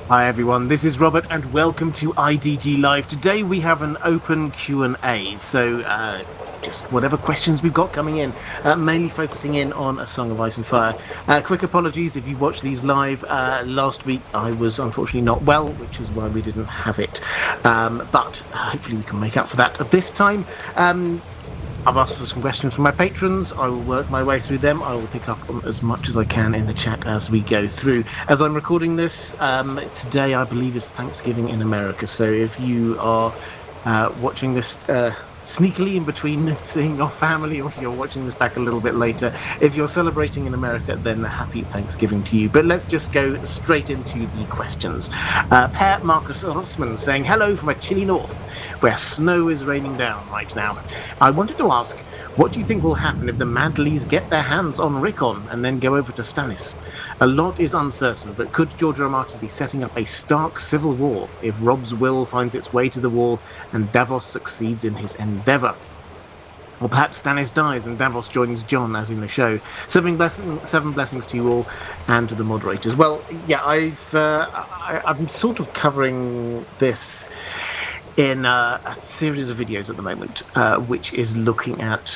Hi everyone, this is Robert and welcome to IDG Live. Today we have an open Q&A, so just whatever questions we've got coming in, mainly focusing in on A Song of Ice and Fire. Quick apologies if you watched these live. Last week I was unfortunately not well, which is why we didn't have it, but hopefully we can make up for that this time. I've asked for some questions from my patrons. I will work my way through them. I will pick up on as much as I can in the chat as we go through. As I'm recording this, today I believe is Thanksgiving in America. So if you are watching this sneakily in between seeing your family, or if you're watching this back a little bit later, if you're celebrating in America, then happy Thanksgiving to you. But let's just go straight into the questions. Per Marcus Rossman saying, hello from a chilly north, where snow is raining down right now. I wanted to ask, what do you think will happen if the Manderleys get their hands on Rickon and then go over to Stannis? A lot is uncertain, but could George R. R. Martin be setting up a stark civil war if Robb's will finds its way to the wall and Davos succeeds in his endeavour? Or perhaps Stannis dies and Davos joins Jon, as in the show. Seven blessings to you all and to the moderators. Well, yeah, I'm sort of covering this in a series of videos at the moment, which is looking at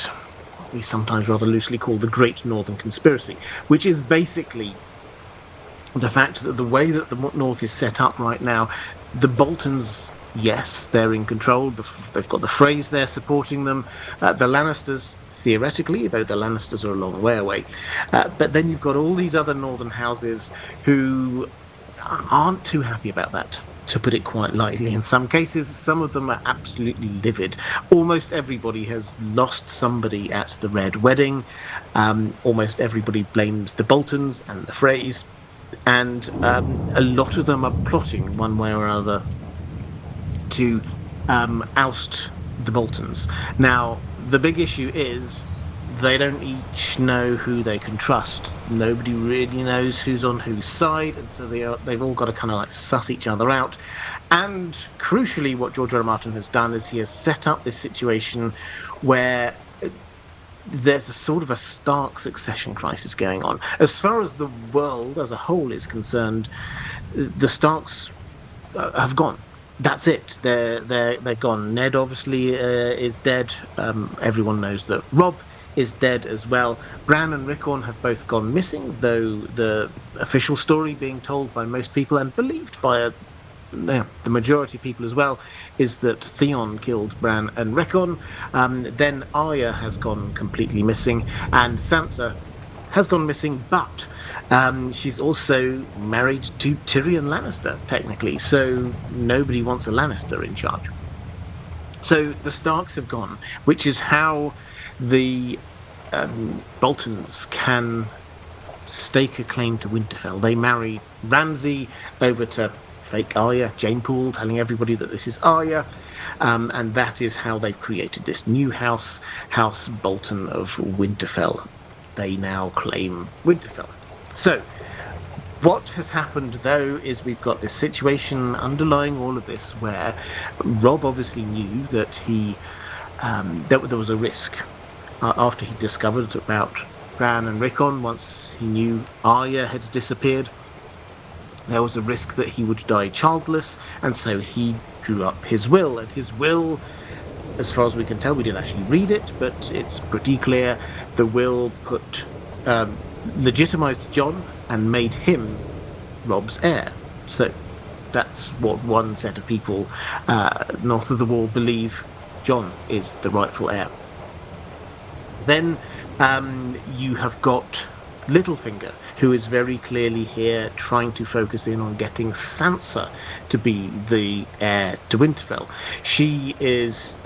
what we sometimes rather loosely call the Great Northern Conspiracy, which is basically the fact that the way that the North is set up right now, the Boltons, yes, they're in control. They've got the Freys there supporting them. The Lannisters, theoretically, though the Lannisters are a long way away. But then you've got all these other northern houses who aren't too happy about that, to put it quite lightly. In some cases, some of them are absolutely livid. Almost everybody has lost somebody at the Red Wedding. Almost everybody blames the Boltons and the Freys. And a lot of them are plotting one way or another to oust the Boltons. Now, the big issue is they don't each know who they can trust. Nobody really knows who's on whose side, and so they've all got to kind of like suss each other out. And crucially, what George R. R. Martin has done is he has set up this situation where there's a sort of a stark succession crisis going on. As far as the world as a whole is concerned, the Starks have gone. That's it. They're gone. Ned obviously is dead. Everyone knows that Robb is dead as well. Bran and Rickon have both gone missing, though the official story being told by most people and believed by the majority of people as well is that Theon killed Bran and Rickon. Then Arya has gone completely missing, and Sansa has gone missing, but she's also married to Tyrion Lannister, technically, so nobody wants a Lannister in charge. So the Starks have gone, which is how the Boltons can stake a claim to Winterfell. They marry Ramsay over to fake Arya, Jane Poole, telling everybody that this is Arya, and that is how they've created this new house, House Bolton of Winterfell. They now claim Winterfell. So, what has happened, though, is we've got this situation underlying all of this where Robb obviously knew that there was a risk after he discovered about Bran and Rickon. Once he knew Arya had disappeared, there was a risk that he would die childless, and so he drew up his will. And his will, as far as we can tell, we didn't actually read it, but it's pretty clear. The will legitimized Jon and made him Robb's heir. So that's what one set of people north of the wall believe. Jon is the rightful heir. Then you have got Littlefinger, who is very clearly here trying to focus in on getting Sansa to be the heir to Winterfell. She is,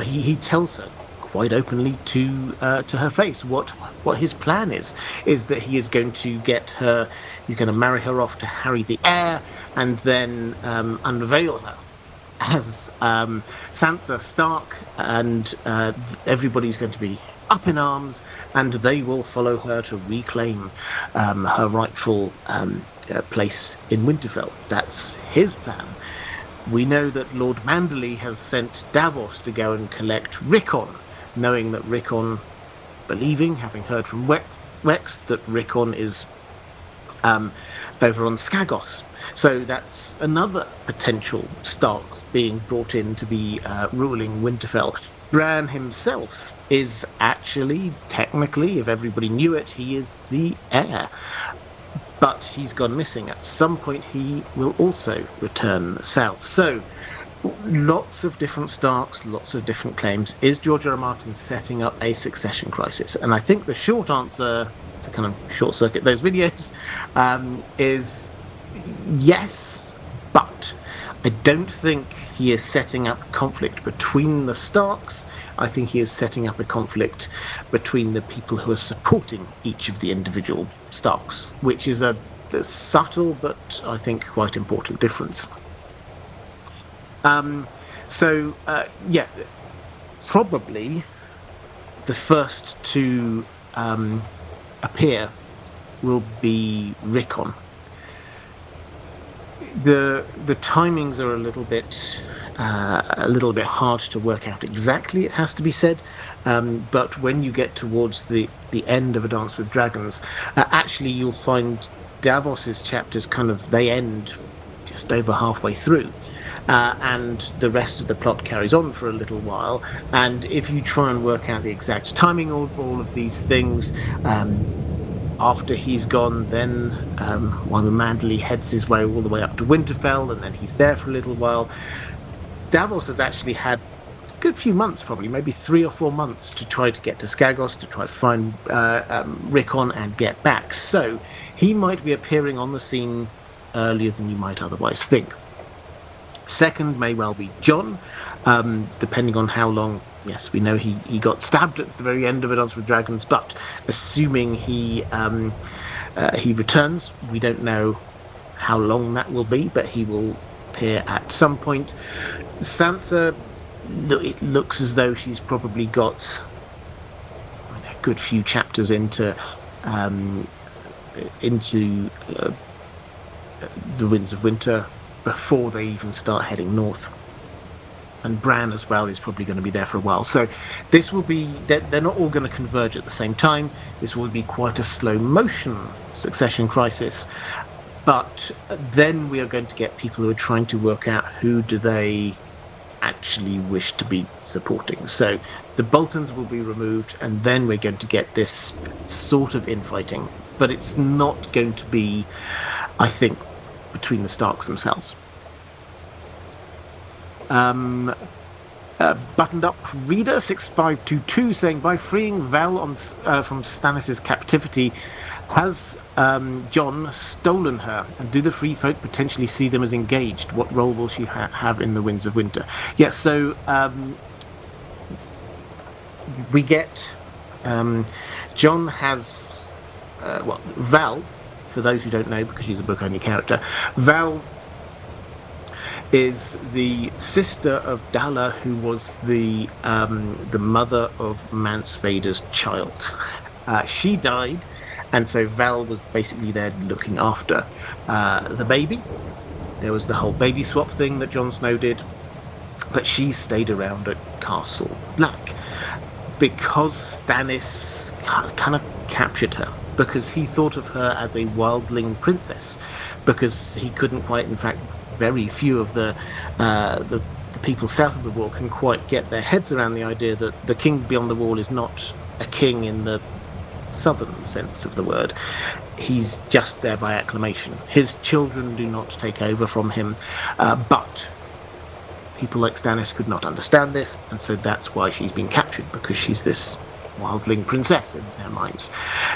he tells her quite openly to her face what his plan is that he is going to he's going to marry her off to Harry the heir, and then unveil her as Sansa Stark, and everybody's going to be up in arms, and they will follow her to reclaim her rightful place in Winterfell. That's his plan. We know that Lord Manderley has sent Davos to go and collect Rickon, knowing that Rickon, having heard from Wex that Rickon is over on Skagos. So that's another potential Stark being brought in to be ruling Winterfell. Bran himself is actually, technically, if everybody knew it, he is the heir. But he's gone missing. At some point, he will also return south. So, lots of different Starks, lots of different claims. Is George R. R. Martin setting up a succession crisis? And I think the short answer, to kind of short circuit those videos, is yes, but I don't think he is setting up conflict between the Starks. I think he is setting up a conflict between the people who are supporting each of the individual Starks, which is a subtle but I think quite important difference. Yeah, probably the first to appear will be Rickon. The timings are a little bit hard to work out exactly, it has to be said, but when you get towards the end of A Dance with Dragons, actually you'll find Davos's chapters they end just over halfway through, and the rest of the plot carries on for a little while. And if you try and work out the exact timing of all of these things, after he's gone, then Wyman Manderley heads his way all the way up to Winterfell, and then he's there for a little while. Davos has actually had a good few months, probably maybe 3 or 4 months, to try to get to Skagos, to try to find Rickon and get back. So he might be appearing on the scene earlier than you might otherwise think. Second may well be Jon, depending on how long. Yes, we know he got stabbed at the very end of A Dance with Dragons, but assuming he returns, we don't know how long that will be, but he will appear at some point. Sansa, it looks as though she's probably got a good few chapters into the Winds of Winter before they even start heading north. And Bran as well is probably going to be there for a while. So this will be, they're not all going to converge at the same time. This will be quite a slow motion succession crisis. But then we are going to get people who are trying to work out who do they actually wish to be supporting. So the Boltons will be removed, and then we're going to get this sort of infighting. But it's not going to be, I think, between the Starks themselves. Buttoned Up Reader 6522 saying, by freeing Vel from Stannis' captivity, has Jon stolen her, and do the Free Folk potentially see them as engaged? What role will she have in the Winds of Winter? Yes, so we get Jon has Val, for those who don't know, because she's a book-only character, Val is the sister of Dalla, who was the mother of Mance Vader's child. She died, and so Val was basically there looking after the baby. There was the whole baby swap thing that Jon Snow did, but she stayed around at Castle Black because Stannis kind of captured her, because he thought of her as a wildling princess, because he couldn't quite, in fact, very few of the people south of the wall can quite get their heads around the idea that the king beyond the wall is not a king in the southern sense of the word. He's just there by acclamation. His children do not take over from him, but people like Stannis could not understand this, and so that's why she's been captured, because she's this wildling princess in their minds.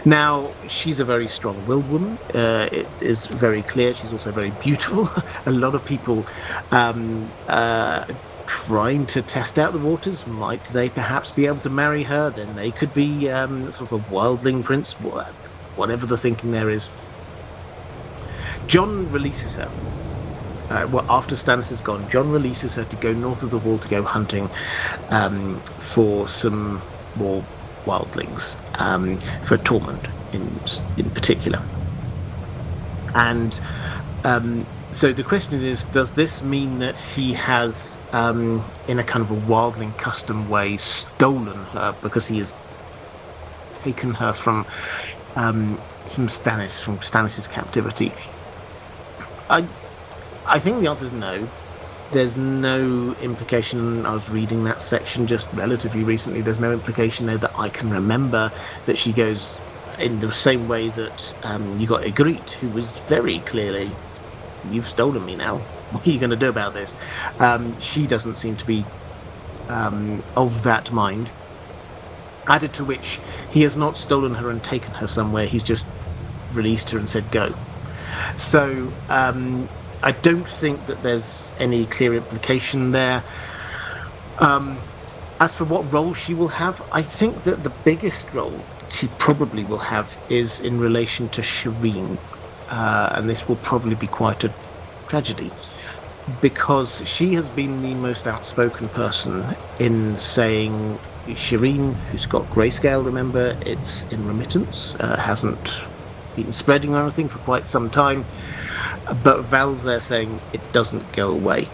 Now, she's a very strong-willed woman. It is very clear. She's also very beautiful. A lot of people trying to test out the waters. Might they perhaps be able to marry her? Then they could be sort of a wildling prince, whatever the thinking there is. Jon releases her. After Stannis is gone, Jon releases her to go north of the wall to go hunting for some more wildlings, for Tormund in particular. And so the question is, does this mean that he has, in a kind of a wildling custom way, stolen her, because he has taken her from from Stannis' captivity? I think the answer is no. There's no implication. I was reading that section just relatively recently. There's no implication there that I can remember that she goes in the same way that you got Ygritte, who was very clearly, you've stolen me now. What are you going to do about this? She doesn't seem to be of that mind. Added to which, he has not stolen her and taken her somewhere. He's just released her and said go. So I don't think that there's any clear implication there. As for what role she will have, I think that the biggest role she probably will have is in relation to Shireen. And this will probably be quite a tragedy, because she has been the most outspoken person in saying Shireen, who's got grayscale, remember, it's in remittance, hasn't been spreading or anything for quite some time. But Val's there saying it doesn't go away.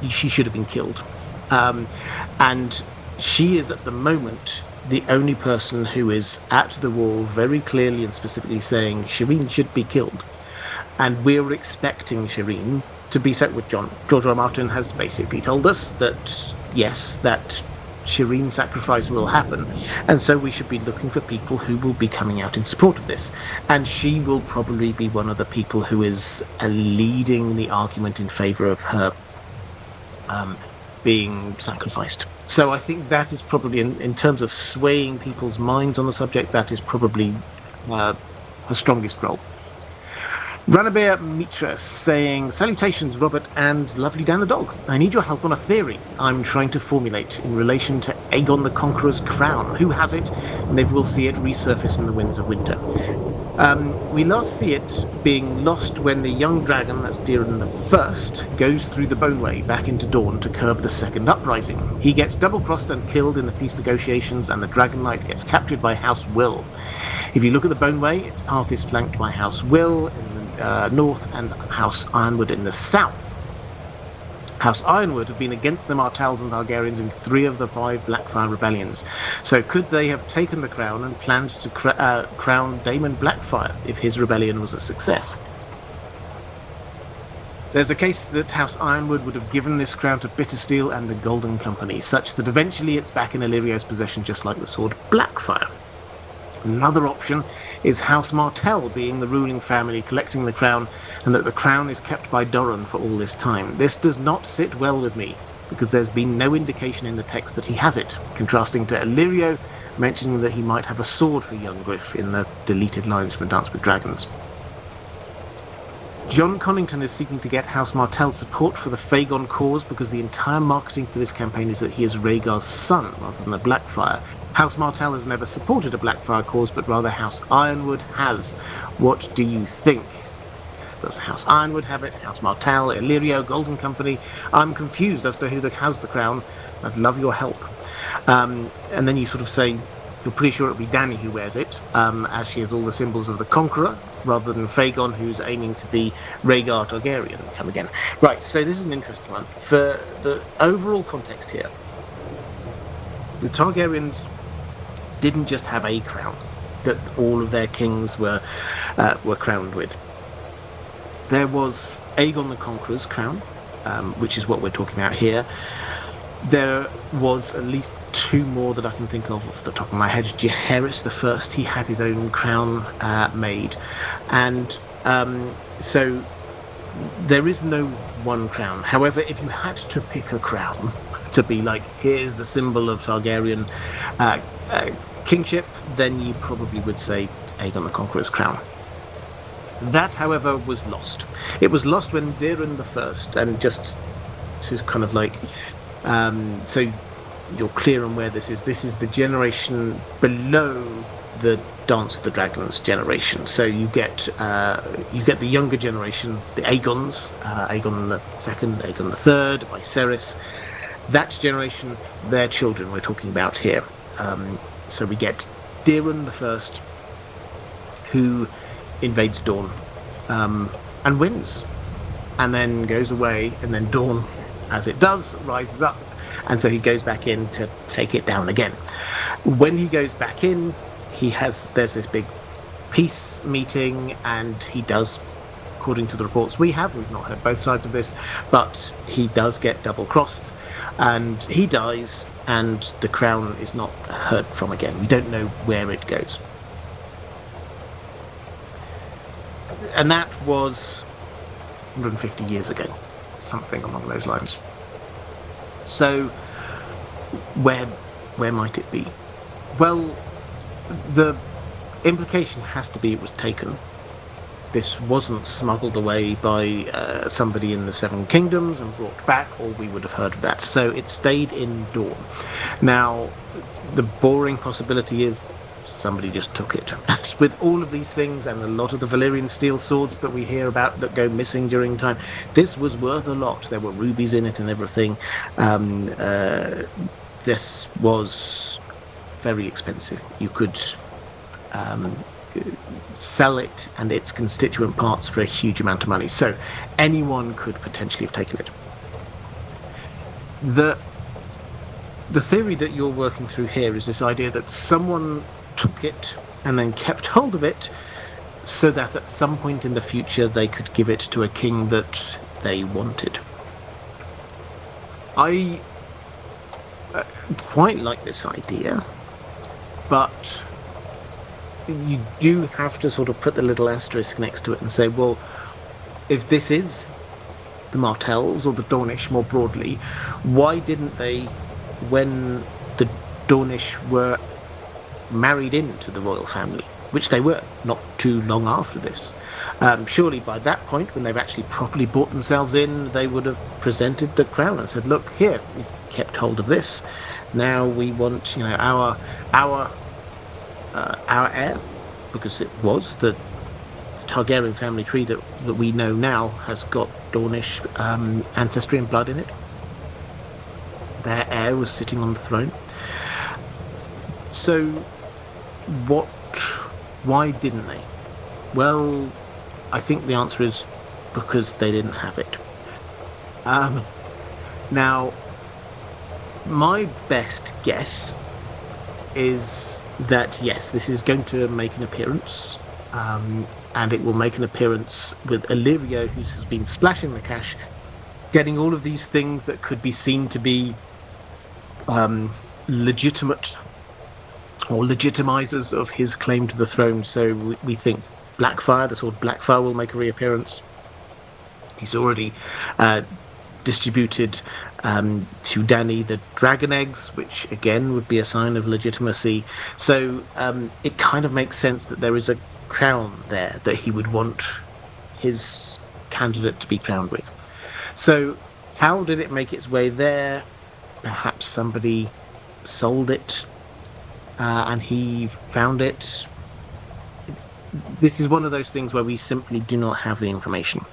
She should have been killed. And she is at the moment the only person who is at the wall very clearly and specifically saying Shireen should be killed. And we're expecting Shireen to be set with John. George R. R. Martin has basically told us that, yes, that Shireen sacrifice will happen, and so we should be looking for people who will be coming out in support of this, and she will probably be one of the people who is leading the argument in favour of her being sacrificed. So I think that is probably, in terms of swaying people's minds on the subject, that is probably her strongest role. Ranabir Mitra saying, salutations Robert and lovely Dan the dog. I need your help on a theory I'm trying to formulate in relation to Aegon the Conqueror's crown. Who has it? Maybe we'll see it resurface in the winds of winter. We last see it being lost when the young dragon, that's Euron I, goes through the Boneway back into Dawn to curb the Second Uprising. He gets double-crossed and killed in the peace negotiations, and the Dragon Knight gets captured by House Will. If you look at the Boneway, its path is flanked by House Will in the north and House Ironwood in the south. House Ironwood have been against the Martells and Targaryens in 3 of the 5 Blackfyre rebellions. So could they have taken the crown and planned to crown Daemon Blackfyre if his rebellion was a success? There's a case that House Ironwood would have given this crown to Bittersteel and the Golden Company, such that eventually it's back in Illyrio's possession, just like the sword Blackfyre. Another option is House Martell being the ruling family collecting the crown, and that the crown is kept by Doran for all this time. This does not sit well with me, because there's been no indication in the text that he has it, contrasting to Illyrio mentioning that he might have a sword for young Griff in the deleted lines from A Dance with Dragons. John Connington is seeking to get House Martell's support for the Fagon cause because the entire marketing for this campaign is that he is Rhaegar's son rather than a Blackfyre. House Martell has never supported a Blackfyre cause, but rather House Ironwood has. What do you think? Does House Ironwood have it? House Martell, Illyrio, Golden Company? I'm confused as to who has the crown. I'd love your help. And then you sort of say, you're pretty sure it'll be Dany who wears it, as she has all the symbols of the Conqueror, rather than Fagon, who's aiming to be Rhaegar Targaryen. Come again. Right, so this is an interesting one. For the overall context here, the Targaryens didn't just have a crown that all of their kings were crowned with. There was Aegon the Conqueror's crown, which is what we're talking about here. There was at least 2 more that I can think of off the top of my head. Jaehaerys I, he had his own crown made. And so there is no one crown. However, if you had to pick a crown to be like, here's the symbol of Targaryen kingship, then you probably would say Aegon the Conqueror's crown. That, however, was lost. It was lost when Euron I, and just to kind of like, so you're clear on where this is the generation below the Dance of the Dragons generation. So you get the younger generation, the Aegons, Aegon II, Aegon III, Viserys. That generation, their children we're talking about here. So we get Euron I, who invades Dawn and wins, and then goes away, and then Dawn, as it does, rises up, and so he goes back in to take it down again. When he goes back in, there's this big peace meeting, and he does, according to the reports we've not heard both sides of this, but he does get double-crossed, and he dies, and the crown is not heard from again. We don't know where it goes. And that was 150 years ago, something along those lines. So, where might it be? Well, the implication has to be it was taken. This wasn't smuggled away by somebody in the Seven Kingdoms and brought back, or we would have heard of that. So it stayed in Dorne. Now, the boring possibility is somebody just took it. As with all of these things, and a lot of the Valyrian steel swords that we hear about that go missing during time, this was worth a lot. There were rubies in it and everything. This was very expensive. You could sell it and its constituent parts for a huge amount of money. So anyone could potentially have taken it. The theory that you're working through here is this idea that someone took it and then kept hold of it so that at some point in the future they could give it to a king that they wanted. I quite like this idea, but you do have to sort of put the little asterisk next to it and say, well, if this is the Martells or the Dornish more broadly, why didn't they, when the Dornish were married into the royal family, which they were not too long after this, surely by that point, when they've actually properly brought themselves in, they would have presented the crown and said, look, here, we kept hold of this, now we want, our heir, because it was the Targaryen family tree that we know now has got Dornish ancestry and blood in it. Their heir was sitting on the throne. So, why didn't they? Well, I think the answer is because they didn't have it. Now, my best guess is that, yes, this is going to make an appearance, and it will make an appearance with Illyrio, who has been splashing the cash, getting all of these things that could be seen to be legitimate or legitimizers of his claim to the throne. So we think Blackfire, the sword Blackfire, will make a reappearance. He's already distributed to Dany the dragon eggs, which again would be a sign of legitimacy. So it kind of makes sense that there is a crown there that he would want his candidate to be crowned with. So how did it make its way there? Perhaps somebody sold it and he found it. This is one of those things where we simply do not have the information.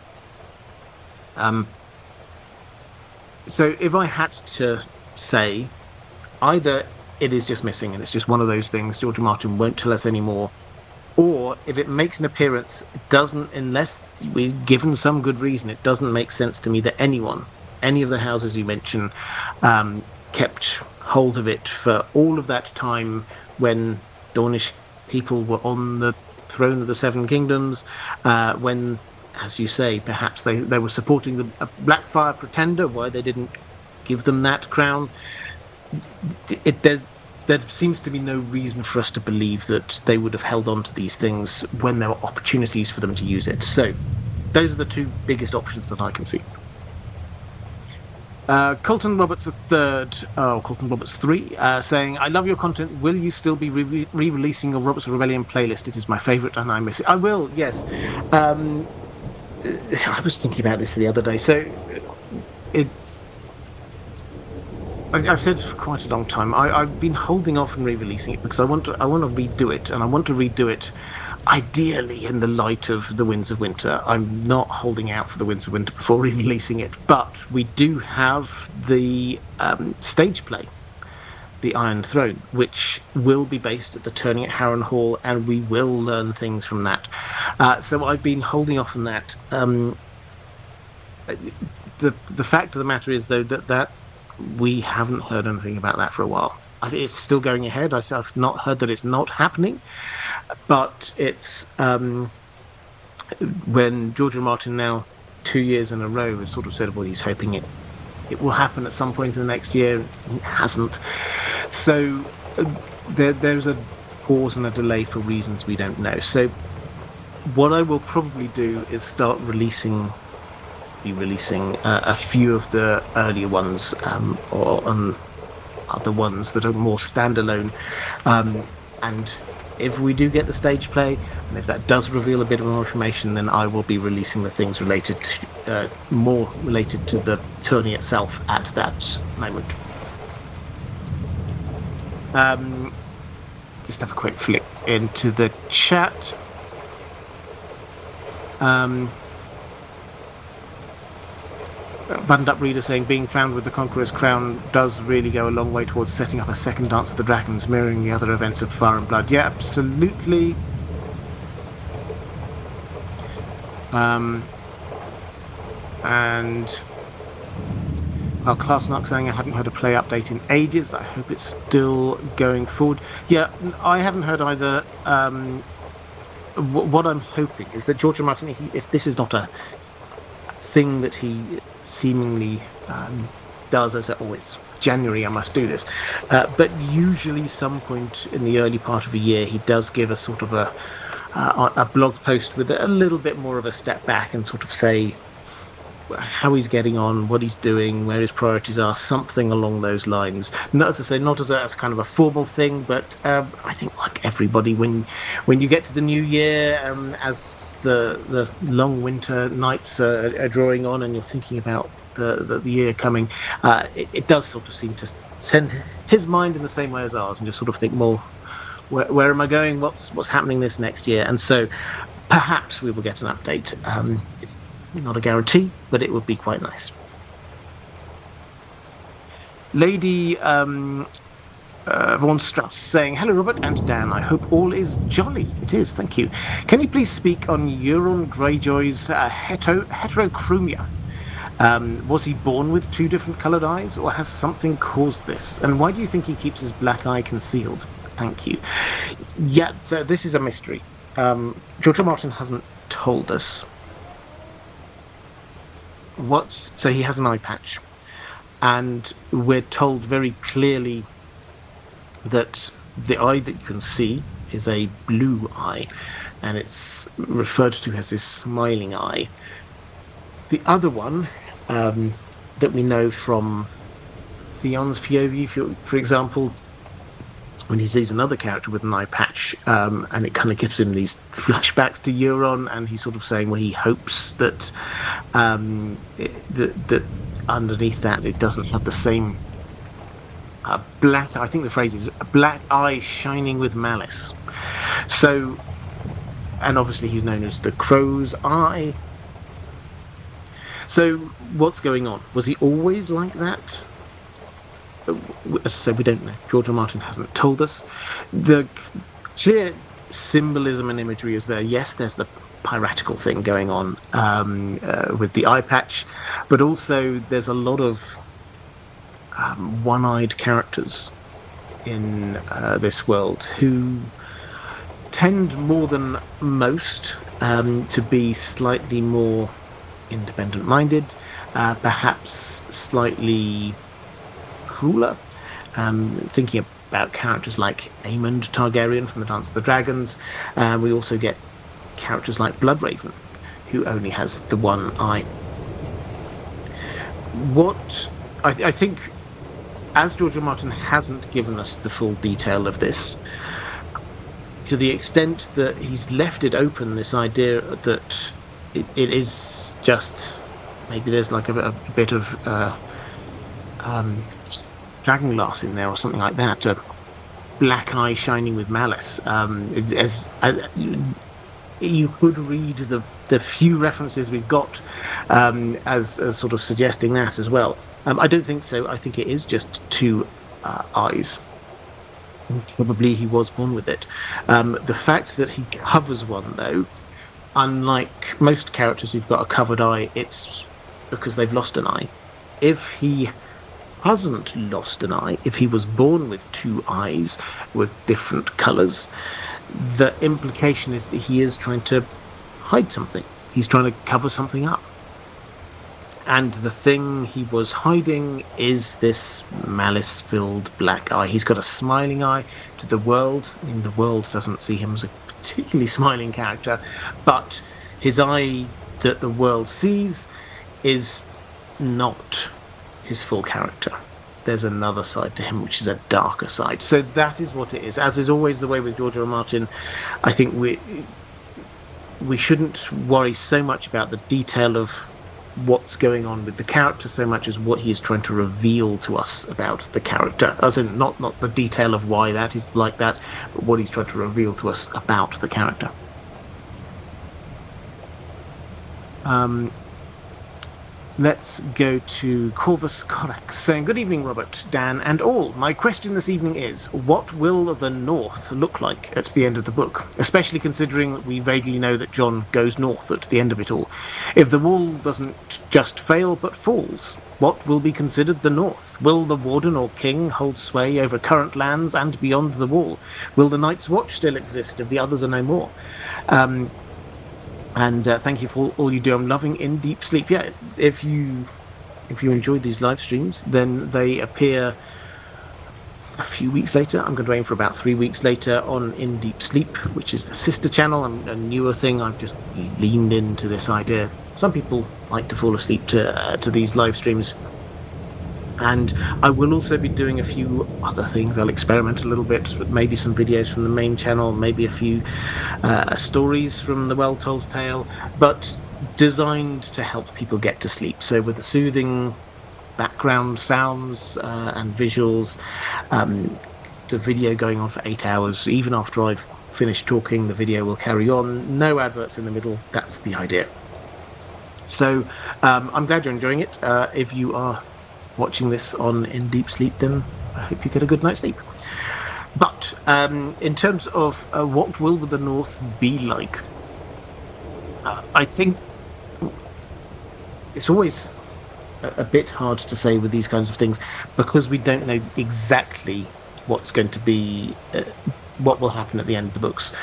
So if I had to say, either it is just missing and it's just one of those things, George R. Martin won't tell us anymore, or if it makes an appearance, it doesn't, unless we're given some good reason, it doesn't make sense to me that anyone, any of the houses you mention, kept hold of it for all of that time when Dornish people were on the throne of the Seven Kingdoms, when, as you say, perhaps they were supporting the Blackfire pretender, why they didn't give them that crown. There seems to be no reason for us to believe that they would have held on to these things when there were opportunities for them to use it. So those are the two biggest options that I can see. Colton Roberts Colton Roberts 3, saying, I love your content. Will you still be re-releasing your Roberts Rebellion playlist? It is my favourite and I miss it. I will, yes. I was thinking about this the other day. So I've said for quite a long time, I've been holding off on re-releasing it because I want to redo it, and I want to redo it ideally in the light of the Winds of Winter. I'm not holding out for the Winds of Winter before re-releasing it, but we do have the stage play, the Iron Throne, which will be based at the Turning at Harrenhal, and we will learn things from that. So I've been holding off on that. The fact of the matter is, though, that we haven't heard anything about that for a while. I think it's still going ahead. I've not heard that it's not happening, but it's when George R. R. Martin now 2 years in a row has sort of said, well, he's hoping it will happen at some point in the next year. It hasn't. So there's a pause and a delay for reasons we don't know. So what I will probably do is start releasing a few of the earlier ones, or other ones that are more standalone. And if we do get the stage play, and if that does reveal a bit of more information, then I will be releasing the things related to more related to the tourney itself at that moment. Just have a quick flick into the chat. Buttoned Up Reader saying, being crowned with the Conqueror's crown does really go a long way towards setting up a second Dance of the Dragons, mirroring the other events of Fire and Blood. Yeah, absolutely. And Class Knock saying, I haven't heard a play update in ages. I hope it's still going forward. Yeah, I haven't heard either. What I'm hoping is that George R. R. Martin, this is not a thing that he seemingly does as it's January, I must do this. But usually some point in the early part of a year, he does give a sort of a blog post with a little bit more of a step back and sort of say how he's getting on, what he's doing, where his priorities are, something along those lines. Not as I say, not as kind of a formal thing, but I think like everybody, when you get to the new year, as the long winter nights are drawing on, and you're thinking about the year coming, it does sort of seem to send his mind in the same way as ours, and just sort of think, well, where am I going? What's happening this next year? And so perhaps we will get an update. It's not a guarantee, but it would be quite nice. Lady Vaughan Strauss saying, hello Robert and Dan, I hope all is jolly. It is, thank you. Can you please speak on Euron Greyjoy's heterochromia? Was he born with two different coloured eyes, or has something caused this? And why do you think he keeps his black eye concealed? Thank you. Yeah, so this is a mystery. George R. R. Martin hasn't told us. So he has an eye patch, and we're told very clearly that the eye that you can see is a blue eye, and it's referred to as his smiling eye. The other one that we know from Theon's POV, for example, when he sees another character with an eye patch, and it kind of gives him these flashbacks to Euron, and he's sort of saying, well, he hopes that that underneath that it doesn't have the same black. I think the phrase is a black eye shining with malice. So, and obviously he's known as the Crow's Eye. So, what's going on? Was he always like that? As I said, we don't know. George R. R. Martin hasn't told us. The clear symbolism and imagery is there. Yes, there's the piratical thing going on with the eye patch, but also there's a lot of one-eyed characters in this world who tend more than most to be slightly more independent-minded, perhaps slightly crueler. Thinking about characters like Aemond Targaryen from the Dance of the Dragons, we also get characters like Bloodraven, who only has the one eye. What I think, as George R. R. Martin hasn't given us the full detail of this, to the extent that he's left it open, this idea that it is just maybe there's like a bit of dragon glass in there or something like that, a black eye shining with malice. You could read the few references we've got as sort of suggesting that as well. I don't think so. I think it is just two eyes. Probably he was born with it. The fact that he covers one, though, unlike most characters who've got a covered eye, it's because they've lost an eye. If he hasn't lost an eye, if he was born with two eyes with different colours, the implication is that he is trying to hide something. He's trying to cover something up. And the thing he was hiding is this malice-filled black eye. He's got a smiling eye to the world. I mean, the world doesn't see him as a particularly smiling character, but his eye that the world sees is not his full character. There's another side to him, which is a darker side. So that is what it is. As is always the way with George R. R. Martin, I think we shouldn't worry so much about the detail of what's going on with the character so much as what he is trying to reveal to us about the character, as in not the detail of why that is like that, but what he's trying to reveal to us about the character. Let's go to Corvus Corax, saying, "Good evening, Robert, Dan, and all. My question this evening is, what will the North look like at the end of the book? Especially considering that we vaguely know that Jon goes north at the end of it all. If the wall doesn't just fail but falls, what will be considered the North? Will the Warden or King hold sway over current lands and beyond the wall? Will the Night's Watch still exist if the others are no more? And thank you for all you do. I'm loving In Deep Sleep. Yeah, if you enjoyed these live streams, then they appear a few weeks later. I'm going to aim for about 3 weeks later on In Deep Sleep, which is the sister channel, a newer thing. I've just leaned into this idea. Some people like to fall asleep to these live streams. And I will also be doing a few other things. I'll experiment a little bit with maybe some videos from the main channel, maybe a few stories from the Well Told Tale, but designed to help people get to sleep. So with the soothing background sounds and visuals, the video going on for 8 hours. Even after I've finished talking, the video will carry on. No adverts in the middle. That's the idea. So I'm glad you're enjoying it. If you are watching this on In Deep Sleep, then I hope you get a good night's sleep. But in terms of what will the North be like, I think it's always a bit hard to say with these kinds of things because we don't know exactly what's going to be, what will happen at the end of the books.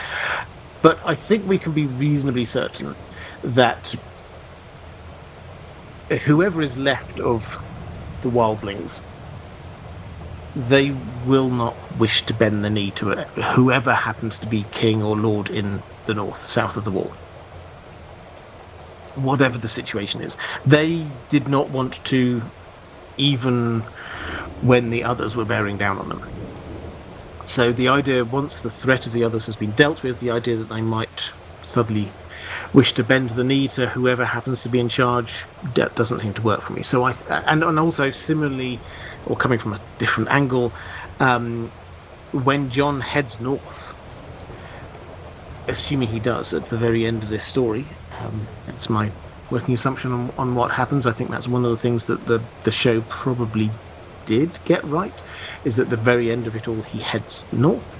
But I think we can be reasonably certain that whoever is left of the wildlings, they will not wish to bend the knee to whoever happens to be king or lord in the north, south of the wall. Whatever the situation is, they did not want to, even when the others were bearing down on them. So the idea, once the threat of the others has been dealt with, the idea that they might suddenly wish to bend the knee to whoever happens to be in charge, that doesn't seem to work for me. So and also similarly, or coming from a different angle, when Jon heads north, assuming he does at the very end of this story, that's my working assumption on what happens. I think that's one of the things that the show probably did get right, is at the very end of it all he heads north.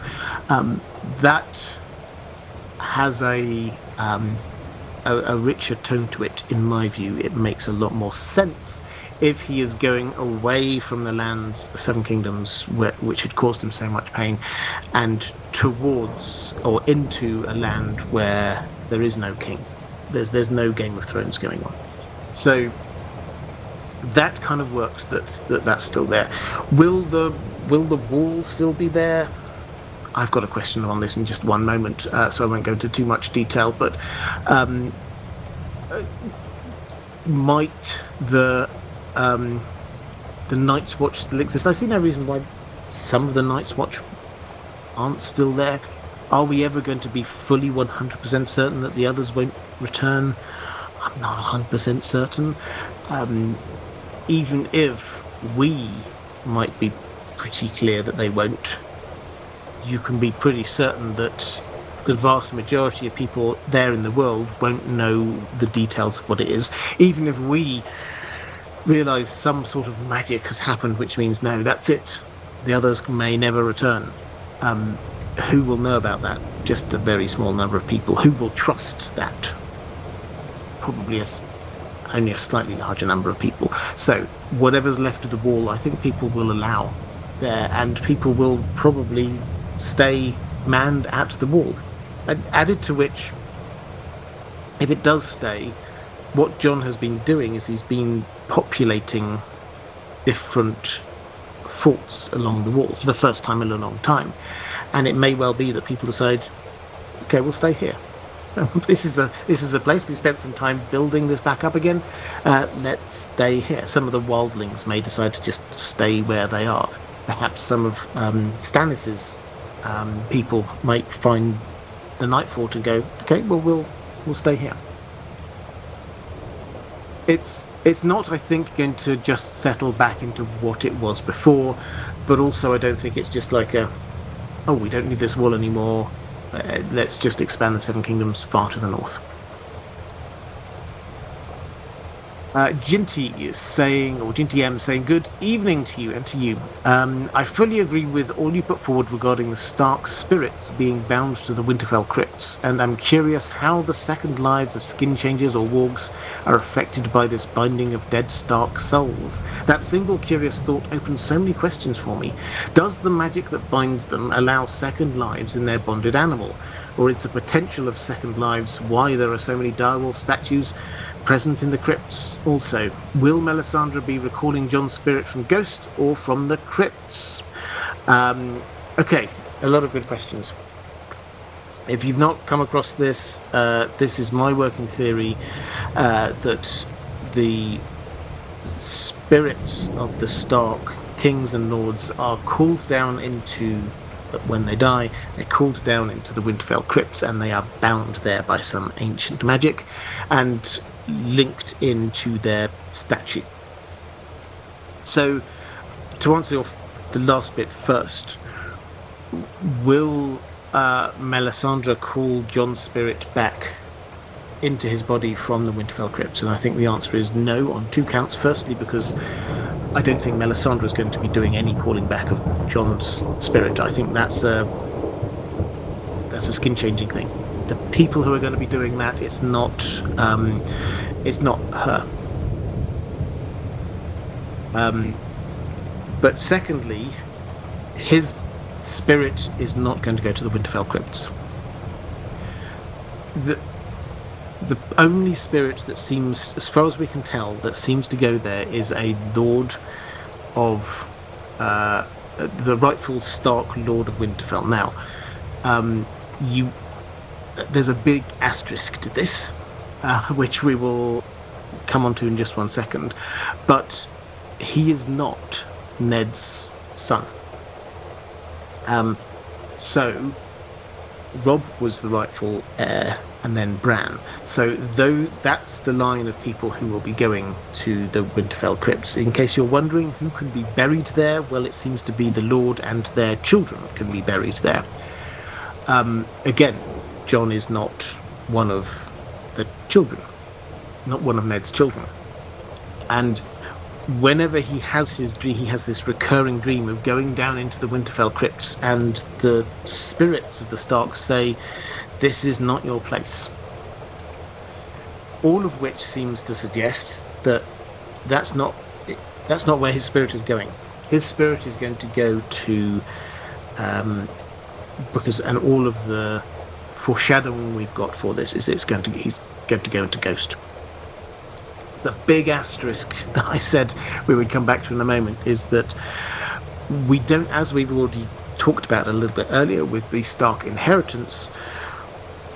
That has a richer tone to it, in my view. It makes a lot more sense if he is going away from the lands, the Seven Kingdoms, which had caused him so much pain, and towards or into a land where there is no king. There's no Game of Thrones going on. So that kind of works. That's still there. Will the wall still be there? I've got a question on this in just one moment, so I won't go into too much detail, but might the Night's Watch still exist? I see no reason why some of the Night's Watch aren't still there. Are we ever going to be fully 100% certain that the others won't return? I'm not 100% certain. Even if we might be pretty clear that they won't, you can be pretty certain that the vast majority of people there in the world won't know the details of what it is. Even if we realise some sort of magic has happened, which means no, that's it, the others may never return. Who will know about that? Just a very small number of people. Who will trust that? Probably a only a slightly larger number of people. So whatever's left of the wall, I think people will allow there, and people will probably stay manned at the wall. And added to which, if it does stay, what Jon has been doing is he's been populating different forts along the wall for the first time in a long time. And it may well be that people decide, okay, we'll stay here. This is a place we've spent some time building this back up again. Let's stay here. Some of the wildlings may decide to just stay where they are. Perhaps some of Stannis's people might find the Night Fort and go, okay, well we'll stay here. It's not, I think, going to just settle back into what it was before, but also I don't think it's just like we don't need this wall anymore. Let's just expand the Seven Kingdoms far to the north. Ginty is saying, or Ginty M saying, good evening to you and to you. I fully agree with all you put forward regarding the Stark spirits being bound to the Winterfell crypts, and I'm curious how the second lives of skinchangers or wargs are affected by this binding of dead Stark souls. That single curious thought opens so many questions for me. Does the magic that binds them allow second lives in their bonded animal? Or is the potential of second lives why there are so many direwolf statues present in the crypts also? Will Melisandre be recalling Jon's spirit from Ghost or from the crypts? Okay, a lot of good questions. If you've not come across this, this is my working theory that the spirits of the Stark kings and lords are called down into, when they die, they're called down into the Winterfell crypts, and they are bound there by some ancient magic and linked into their statue. So, to answer the last bit first, will Melisandre call Jon's spirit back into his body from the Winterfell crypts? And I think the answer is no, on two counts. Firstly, because I don't think Melisandre is going to be doing any calling back of Jon's spirit. I think that's a skin-changing thing. The people who are going to be doing that, it's not her. But secondly, his spirit is not going to go to the Winterfell crypts. The only spirit that seems, as far as we can tell, that seems to go there is a lord of the rightful Stark Lord of Winterfell. Now, there's a big asterisk to this, which we will come on to in just one second, but he is not Ned's son. So Robb was the rightful heir, and then Bran. So that's the line of people who will be going to the Winterfell crypts. In case you're wondering who can be buried there, well, it seems to be the Lord and their children can be buried there. Again, Jon is not one of the children, not one of Ned's children. And whenever he has his dream, he has this recurring dream of going down into the Winterfell crypts, and the spirits of the Starks say, this is not your place. All of which seems to suggest that that's not where his spirit is going. His spirit is going to go to, and all of the foreshadowing we've got for this is he's going to go into Ghost. The big asterisk that I said we would come back to in a moment is that we don't, as we've already talked about a little bit earlier with the Stark inheritance,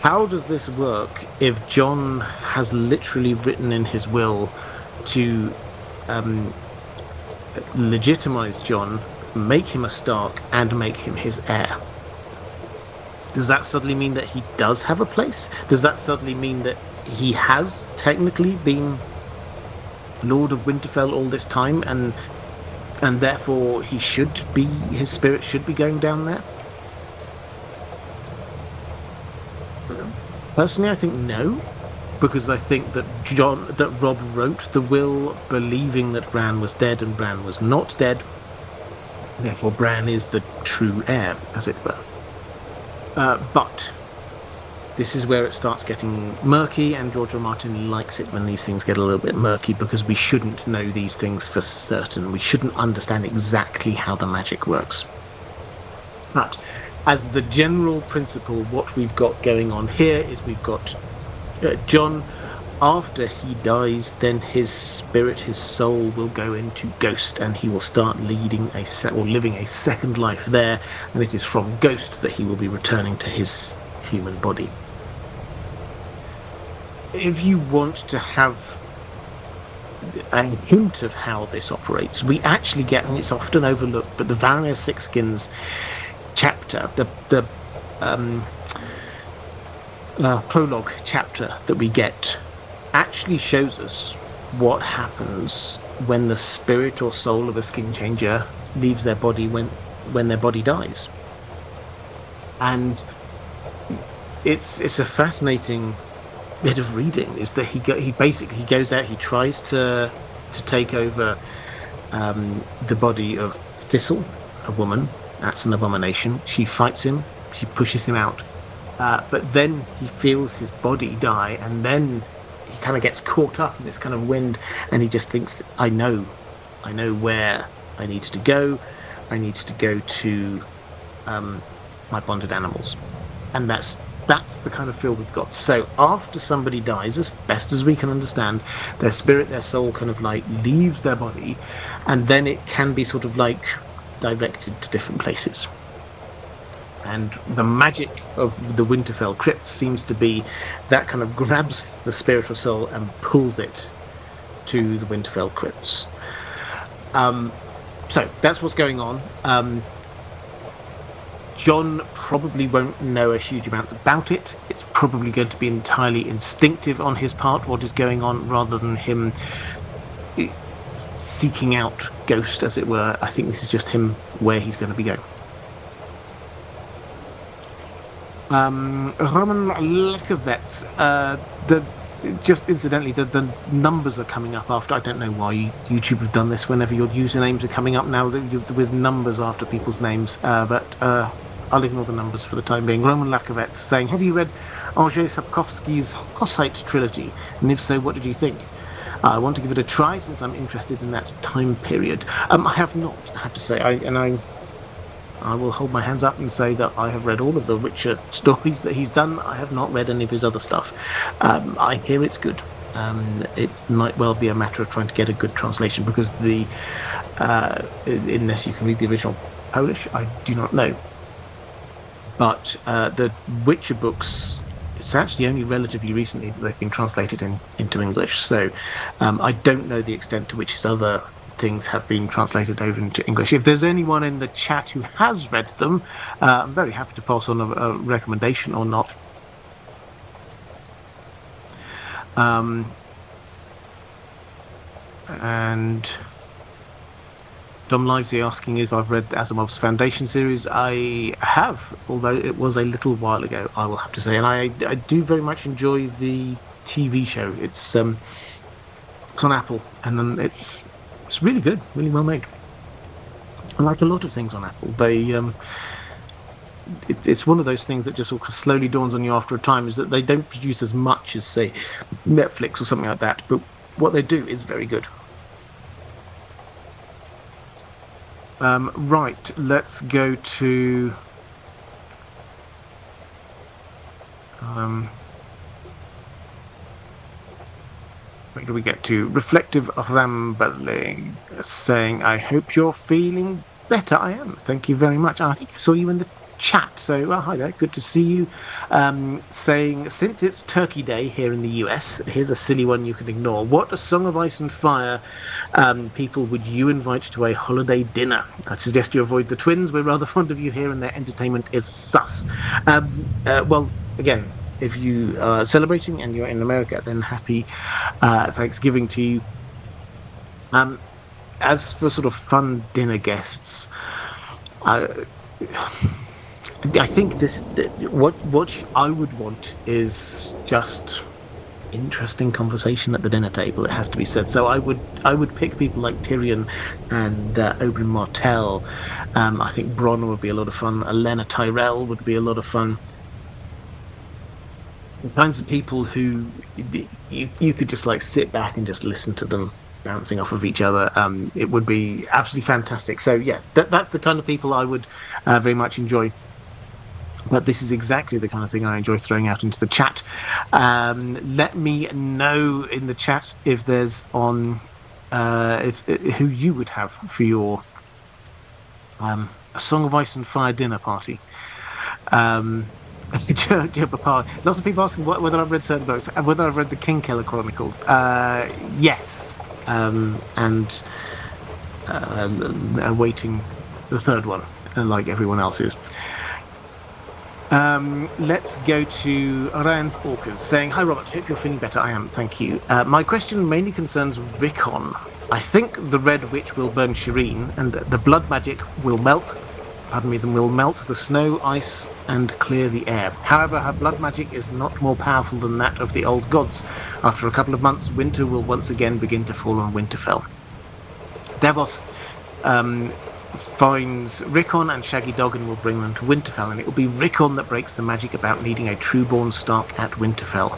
how does this work if Jon has literally written in his will to legitimize Jon, make him a Stark, and make him his heir? Does that suddenly mean that he does have a place? Does that suddenly mean that he has technically been Lord of Winterfell all this time, and therefore his spirit should be going down there? Personally, I think no, because I think that Robb wrote the will believing that Bran was dead and Bran was not dead. Therefore, Bran is the true heir, as it were. But this is where it starts getting murky, and George R. R. Martin likes it when these things get a little bit murky, because we shouldn't know these things for certain. We shouldn't understand exactly how the magic works. But as the general principle, what we've got going on here is we've got Jon. After he dies, then his spirit, his soul, will go into Ghost, and he will start living a second life there, and it is from Ghost that he will be returning to his human body. If you want to have a hint of how this operates, we actually get, and it's often overlooked, but the Varanir Sixskins chapter, the prologue chapter that we get, actually shows us what happens when the spirit or soul of a skin changer leaves their body when their body dies. And it's a fascinating bit of reading, is that he basically goes out, he tries to take over the body of Thistle, a woman. That's an abomination. She fights him, she pushes him out, but then he feels his body die, and then he kind of gets caught up in this kind of wind, and he just thinks, I know where I need to go. I need to go to my bonded animals. And that's the kind of feel we've got. So after somebody dies, as best as we can understand, their spirit, their soul kind of like leaves their body, and then it can be sort of like directed to different places. And the magic of the Winterfell crypts seems to be that kind of grabs the spirit or soul and pulls it to the Winterfell crypts. So that's what's going on. Jon probably won't know a huge amount about it. It's probably going to be entirely instinctive on his part, what is going on, rather than him seeking out Ghost, as it were. I think this is just him where he's going to be going. Roman Lekovets, just incidentally, the numbers are coming up after. I don't know why YouTube have done this. Whenever your usernames are coming up now with numbers after people's names, but I'll ignore the numbers for the time being. Roman Lakovets saying, have you read Andrzej Sapkowski's Hussite trilogy? And if so, what did you think? I want to give it a try since I'm interested in that time period. I have not, I have to say, I will hold my hands up and say that I have read all of the Witcher stories that he's done. I have not read any of his other stuff. I hear it's good. It might well be a matter of trying to get a good translation, because unless you can read the original Polish, I do not know. But the Witcher books, it's actually only relatively recently that they've been translated into English. So I don't know the extent to which his other things have been translated over into English. If there's anyone in the chat who has read them, I'm very happy to pass on a recommendation or not. And Dom Livesey asking if I've read Asimov's Foundation series. I have, although it was a little while ago, I will have to say. And I do very much enjoy the TV show. It's on Apple, and then it's really good, really well made. I like a lot of things on Apple. They it's one of those things that just sort of slowly dawns on you after a time, is that they don't produce as much as, say, Netflix or something like that, but what they do is very good. Right, let's go to where do we get to? Reflective Rambling saying, I hope you're feeling better. I am, thank you very much. And I think I saw you in the chat, so hi there, good to see you. Saying, since it's Turkey Day here in the US, here's a silly one you can ignore. What A Song of Ice and Fire people would you invite to a holiday dinner? I'd suggest you avoid the twins. We're rather fond of you here, and their entertainment is sus. Well, again, if you are celebrating and you're in America, then happy Thanksgiving to you. As for sort of fun dinner guests, I think what I would want is just interesting conversation at the dinner table. It has to be said. So I would pick people like Tyrion and Oberyn Martell. I think Bronn would be a lot of fun. Olenna Tyrell would be a lot of fun. the kinds of people who you could just like sit back and just listen to them bouncing off of each other. It would be absolutely fantastic. So yeah, that's the kind of people I would very much enjoy. But this is exactly the kind of thing I enjoy throwing out into the chat. Let me know in the chat if there's who you would have for your a Song of Ice and Fire dinner party. Lots of people asking whether I've read certain books and whether I've read the Kingkiller Chronicles. Yes, and awaiting the third one, like everyone else is. Let's go to Ryan's Orcas saying, "Hi Robert, hope you're feeling better." I am, thank you. My question mainly concerns Rickon. I think the Red Witch will burn Shireen, and the blood magic will melt the snow, ice, and clear the air. However, her blood magic is not more powerful than that of the old gods. After a couple of months, winter will once again begin to fall on Winterfell. Davos finds Rickon and Shaggy Dog and will bring them to Winterfell, and it will be Rickon that breaks the magic about needing a trueborn Stark at Winterfell.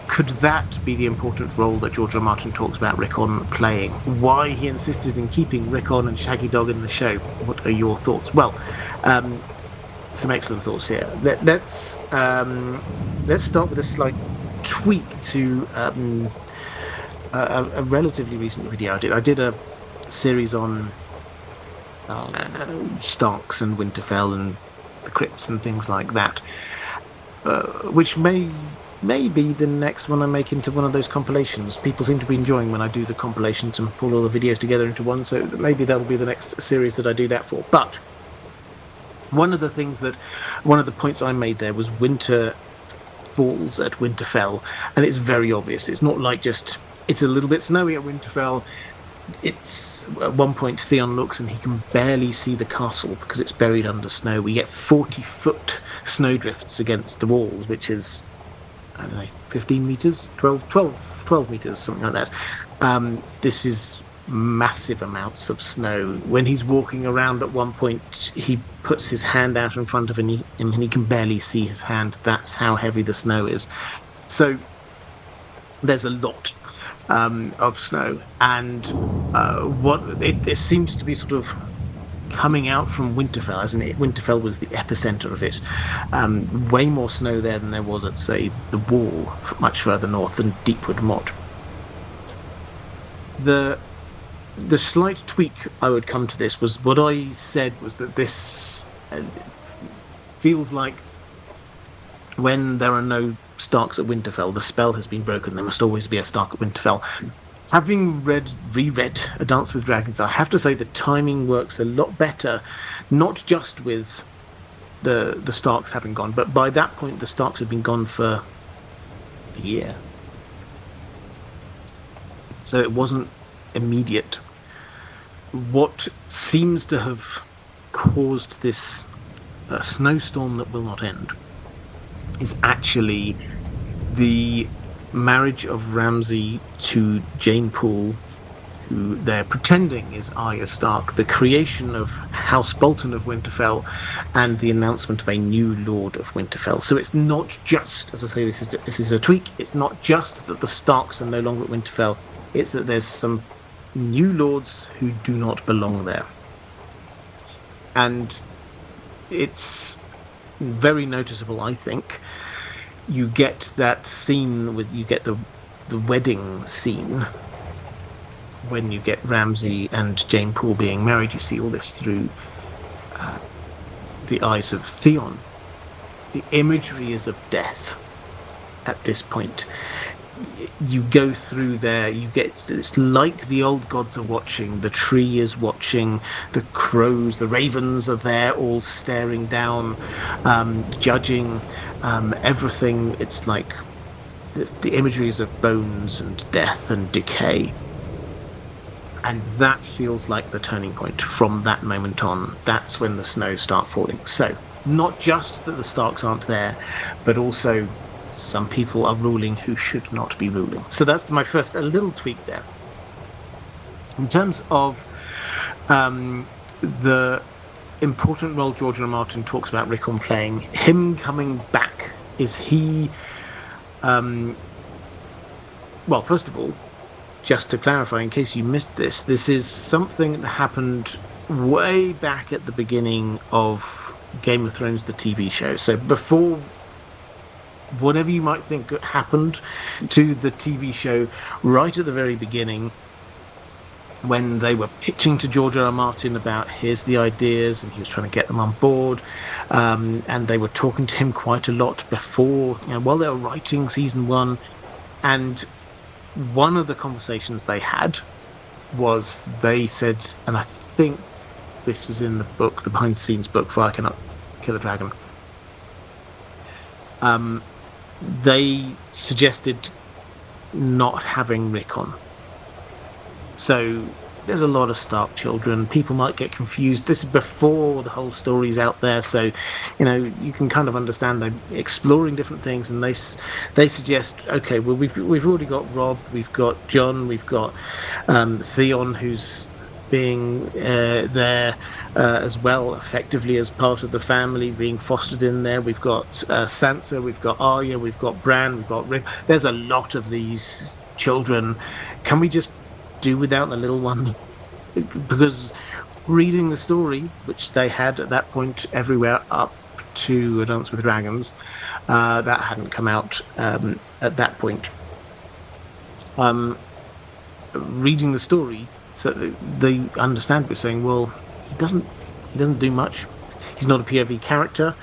Could that be the important role that George R. R. Martin talks about Rickon playing? Why he insisted in keeping Rickon and Shaggy Dog in the show? What are your thoughts? Well, some excellent thoughts here. Let's start with a slight tweak to a relatively recent video I did a series on Starks and Winterfell and the crypts and things like that, which may be the next one I make into one of those compilations. People seem to be enjoying when I do the compilations and pull all the videos together into one, so maybe that'll be the next series that I do that for. But one of the points I made there was winter falls at Winterfell, and it's very obvious. It's not like just it's a little bit snowy at Winterfell. It's at one point Theon looks and he can barely see the castle because it's buried under snow. We get 40-foot snowdrifts against the walls, which is, I don't know, 15 meters, 12 meters, something like that. This is massive amounts of snow. When he's walking around at one point, he puts his hand out in front of him and he can barely see his hand. That's how heavy the snow is. So there's a lot of snow, and it seems to be sort of coming out from Winterfell, as in Winterfell was the epicenter of it. Way more snow there than there was at, say, the Wall, much further north, than Deepwood Motte. The slight tweak I would come to this was what I said was that this feels like when there are no Starks at Winterfell, the spell has been broken. There must always be a Stark at Winterfell. Having reread A Dance with Dragons, I have to say the timing works a lot better, not just with the Starks having gone, but by that point the Starks had been gone for a year. So it wasn't immediate. What seems to have caused this snowstorm that will not end is actually the marriage of Ramsay to Jane Poole, who they're pretending is Arya Stark, the creation of House Bolton of Winterfell, and the announcement of a new Lord of Winterfell. So it's not just, as I say, this is a tweak, it's not just that the Starks are no longer at Winterfell, it's that there's some new lords who do not belong there. And it's very noticeable, I think. You get that scene you get the wedding scene when you get Ramsay and Jane Poole being married. You see all this through the eyes of Theon. The imagery is of death at this point. You go through there, it's like the old gods are watching, the tree is watching, the crows, the ravens are there all staring down, judging everything. It's like the imagery is of bones and death and decay. And that feels like the turning point from that moment on. That's when the snow starts falling. So, not just that the Starks aren't there, but also some people are ruling who should not be ruling. So that's my first, a little tweak there. In terms of the important role George R. R. Martin talks about Rickon playing, him coming back, is he Well, first of all, just to clarify, in case you missed this, this is something that happened way back at the beginning of Game of Thrones, the TV show. So before whatever you might think happened to the TV show, right at the very beginning, when they were pitching to George R. R. Martin about here's the ideas, and he was trying to get them on board, and they were talking to him quite a lot before, while they were writing season 1, and one of the conversations they had was they said, and I think this was in the book, the behind the scenes book, Fire Cannot Kill a Dragon, they suggested not having Rickon. So there's a lot of Stark children. People might get confused. This is before the whole story's out there, so you can kind of understand they're exploring different things, and they suggest, okay, well we've already got Robb, we've got Jon, we've got Theon, who's being there as well, effectively as part of the family, being fostered in there. We've got Sansa, we've got Arya, we've got Bran, we've got Rick. There's a lot of these children. Can we just do without the little one? Because reading the story, which they had at that point everywhere up to A Dance with Dragons, that hadn't come out at that point. Reading the story, so they understand we're saying, well, he doesn't do much. He's not a POV character,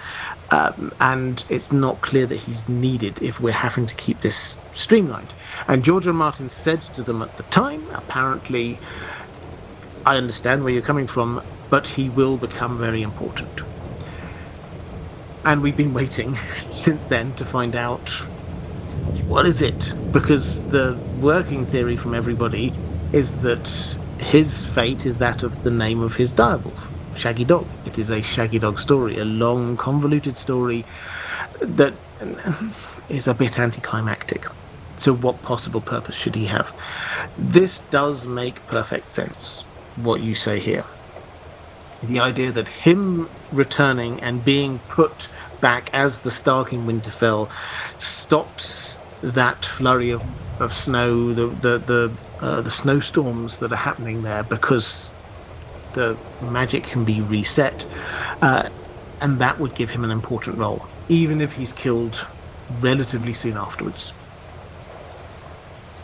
and it's not clear that he's needed if we're having to keep this streamlined. And George R. R. Martin said to them at the time, apparently, I understand where you're coming from, but he will become very important. And we've been waiting since then to find out what is it, because the working theory from everybody is that his fate is that of the name of his direwolf, Shaggy Dog. It is a Shaggy Dog story, a long, convoluted story that is a bit anticlimactic. So what possible purpose should he have? This does make perfect sense, what you say here. The idea that him returning and being put back as the Stark in Winterfell stops that flurry of snow, the snowstorms that are happening there, because the magic can be reset, and that would give him an important role, even if he's killed relatively soon afterwards.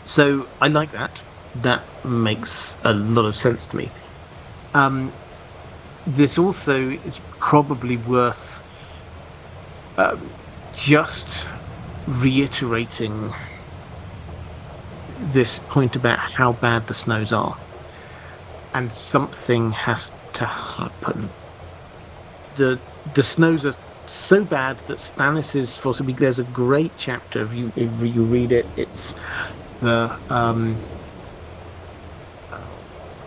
So I like that. That makes a lot of sense to me. This also is probably worth just reiterating this point about how bad the snows are. And something has to happen. The snows are so bad that Stannis is forced to be. There's a great chapter, if you read it, it's the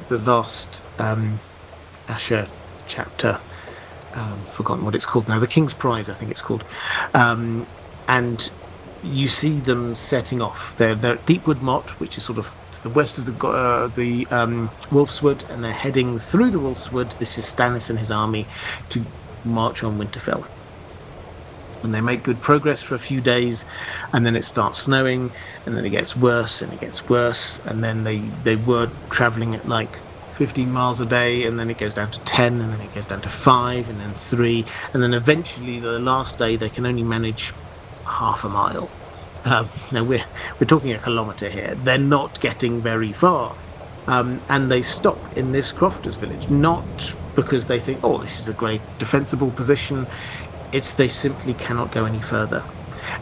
last Asher chapter, forgotten what it's called now, the King's Prize I think it's called, and you see them setting off. They're at Deepwood Motte, which is sort of to the west of the Wolf's Wood, and they're heading through the Wolf's Wood. This is Stannis and his army to march on Winterfell. And they make good progress for a few days, and then it starts snowing, and then it gets worse, and it gets worse, and then they were travelling at like 15 miles a day, and then it goes down to 10, and then it goes down to 5, and then 3, and then eventually the last day they can only manage half a mile. We're talking a kilometre here. They're not getting very far, and they stop in this crofters village, not because they think, oh, this is a great defensible position. It's they simply cannot go any further.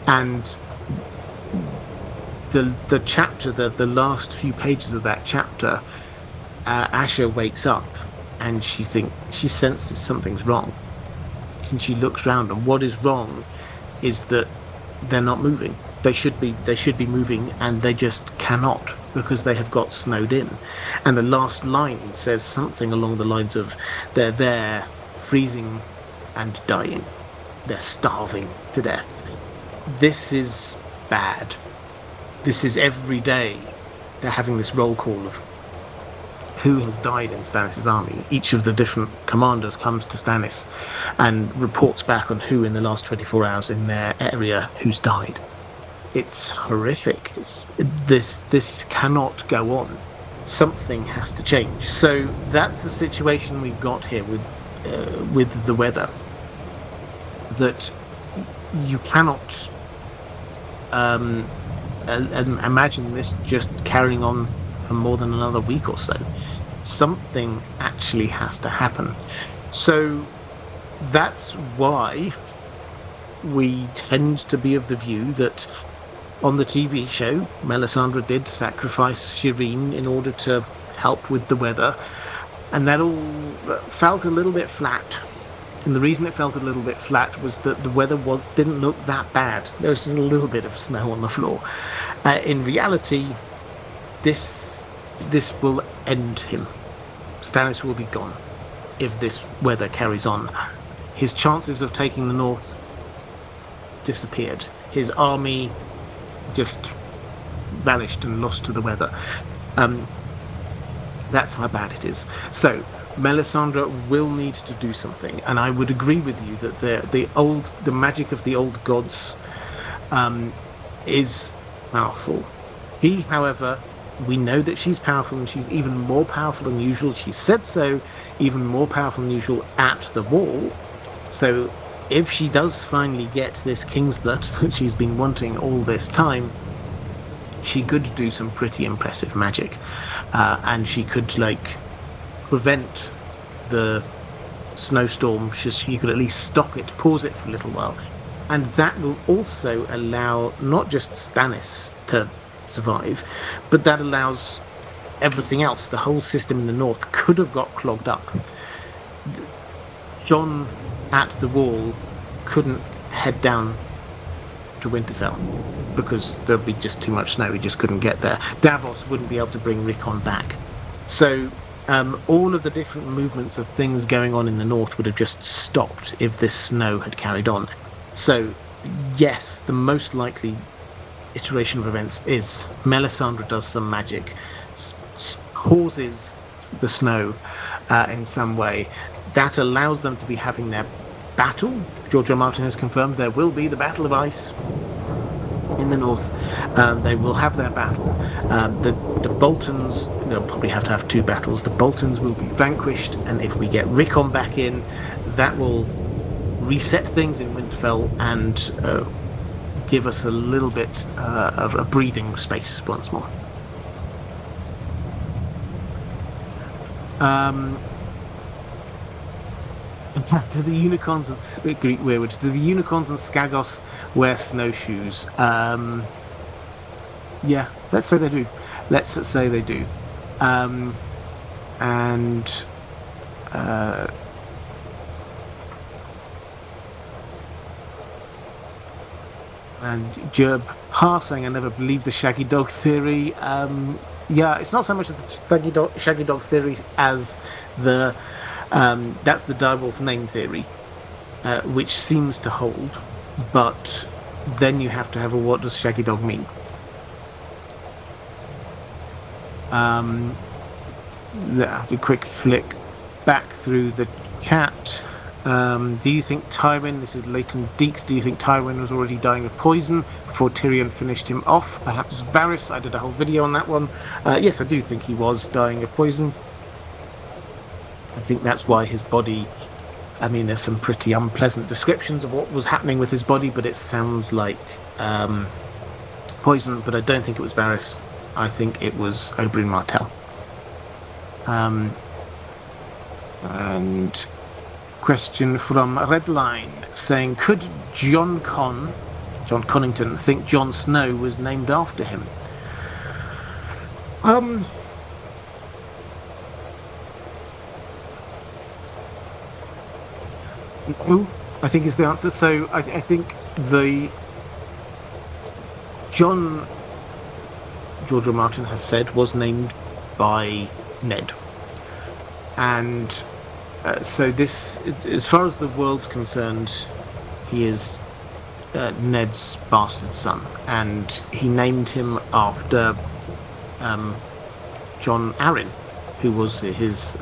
And the chapter, the last few pages of that chapter, Asha wakes up and she senses something's wrong. And she looks round, and what is wrong is that they're not moving. They should be moving, and they just cannot, because they have got snowed in. And the last line says something along the lines of, they're there, freezing and dying. They're starving to death. This is bad. This is every day they're having this roll call of who has died in Stannis' army. Each of the different commanders comes to Stannis and reports back on who in the last 24 hours in their area who's died. it's horrific. This cannot go on. Something has to change. So that's the situation we've got here with the weather. That you cannot imagine this just carrying on for more than another week or so. Something actually has to happen. So that's why we tend to be of the view that on the TV show, Melisandre did sacrifice Shireen in order to help with the weather, and that all felt a little bit flat. And the reason it felt a little bit flat was that the weather didn't look that bad. There was just a little bit of snow on the floor. In reality, this will end him. Stannis will be gone if this weather carries on. His chances of taking the north disappeared. His army just vanished and lost to the weather. That's how bad it is. So Melisandre will need to do something, and I would agree with you that the magic of the old gods is powerful. She, however, we know that she's powerful, and she's even more powerful than usual. She said so, even more powerful than usual at the Wall. So if she does finally get this King's Blood that she's been wanting all this time, she could do some pretty impressive magic, and she could prevent the snowstorm. She could at least stop it, pause it for a little while, and that will also allow not just Stannis to survive, but that allows everything else. The whole system in the north could have got clogged up. Jon at the Wall couldn't head down to Winterfell because there'd be just too much snow. He just couldn't get there. Davos wouldn't be able to bring Rickon back. So all of the different movements of things going on in the north would have just stopped if this snow had carried on. So yes, the most likely iteration of events is Melisandre does some magic, causes the snow in some way. That allows them to be having their battle. George R. R. Martin has confirmed there will be the Battle of Ice in the north. They will have their battle. The Boltons, they'll probably have to have two battles. The Boltons will be vanquished, and if we get Rickon back in, that will reset things in Winterfell and give us a little bit of a breathing space once more. Do the unicorns and Greek weirwood? Do the unicorns and Skagos wear snowshoes? Yeah, let's say they do. Let's say they do. And Jerb Parr saying, I never believed the shaggy dog theory. Yeah, it's not so much the shaggy dog theory as the that's the direwolf name theory, which seems to hold, but then you have to have what does shaggy dog mean? A quick flick back through the chat. Do you think Tywin, this is Leighton Deeks, do you think Tywin was already dying of poison before Tyrion finished him off? Perhaps Varys, I did a whole video on that one. Yes, I do think he was dying of poison. I think that's why his body, I mean, there's some pretty unpleasant descriptions of what was happening with his body, but it sounds like poison, but I don't think it was Varys. I think it was Oberyn Martell. And question from Redline saying, could John Connington think Jon Snow was named after him? No, I think is the answer. So I think George R. Martin has said was named by Ned, and so this, as far as the world's concerned, he is Ned's bastard son, and he named him after Jon Arryn, who was his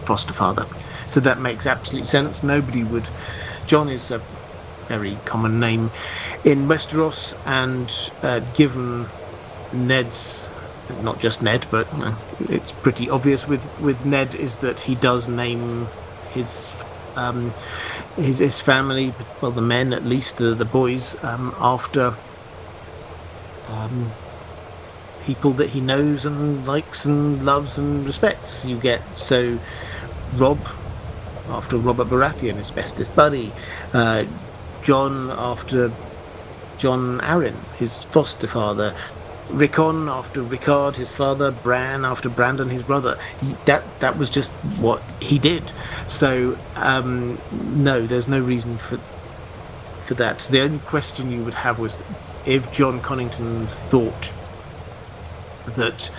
foster father. So that makes absolute sense. Nobody would. Jon is a very common name in Westeros, and given Ned's, not just Ned, but it's pretty obvious with Ned, is that he does name his family, well, the men at least, the boys, after people that he knows and likes and loves and respects. You get, so Rob after Robert Baratheon, his bestest buddy, John after John Arryn, his foster father, Rickon after Rickard, his father, Bran after Brandon, his brother. That was just what he did. So no, there's no reason for that. The only question you would have was if John Connington thought that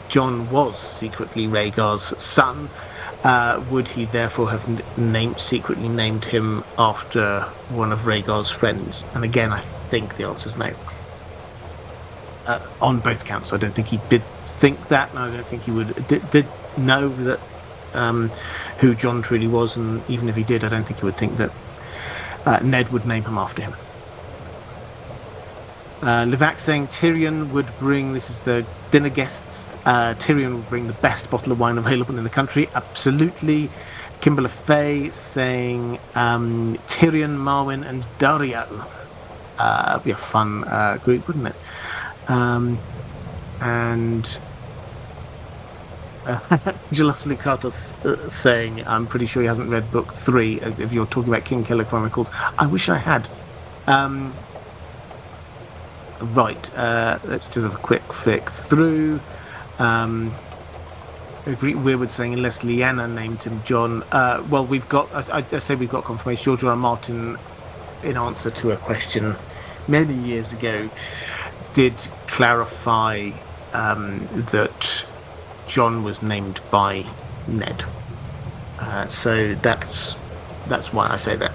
John was secretly Rhaegar's son, would he therefore have secretly named him after one of Rhaegar's friends? And again, I think the answer is no. On both counts, I don't think he did think that, and I don't think he did know that who John truly was, and even if he did, I don't think he would think that Ned would name him after him. Levac saying Tyrion would bring, this is the dinner guests, Tyrion would bring the best bottle of wine available in the country. Absolutely. Kimberly Faye saying Tyrion, Marwyn and Dario. It'd be a fun group, wouldn't it? And Angelos Lucatos saying, I'm pretty sure he hasn't read book 3, if you're talking about King Killer Chronicles. I wish I had. Right, let's just have a quick flick through. Weirwood saying, unless Lyanna named him John. Well, we've got, I say we've got confirmation. George R. R. Martin, in answer to a question many years ago, did clarify that John was named by Ned. So that's why I say that.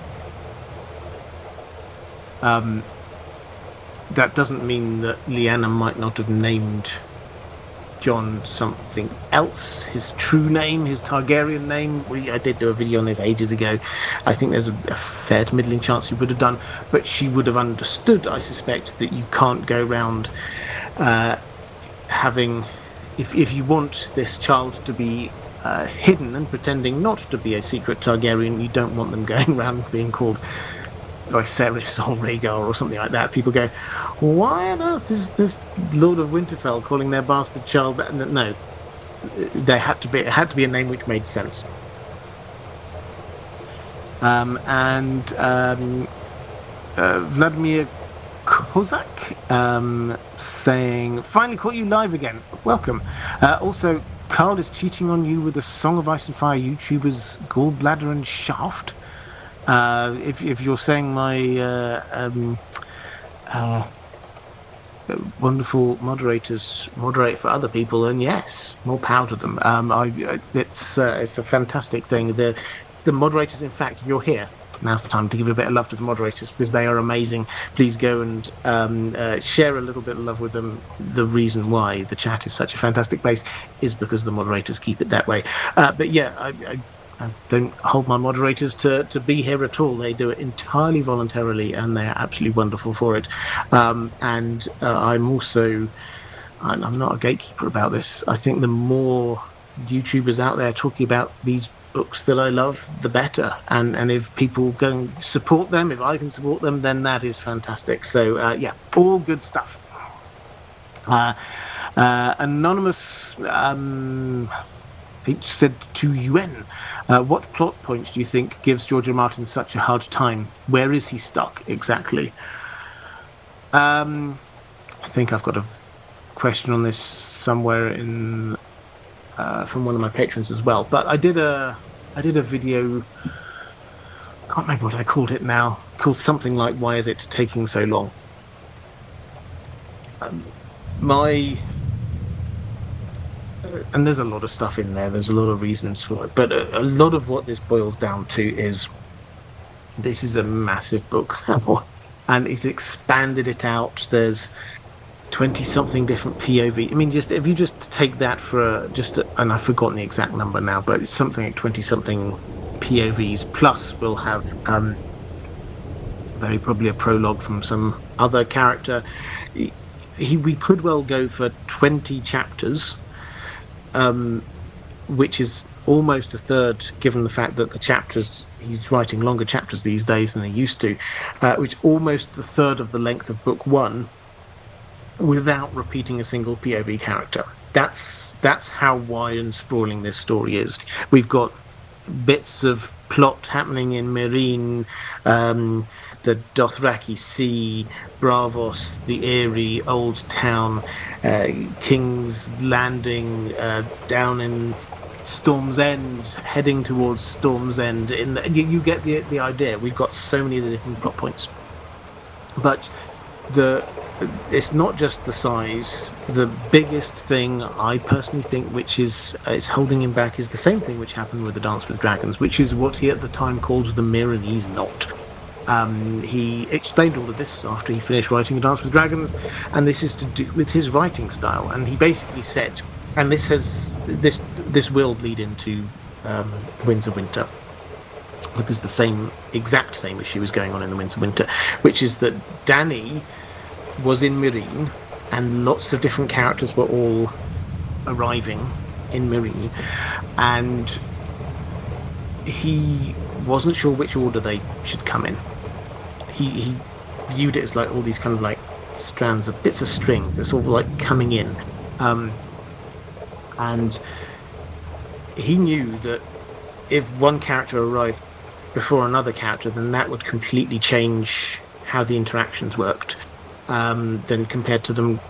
That doesn't mean that Lyanna might not have named John something else, his true name, his Targaryen name. I did do a video on this ages ago. I think there's a fair to middling chance she would have done, but she would have understood, I suspect, that you can't go around having, if you want this child to be hidden and pretending not to be a secret Targaryen, you don't want them going around being called Viserys or Rhaegar or something like that. People go, why on earth is this Lord of Winterfell calling their bastard child that? No, it had to be a name which made sense. Vladimir Kozak saying, finally caught you live again. Welcome. Also, Carl is cheating on you with the Song of Ice and Fire YouTubers Gallbladder and Shaft. If you're saying my wonderful moderators moderate for other people, then yes, more power to them. It's a fantastic thing. The moderators, in fact, if you're here, now's the time to give a bit of love to the moderators because they are amazing. Please go and share a little bit of love with them. The reason why the chat is such a fantastic place is because the moderators keep it that way. But yeah, I don't hold my moderators to be here at all. They do it entirely voluntarily, and they are absolutely wonderful for it. I'm also, I'm not a gatekeeper about this. I think the more YouTubers out there talking about these books that I love, the better. And if people go and support them, if I can support them, then that is fantastic. So yeah, all good stuff. Anonymous H said to UN, what plot points do you think gives George R. R. Martin such a hard time? Where is he stuck exactly? I think I've got a question on this somewhere in from one of my patrons as well. But I did a video. I can't remember what I called it now. Called something like "Why is it taking so long?" And there's a lot of stuff in there. There's a lot of reasons for it, but a lot of what this boils down to is this is a massive book now, and it's expanded it out. There's 20-something different POV. I mean, just if you just take that for and I've forgotten the exact number now, but it's something like 20-something POVs, plus we'll have very probably a prologue from some other character. We could well go for 20 chapters, which is almost a third, given the fact that the chapters, he's writing longer chapters these days than he used to, which almost a third of the length of book one, without repeating a single POV character. That's how wide and sprawling this story is. We've got bits of plot happening in Meereen, the Dothraki Sea, Bravos, the Eyrie, Old Town, King's Landing, down in Storm's End, heading towards Storm's End. You get the idea. We've got so many of the different plot points. But it's not just the size. The biggest thing I personally think which is holding him back is the same thing which happened with the Dance with Dragons, which is what he at the time called the Meereenese knot. He explained all of this after he finished writing A Dance with Dragons, and this is to do with his writing style. And he basically said, and this will bleed into Winds of Winter, because the exact same issue is going on in the Winds of Winter, which is that Dany was in Meereen, and lots of different characters were all arriving in Meereen, and he wasn't sure which order they should come in. He viewed it as like all these kind of like strands of bits of string that's all like coming in, and he knew that if one character arrived before another character, then that would completely change how the interactions worked, than compared to them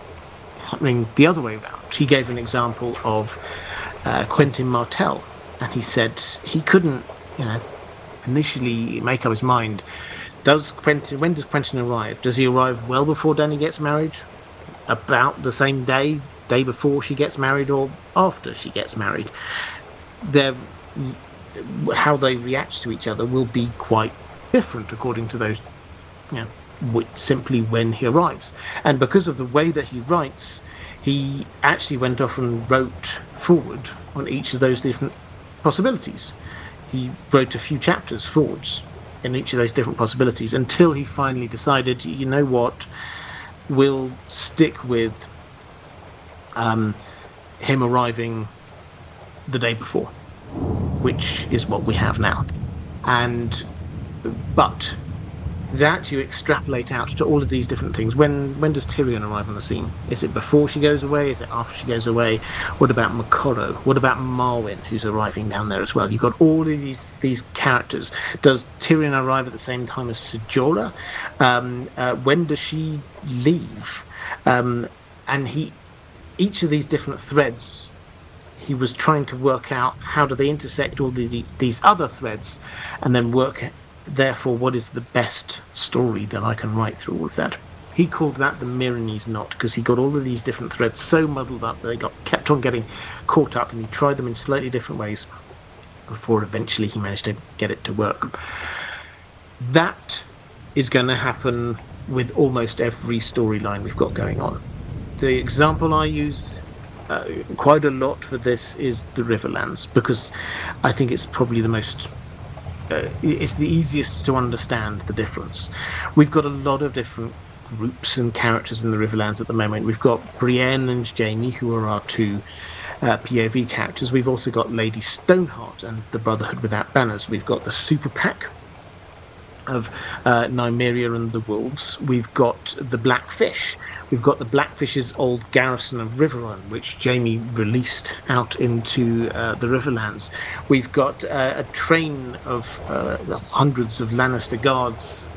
happening the other way around. He gave an example of Quentin Martell, and he said he couldn't, initially make up his mind. When does Quentin arrive? Does he arrive well before Dany gets married? About the same day before she gets married, or after she gets married? How they react to each other will be quite different according to those, simply when he arrives. And because of the way that he writes, he actually went off and wrote forward on each of those different possibilities. He wrote a few chapters forwards in each of those different possibilities until he finally decided, you know what, we'll stick with him arriving the day before, which is what we have now. But that you extrapolate out to all of these different things. When does Tyrion arrive on the scene? Is it before she goes away? Is it after she goes away? What about Moqorro? What about Marwyn, who's arriving down there as well? You've got all of these characters. Does Tyrion arrive at the same time as Jorah? When does she leave? And each of these different threads, he was trying to work out how do they intersect all these other threads, and then work, therefore, what is the best story that I can write through all of that. He called that the Meereenese knot, because he got all of these different threads so muddled up that they kept on getting caught up, and he tried them in slightly different ways before eventually he managed to get it to work. That is going to happen with almost every storyline we've got going on. The example I use quite a lot for this is the Riverlands, because I think it's probably the most it's the easiest to understand the difference. We've got a lot of different groups and characters in the Riverlands at the moment. We've got Brienne and Jaime, who are our two POV characters. We've also got Lady Stoneheart and the Brotherhood Without Banners. We've got the Super Pack of Nymeria and the Wolves. We've got the Blackfish. We've got the Blackfish's old garrison of Riverrun, which Jaime released out into the Riverlands. We've got a train of hundreds of Lannister guards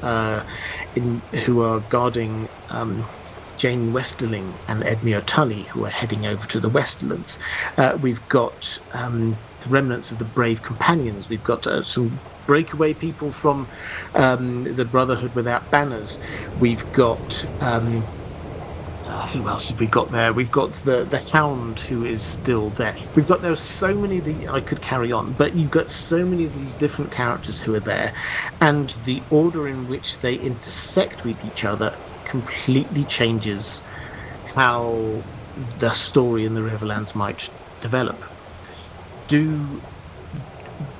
who are guarding Jaime Westerling and Edmure Tully, who are heading over to the Westerlands. We've got the remnants of the Brave Companions. We've got some breakaway people from the Brotherhood Without Banners. We've got who else have we got there? We've got the Hound, who is still there. There's so many I could carry on, but you've got so many of these different characters who are there, and the order in which they intersect with each other completely changes how the story in the Riverlands might develop. Do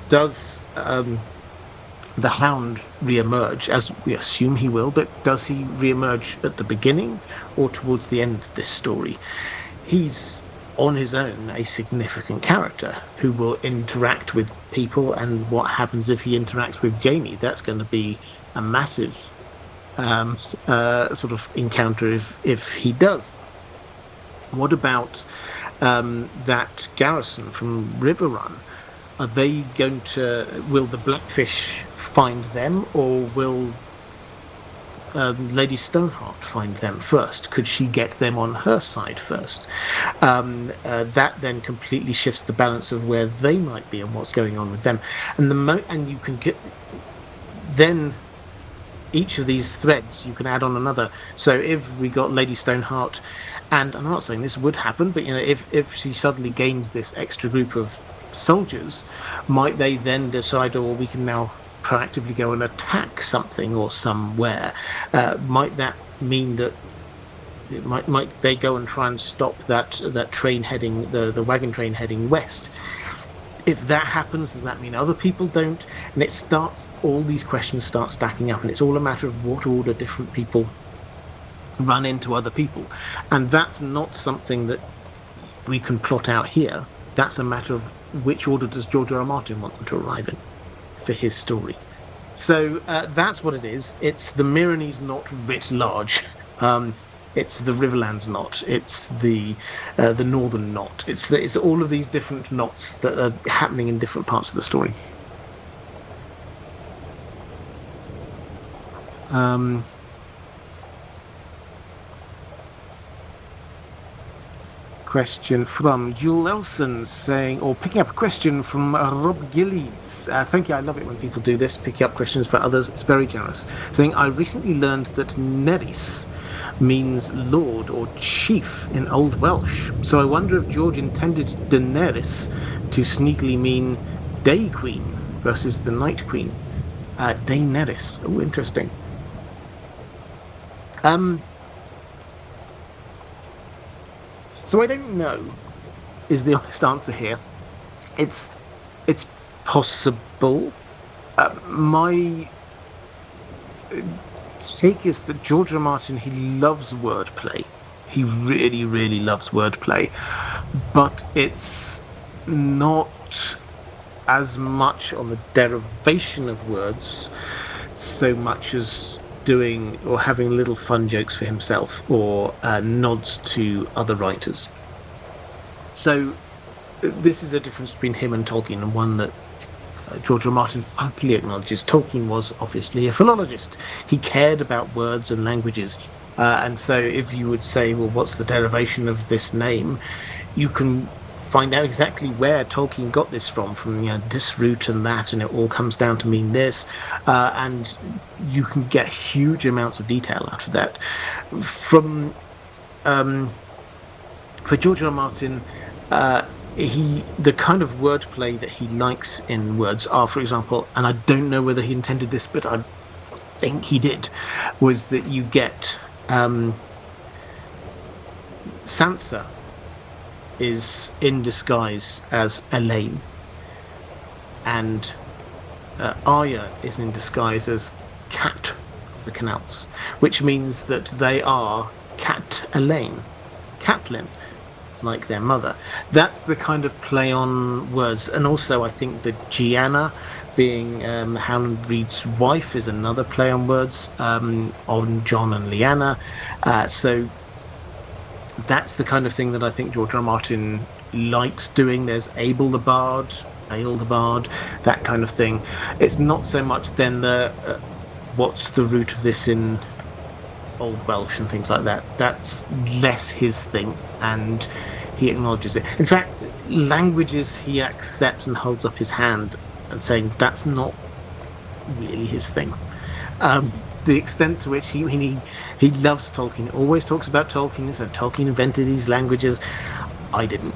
does the Hound re-emerge, as we assume he will, but does he re-emerge at the beginning or towards the end of this story? He's on his own a significant character who will interact with people, and what happens if he interacts with Jaime? That's going to be a massive sort of encounter if he does. What about that garrison from Riverrun? Are they going to? Will the Blackfish find them, or will Lady Stoneheart find them first? Could she get them on her side first? That then completely shifts the balance of where they might be and what's going on with them. And and you can get then each of these threads you can add on another. So if we got Lady Stoneheart, and I'm not saying this would happen, but if she suddenly gains this extra group of soldiers, might they then decide, oh, we can now proactively go and attack something or somewhere? Might that mean that might they go and try and stop that train heading the wagon train heading west? If that happens, does that mean other people don't? And it starts, all these questions start stacking up, and it's all a matter of what order different people run into other people. And that's not something that we can plot out here. That's a matter of which order does George R. R. Martin want them to arrive in for his story. So that's what it is. It's the Myronese knot writ large. It's the Riverlands knot. It's the Northern knot. It's all of these different knots that are happening in different parts of the story. Question from Jewel Elson saying, or picking up a question from Rob Gillies. Thank you, I love it when people do this, picking up questions for others, it's very generous. Saying, I recently learned that Nerys means lord or chief in Old Welsh. So I wonder if George intended Daenerys to sneakily mean Day Queen versus the Night Queen. Daenerys. Oh, interesting. So I don't know, is the honest answer here. It's possible. My take is that George R. R. Martin, he loves wordplay. He really, really loves wordplay. But it's not as much on the derivation of words so much as doing or having little fun jokes for himself or nods to other writers. So this is a difference between him and Tolkien, and one that George R. R. Martin openly acknowledges. Tolkien was obviously a philologist. He cared about words and languages. And so if you would say, well, what's the derivation of this name? You can find out exactly where Tolkien got this from this root and that, and it all comes down to mean this, and you can get huge amounts of detail out of that. For George R. R. Martin, the kind of wordplay that he likes in words are, for example, and I don't know whether he intended this, but I think he did, was that you get Sansa is in disguise as Elaine, and Arya is in disguise as Cat of the Canals, which means that they are Catelyn, like their mother. That's the kind of play on words. And also I think that Gianna being Hound Reed's wife is another play on words on Jon and Lyanna. So that's the kind of thing that I think George R. R. Martin likes doing. There's Abel the Bard, that kind of thing. It's not so much then what's the root of this in Old Welsh and things like that. That's less his thing, and he acknowledges it. In fact, languages he accepts and holds up his hand and saying that's not really his thing. The extent to which he loves Tolkien, always talks about Tolkien, so Tolkien invented these languages. I didn't.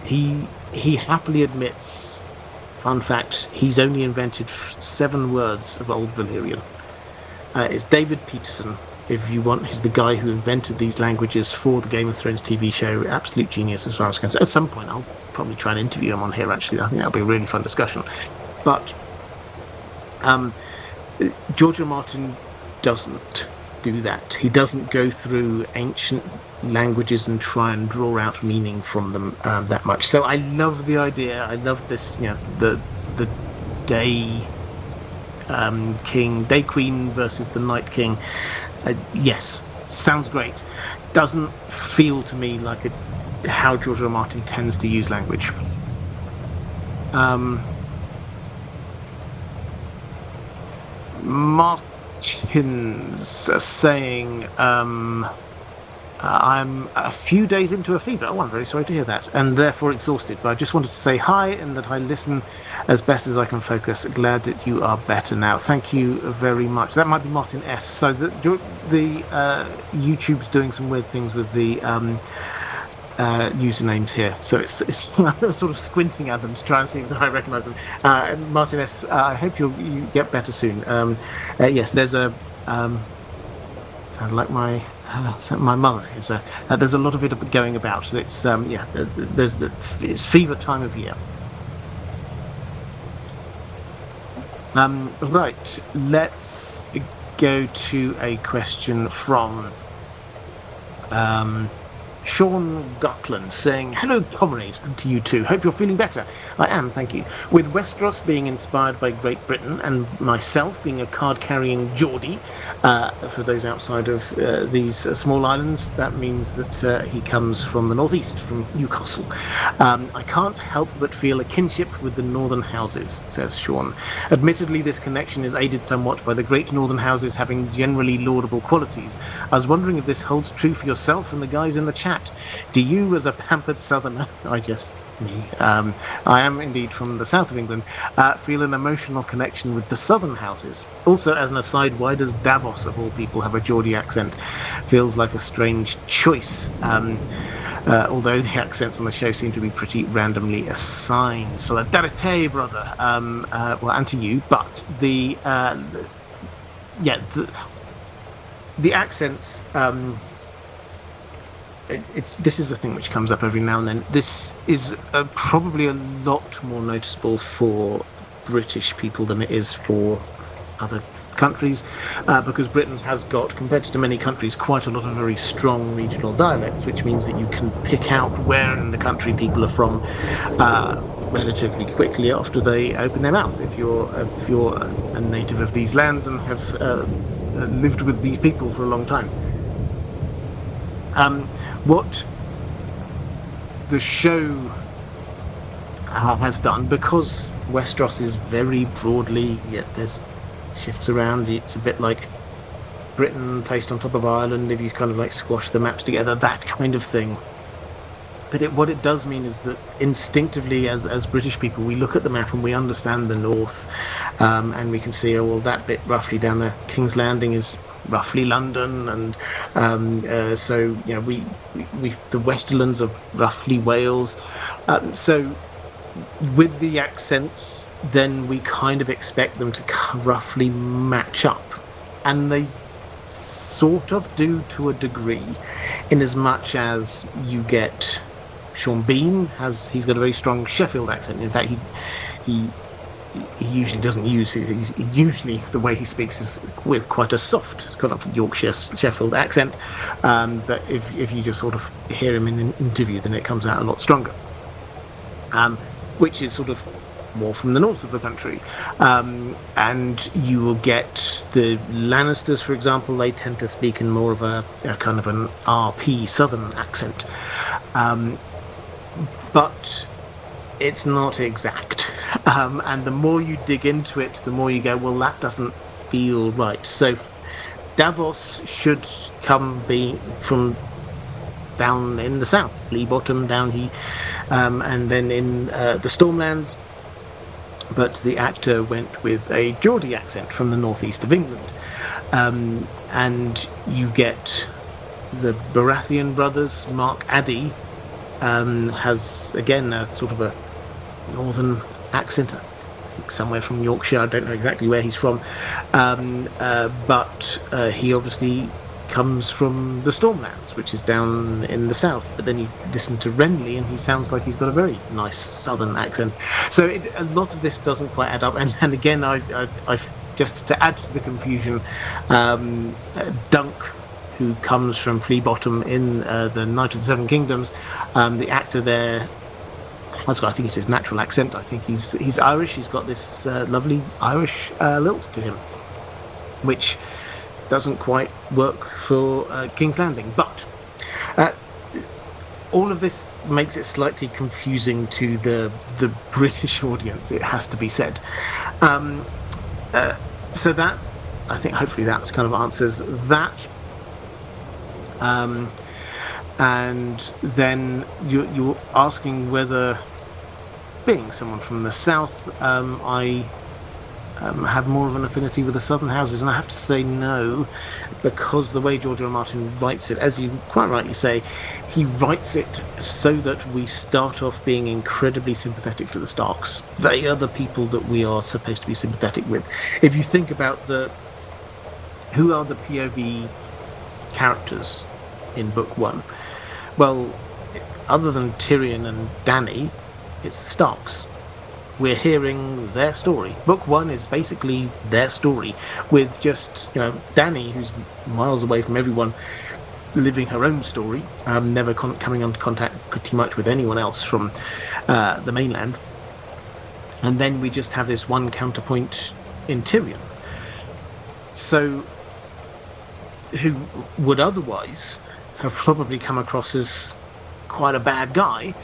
He happily admits, fun fact, he's only invented 7 words of Old Valyrian. It's David Peterson, if you want, who's the guy who invented these languages for the Game of Thrones TV show. Absolute genius as far as concerned. At some point I'll probably try and interview him on here, actually. I think that'll be a really fun discussion. But George R. Martin doesn't do that. He doesn't go through ancient languages and try and draw out meaning from them that much. So I love the idea. I love this, the day king, day queen versus the night king. Yes, sounds great. Doesn't feel to me like how George R. R. Martin tends to use language. Martin's saying, I'm a few days into a fever. Oh, I'm very sorry to hear that, and therefore exhausted. But I just wanted to say hi and that I listen as best as I can focus. Glad that you are better now. Thank you very much. That might be Martin S. So the YouTube's doing some weird things with the usernames here. So it's I'm sort of squinting at them to try and see if I recognise them. Martin S. I hope you get better soon. Yes, there's a sound like my mother. There's a lot of it going about. So it's it's fever time of year. Right, let's go to a question from Sean Gutland saying, "Hello, comrade, and to you too. Hope you're feeling better." I am, thank you. With Westeros being inspired by Great Britain and myself being a card-carrying Geordie, for those outside of these small islands, that means that he comes from the northeast, from Newcastle. I can't help but feel a kinship with the northern houses, says Sean. Admittedly, this connection is aided somewhat by the great northern houses having generally laudable qualities. I was wondering if this holds true for yourself and the guys in the chat. Do you, as a pampered southerner, I am indeed from the south of England, feel an emotional connection with the southern houses? Also, as an aside, why does Davos, of all people, have a Geordie accent? Feels like a strange choice, although the accents on the show seem to be pretty randomly assigned. Solidarity, brother. Well, and to you, but the accents... this is a thing which comes up every now and then. This is probably a lot more noticeable for British people than it is for other countries, because Britain has got, compared to many countries, quite a lot of very strong regional dialects, which means that you can pick out where in the country people are from relatively quickly after they open their mouth. If you're a native of these lands and have lived with these people for a long time. What the show has done, because Westeros is very broadly, there's shifts around, it's a bit like Britain placed on top of Ireland, if you kind of like squash the maps together, that kind of thing. But what it does mean is that instinctively, as British people, we look at the map and we understand the north, and we can see, oh, well, that bit roughly down the King's Landing is roughly London, and so we the Westerlands are roughly Wales. So with the accents, then we kind of expect them to roughly match up, and they sort of do to a degree, in as much as you get Sean Bean he's got a very strong Sheffield accent. In fact, he usually doesn't use it. Usually the way he speaks is with quite a soft kind of Yorkshire Sheffield accent, but if you just sort of hear him in an interview, then it comes out a lot stronger, which is sort of more from the north of the country. And you will get the Lannisters, for example, they tend to speak in more of a kind of an RP southern accent, but it's not exact. And the more you dig into it, the more you go, well, that doesn't feel right. So Davos should be from down in the south, Lee Bottom, down here, and then in the Stormlands. But the actor went with a Geordie accent from the northeast of England. And you get the Baratheon brothers. Mark Addy has, again, a sort of a northern accent, I think somewhere from Yorkshire. I don't know exactly where he's from, but he obviously comes from the Stormlands, which is down in the south. But then you listen to Renly, and he sounds like he's got a very nice southern accent. So a lot of this doesn't quite add up. And again, I just to add to the confusion, Dunk, who comes from Flea Bottom in the Knight of the Seven Kingdoms, the actor there, I think it's his natural accent. I think he's Irish. He's got this lovely Irish lilt to him, which doesn't quite work for King's Landing. But all of this makes it slightly confusing to the British audience, it has to be said. So that, I think, hopefully that kind of answers that. And then you're asking whether, being someone from the south, I have more of an affinity with the southern houses, and I have to say no, because the way George R. R. Martin writes it, as you quite rightly say, he writes it so that we start off being incredibly sympathetic to the Starks. They are the people that we are supposed to be sympathetic with. If you think about who are the POV characters in Book 1, well, other than Tyrion and Dany, it's the Starks. We're hearing their story. Book 1 is basically their story, with just, Dany, who's miles away from everyone, living her own story, never coming into contact pretty much with anyone else from the mainland. And then we just have this one counterpoint in Tyrion. So, who would otherwise have probably come across as quite a bad guy,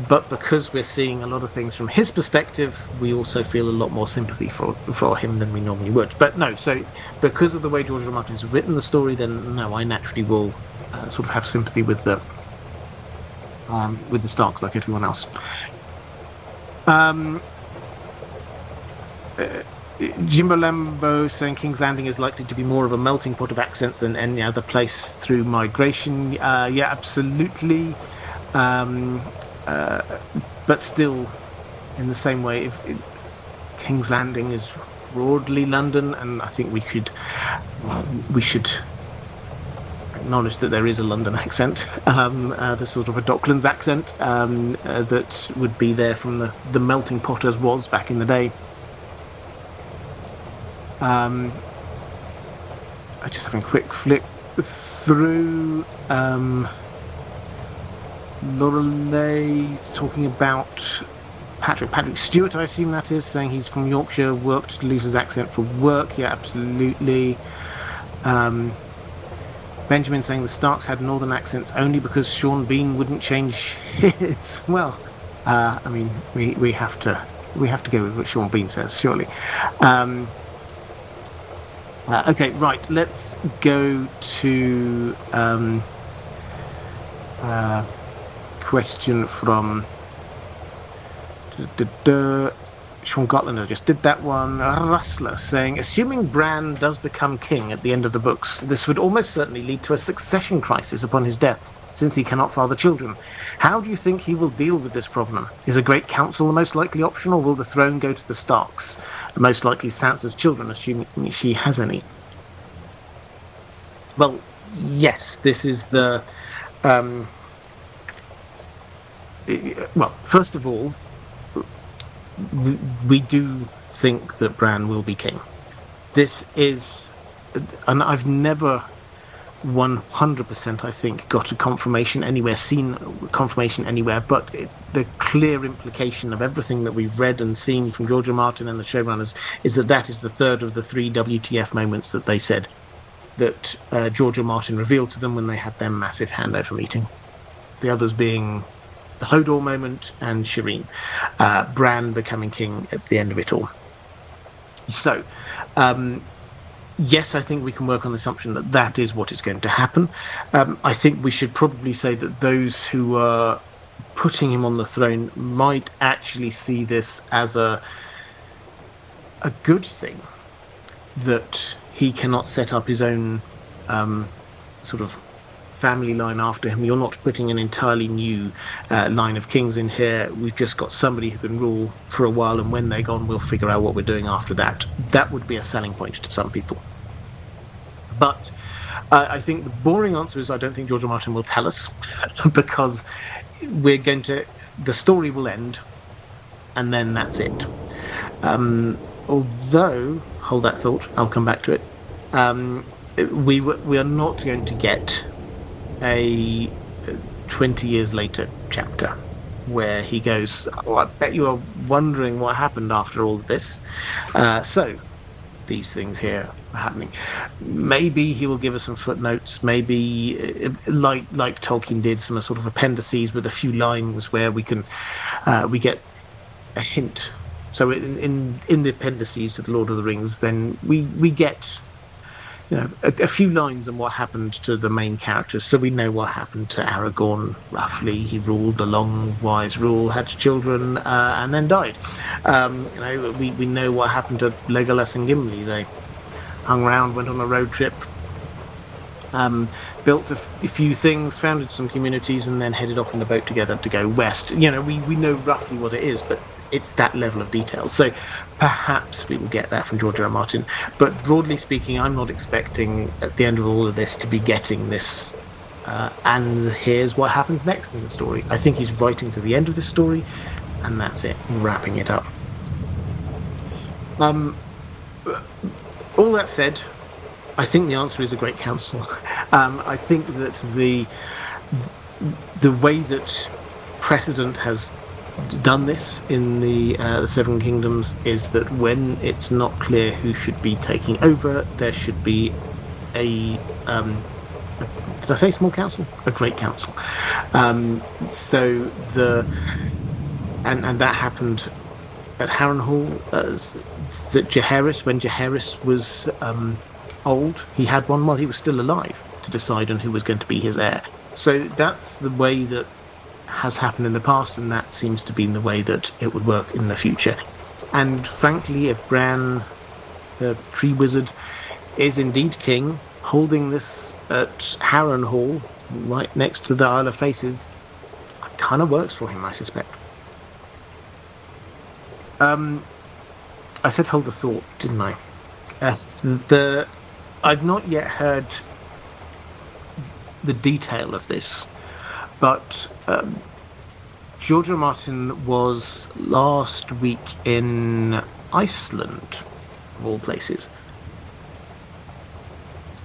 but because we're seeing a lot of things from his perspective, we also feel a lot more sympathy for him than we normally would. But no, so because of the way George R. R. Martin's written the story, then no, I naturally will sort of have sympathy with the Starks, like everyone else. Jimbo Lambo saying King's Landing is likely to be more of a melting pot of accents than any other place through migration. Yeah, absolutely. But still, in the same way, if King's Landing is broadly London, and I think we should acknowledge that there is a London accent, there's sort of a Docklands accent that would be there from the melting pot as was back in the day. I just having a quick flick through. Lorelei talking about Patrick Stewart, I assume that is, saying he's from Yorkshire, worked to lose his accent for work. Yeah, absolutely. Benjamin saying the Starks had northern accents only because Sean Bean wouldn't change his. Well, I mean, we have to go with what Sean Bean says, surely. Okay, right. Let's go to question from Sean Gotlander. Just did that one. Rustler saying, assuming Bran does become king at the end of the books, this would almost certainly lead to a succession crisis upon his death, since he cannot father children. How do you think he will deal with this problem? Is a great council the most likely option, or will the throne go to the Starks? Most likely Sansa's children, assuming she has any. Well, yes, this is the... well, first of all, we do think that Bran will be king. This is... And I've never 100%, I think, got a confirmation anywhere, seen confirmation anywhere, but the clear implication of everything that we've read and seen from George R. R. Martin and the showrunners is that is the third of the 3 WTF moments that they said that George R. R. Martin revealed to them when they had their massive handover meeting. The others being the Hodor moment and Shireen. Bran becoming king at the end of it all. So, yes, I think we can work on the assumption that is what is going to happen. I think we should probably say that those who are putting him on the throne might actually see this as a good thing, that he cannot set up his own sort of family line after him. You're not putting an entirely new line of kings in here. We've just got somebody who can rule for a while, and when they're gone, we'll figure out what we're doing after that. That would be a selling point to some people. But I think the boring answer is I don't think George R. Martin will tell us because the story will end and then that's it. Although, hold that thought, I'll come back to it. We are not going to get a 20 years later chapter where he goes, oh, I bet you are wondering what happened after all of this. So these things here are happening. Maybe he will give us some footnotes, maybe like Tolkien did, some sort of appendices with a few lines where we get a hint. So in the appendices to the Lord of the Rings, then we get a few lines on what happened to the main characters, so we know what happened to Aragorn, roughly. He ruled a long, wise rule, had children, and then died. We know what happened to Legolas and Gimli. They hung around, went on a road trip, built a few things, founded some communities, and then headed off in the boat together to go west. We know roughly what it is, but it's that level of detail. So perhaps we will get that from George R. R. Martin. But broadly speaking, I'm not expecting at the end of all of this to be getting this, and here's what happens next in the story. I think he's writing to the end of the story, and that's it, wrapping it up. All that said, I think the answer is a great council. I think that the way that precedent has done this in the Seven Kingdoms is that when it's not clear who should be taking over, there should be a did I say small council? A great council. And that happened at Harrenhal. That Jaehaerys, when Jaehaerys was old, he had one while he was still alive to decide on who was going to be his heir. So that's the way that has happened in the past, and that seems to be the way that it would work in the future. And frankly, if Bran, the tree wizard, is indeed king, holding this at Harrenhal, right next to the Isle of Faces, it kind of works for him, I suspect. I said hold the thought, didn't I? I've not yet heard the detail of this, but George R. R. Martin was last week in Iceland, of all places,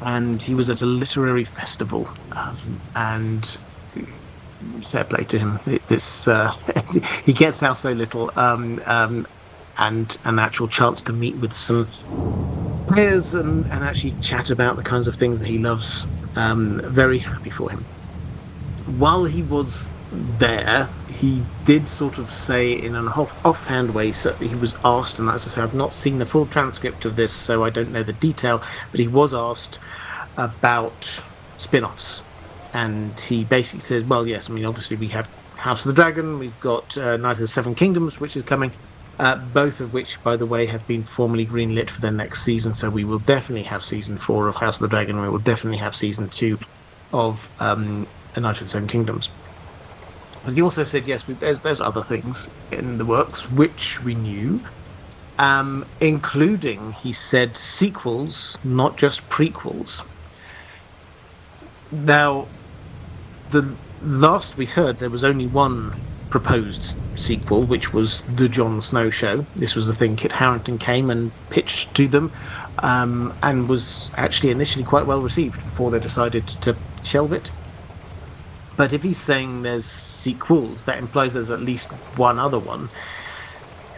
and he was at a literary festival, and fair play to him. He gets out so little, and an actual chance to meet with some players and actually chat about the kinds of things that he loves. Very happy for him. While he was there, he did sort of say in an offhand way, so he was asked, and as I say, I've not seen the full transcript of this, so I don't know the detail, but he was asked about spin-offs. And he basically said, well, yes, I mean, obviously we have House of the Dragon, we've got Knight of the Seven Kingdoms, which is coming, both of which, by the way, have been formally greenlit for their next season, so we will definitely have Season 4 of House of the Dragon, and we will definitely have Season 2 of A Knight of the Seven Kingdoms. And he also said, yes, there's other things in the works, which we knew, including, he said, sequels, not just prequels. Now, the last we heard, there was only one proposed sequel, which was The Jon Snow Show. This was the thing Kit Harington came and pitched to them, and was actually initially quite well received before they decided to shelve it. But if he's saying there's sequels, that implies there's at least one other one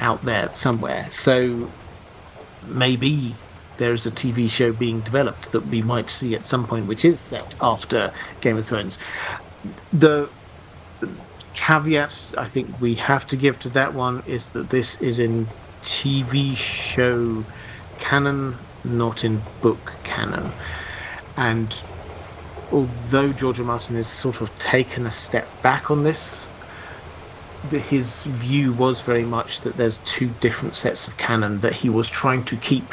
out there somewhere. So maybe there's a TV show being developed that we might see at some point, which is set after Game of Thrones. The caveat I think we have to give to that one is that this is in TV show canon, not in book canon. And although George R. R. Martin has sort of taken a step back on this, his view was very much that there's two different sets of canon that he was trying to keep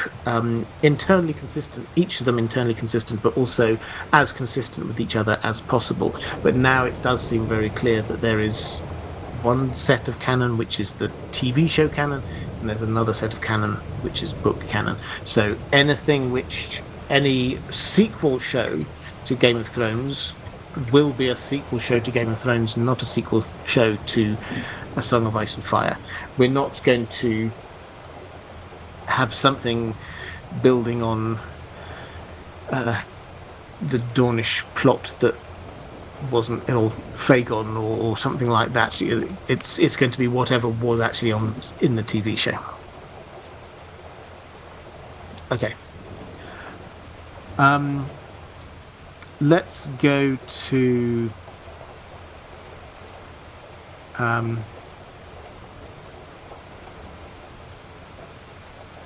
internally consistent, each of them internally consistent, but also as consistent with each other as possible. But now it does seem very clear that there is one set of canon, which is the TV show canon, and there's another set of canon, which is book canon. So any sequel show to Game of Thrones will be a sequel show to Game of Thrones, not a sequel show to A Song of Ice and Fire. We're not going to have something building on the Dornish plot that wasn't, or Fagon or something like that. It's going to be whatever was actually in the TV show. Okay. Let's go to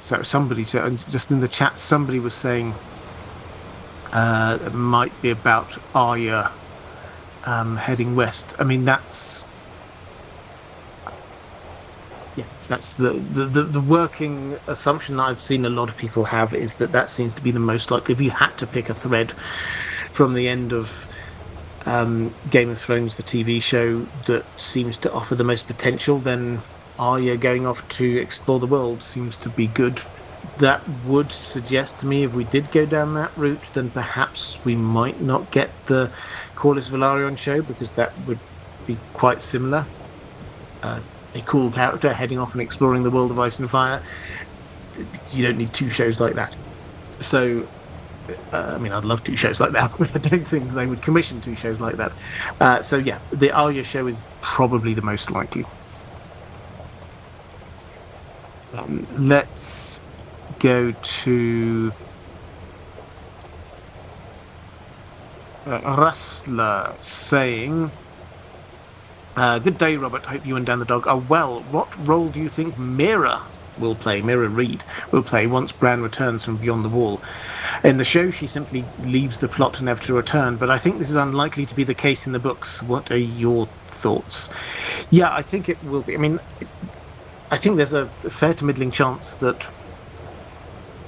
so somebody said, just in the chat, somebody was saying it might be about Arya heading west. I mean, that's the working assumption that I've seen a lot of people have, is that seems to be the most likely. If you had to pick a thread from the end of Game of Thrones, the TV show, that seems to offer the most potential, then Arya going off to explore the world seems to be good. That would suggest to me, if we did go down that route, then perhaps we might not get the Corlys Velaryon show, because that would be quite similar. A cool character heading off and exploring the world of Ice and Fire. You don't need two shows like that. So, I mean, I'd love two shows like that, but I don't think they would commission two shows like that. So yeah, the Arya show is probably the most likely. Let's go to Rustler saying, good day, Robert. Hope you and Dan the dog are well. What role do you think Meera Reed will play once Bran returns from beyond the wall? In the show, she simply leaves the plot never to return, but I think this is unlikely to be the case in the books. What are your thoughts? Yeah, I think it will be. I mean, I think there's a fair to middling chance that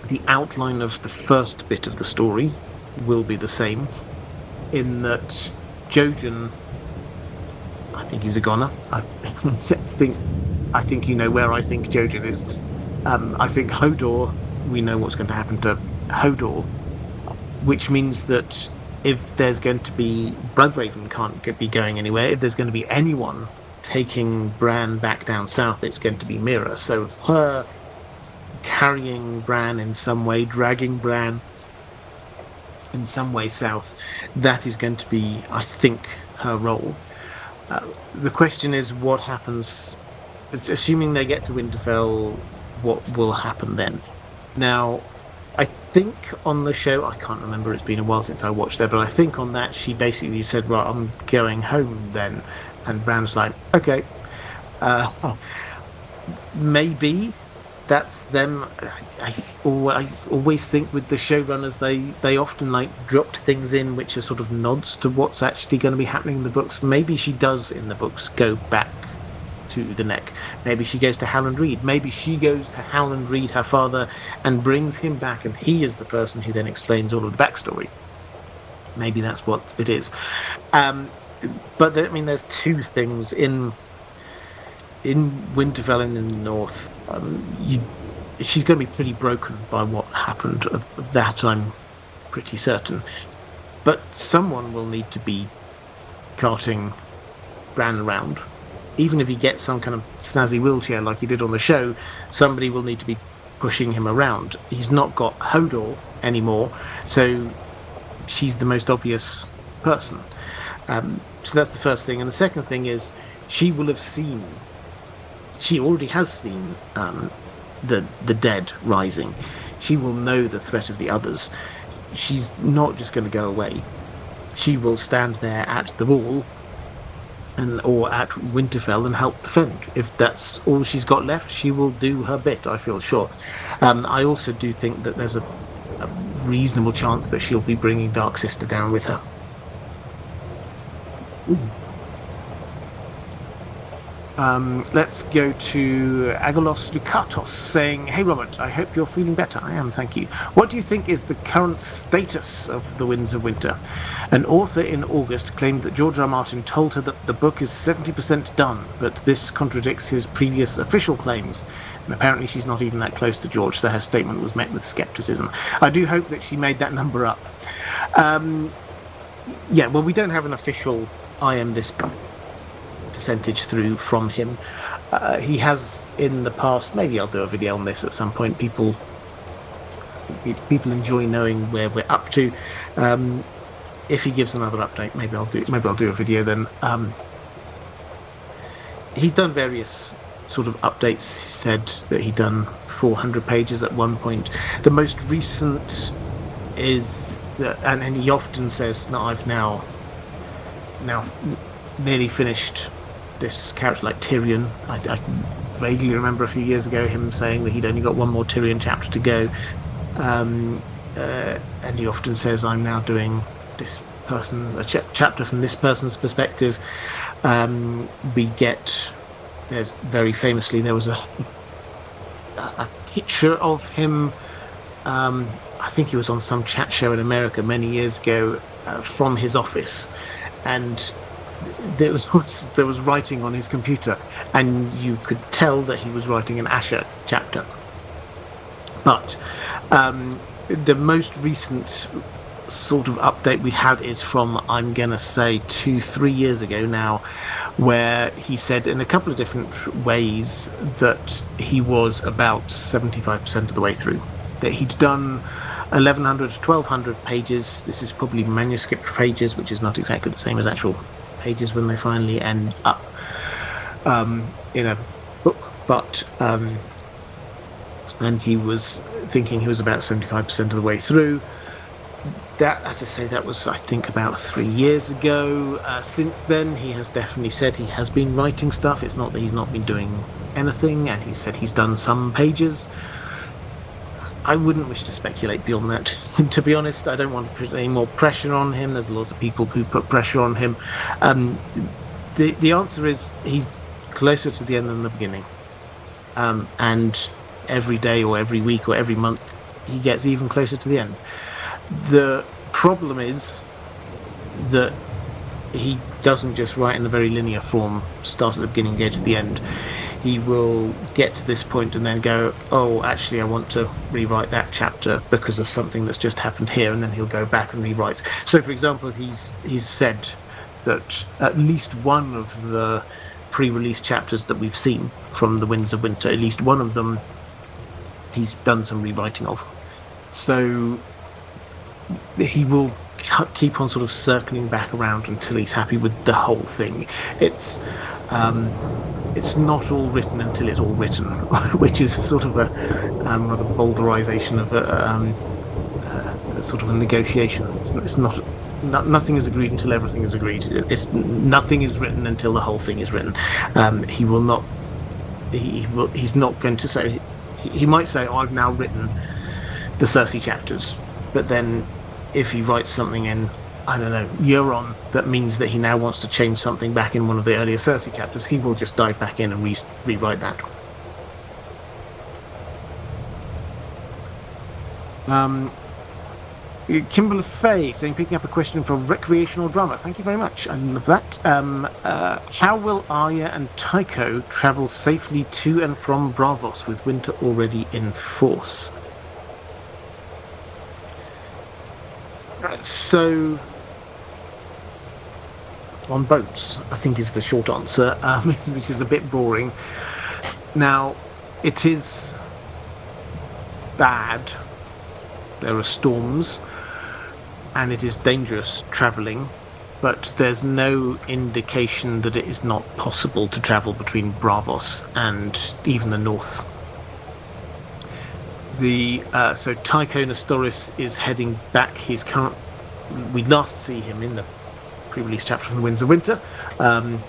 the outline of the first bit of the story will be the same, in that Jojen, I think he's a goner. I think you know where I think Jojen is. I think Hodor, we know what's going to happen to Hodor, which means that if there's going to be, Bloodraven can't be going anywhere. If there's going to be anyone taking Bran back down south, it's going to be Meera. So her carrying Bran in some way, dragging Bran in some way south, that is going to be, I think, her role. The question is, what happens, assuming they get to Winterfell, what will happen then? Now, I think on the show, I can't remember, it's been a while since I watched there, but I think on that she basically said, right, I'm going home then. And Bran's like, okay. Maybe that's them. I always think with the showrunners, they often like dropped things in which are sort of nods to what's actually going to be happening in the books. Maybe she does in the books go back to the Neck. Maybe she goes to Howland Reed. Maybe she goes to Howland Reed, her father, and brings him back, and he is the person who then explains all of the backstory. Maybe that's what it is. But I mean, there's two things in Winterfell and in the north. She's going to be pretty broken by what happened. Of that, I'm pretty certain. But someone will need to be carting Bran around. Even if he gets some kind of snazzy wheelchair like he did on the show, somebody will need to be pushing him around. He's not got Hodor anymore, so she's the most obvious person. So that's the first thing. And the second thing is, she already has seen the dead rising. She will know the threat of the others. She's not just going to go away. She will stand there at the wall or at Winterfell and help defend. If that's all she's got left, she will do her bit, I feel sure. I also do think that there's a reasonable chance that she'll be bringing Dark Sister down with her. Let's go to Agolos Lukatos saying, hey Robert, I hope you're feeling better. I am, thank you. What do you think is the current status of The Winds of Winter? An author in August claimed that George R. R. Martin told her that the book is 70% done, but this contradicts his previous official claims. And apparently she's not even that close to George, so her statement was met with skepticism. I do hope that she made that number up. Yeah, well, we don't have an official I am this percentage through from him. He has in the past. Maybe I'll do a video on this at some point. People enjoy knowing where we're up to. If he gives another update, maybe I'll do a video then. He's done various sort of updates. He said that he'd done 400 pages at one point. The most recent is that, and he often says that I've now nearly finished this character like Tyrion. I vaguely remember a few years ago him saying that he'd only got one more Tyrion chapter to go. And he often says, I'm now doing this person, a chapter from this person's perspective. There's very famously, there was a picture of him, I think he was on some chat show in America many years ago, from his office, and there was writing on his computer, and you could tell that he was writing an Asher chapter. But the most recent sort of update we had is from, I'm gonna say, 2-3 years ago now, where he said in a couple of different ways that he was about 75% of the way through, that he'd done 1100 to 1200 pages. This is probably manuscript pages, which is not exactly the same as actual pages when they finally end up in a book, but and he was thinking he was about 75% of the way through. That, as I say, that was, I think, about 3 years ago. Since then, he has definitely said he has been writing stuff. It's not that he's not been doing anything, and he said he's done some pages. I wouldn't wish to speculate beyond that. And to be honest, I don't want to put any more pressure on him. There's lots of people who put pressure on him. The answer is he's closer to the end than the beginning. And every day or every week or every month, he gets even closer to the end. The problem is that he doesn't just write in a very linear form, start at the beginning, go to the end. He will get to this point and then go, oh, actually, I want to rewrite that chapter because of something that's just happened here, and then he'll go back and rewrite. So, for example, he's said that at least one of the pre-release chapters that we've seen from The Winds of Winter, at least one of them, he's done some rewriting of. So he will keep on sort of circling back around until he's happy with the whole thing. It's not all written until it's all written, which is a sort of a rather bolderization of a sort of a negotiation. It's not nothing is agreed until everything is agreed. Nothing is written until the whole thing is written. He will not. He's not going to say. He might say, "Oh, I've now written the Cersei chapters," but then if he writes something in, I don't know, Euron, that means that he now wants to change something back in one of the earlier Cersei chapters, he will just dive back in and rewrite that. Kimberly Faye saying, picking up a question for recreational drama. Thank you very much. I love that. How will Arya and Tycho travel safely to and from Braavos with winter already in force? So, on boats, I think is the short answer, which is a bit boring. Now, it is bad. There are storms, and it is dangerous travelling, but there's no indication that it is not possible to travel between Braavos and even the north. So Tycho Nestoris is heading back. We last see him in the pre-release chapter from The Winds of Winter, and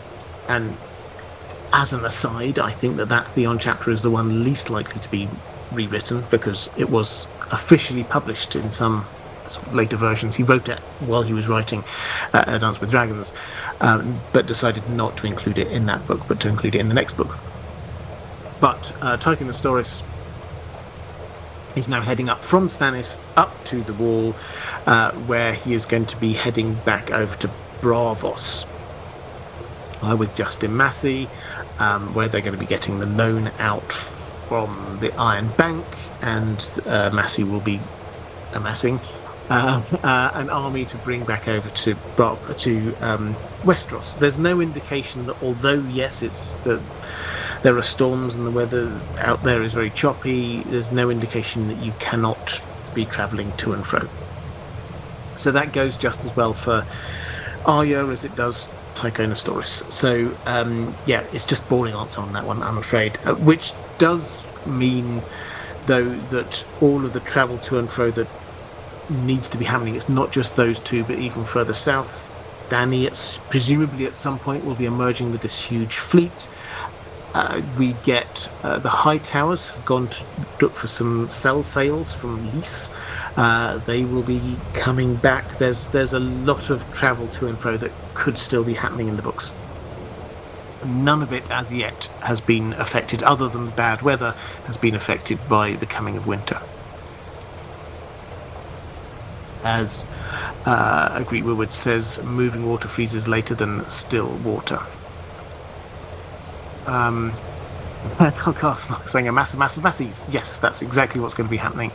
as an aside, I think that Theon chapter is the one least likely to be rewritten, because it was officially published in some sort of later versions. He wrote it while he was writing A Dance with Dragons, but decided not to include it in that book, but to include it in the next book. But Tycho Nestoris is now heading up from Stannis up to the Wall, where he is going to be heading back over to Braavos with Justin Massey, where they're going to be getting the loan out from the Iron Bank, and Massey will be amassing. an army to bring back over to Westeros. There's no indication that, although yes, there are storms and the weather out there is very choppy, there's no indication that you cannot be travelling to and fro. So that goes just as well for Arya as it does Tychonosaurus. So yeah, it's just boring answer on that one, I'm afraid. Which does mean, though, that all of the travel to and fro that needs to be happening, it's not just those two, but even further south, Dany, presumably at some point, will be emerging with this huge fleet. We get the High Towers have gone to look for some cell sails from Lys. They will be coming back. There's a lot of travel to and fro that could still be happening in the books. None of it as yet has been affected, other than the bad weather, has been affected by the coming of winter. As Agreed Woodward says, moving water freezes later than still water. Carlcast saying a massive masses. Yes, that's exactly what's going to be happening.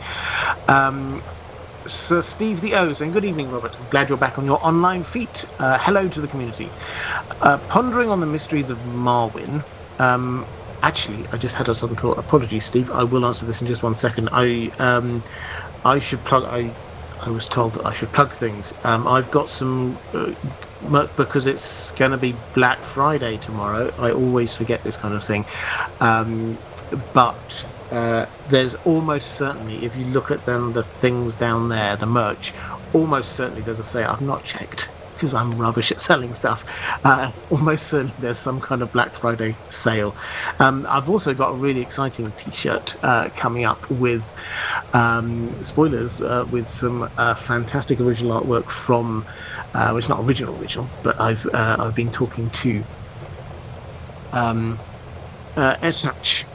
Sir Steve the O saying, good evening, Robert. I'm glad you're back on your online feet. Hello to the community. Pondering on the mysteries of Marwyn. Actually, I just had a sudden thought. Apologies, Steve. I will answer this in just 1 second. I should plug. I was told that I should plug things. I've got some because it's going to be Black Friday tomorrow. I always forget this kind of thing. But there's almost certainly, if you look at the things down there, the merch, almost certainly there's a sale. I've not checked because I'm rubbish at selling stuff. Almost certainly there's some kind of Black Friday sale. I've also got a really exciting t-shirt coming up with spoilers, with some fantastic original artwork from well, it's not original, but I've been talking to Esach,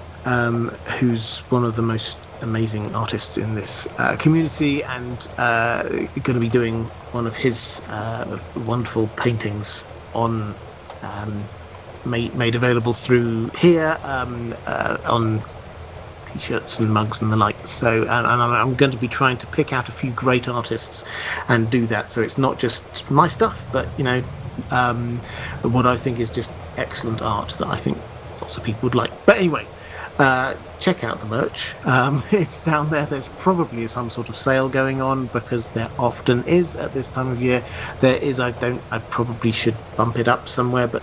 who's one of the most amazing artists in this community, and going to be doing one of his wonderful paintings on made available through here on t-shirts and mugs and the like. So and I'm going to be trying to pick out a few great artists and do that, so it's not just my stuff, but what I think is just excellent art that I think lots of people would like. But anyway, check out the merch. It's down there. There's probably some sort of sale going on, because there often is at this time of year. There is. I probably should bump it up somewhere, but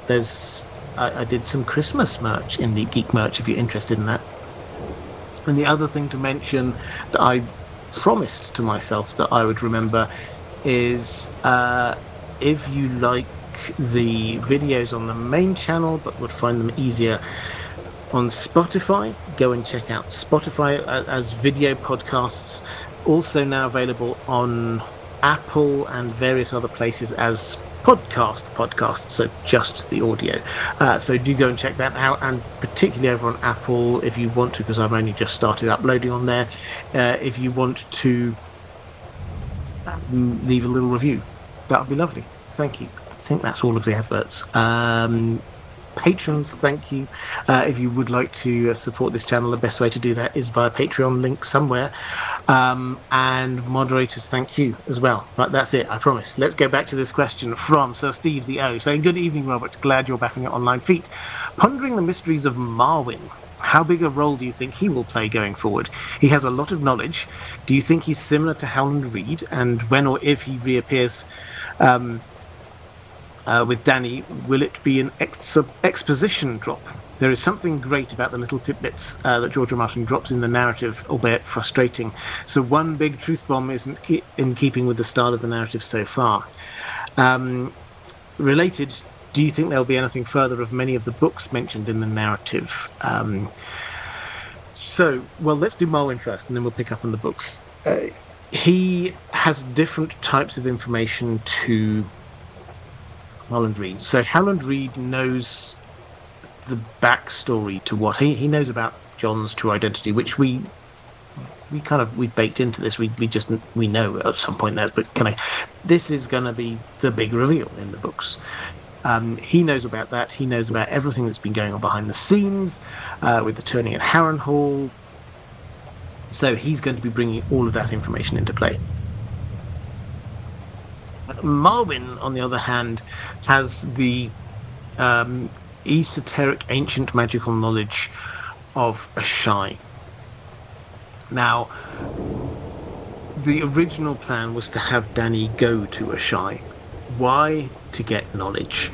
I did some Christmas merch in the Geek Merch if you're interested in that. And the other thing to mention that I promised to myself that I would remember is if you like the videos on the main channel but would find them easier on Spotify, go and check out Spotify as video podcasts. Also now available on Apple and various other places as podcasts, so just the audio. So do go and check that out, and particularly over on Apple if you want to, because I've only just started uploading on there. If you want to leave a little review, that would be lovely. Thank you. I think that's all of the adverts. Patrons, thank you. If you would like to support this channel, the best way to do that is via Patreon, link somewhere. And moderators, thank you as well. Right, that's it, I promise. Let's go back to this question from Sir Steve the O, saying, good evening, Robert. Glad you're back on your online feet. Pondering the mysteries of Marwyn, how big a role do you think he will play going forward? He has a lot of knowledge. Do you think he's similar to Hound Reed? And when or if he reappears with Dany, will it be an exposition drop? There is something great about the little tidbits that George R. Martin drops in the narrative, albeit frustrating. So one big truth bomb isn't in keeping with the style of the narrative so far. Related, do you think there'll be anything further of many of the books mentioned in the narrative? Well, let's do Marwyn first, and then we'll pick up on the books. He has different types of information to Howland Reed. So Howland Reed knows the backstory to what he knows about Jon's true identity, which we baked into this. We know at some point there, but this is going to be the big reveal in the books. He knows about that. He knows about everything that's been going on behind the scenes with the turning at Harrenhal. So he's going to be bringing all of that information into play. Marwyn, on the other hand, has the esoteric, ancient, magical knowledge of Ashai. Now, the original plan was to have Dany go to Ashai. Why? To get knowledge.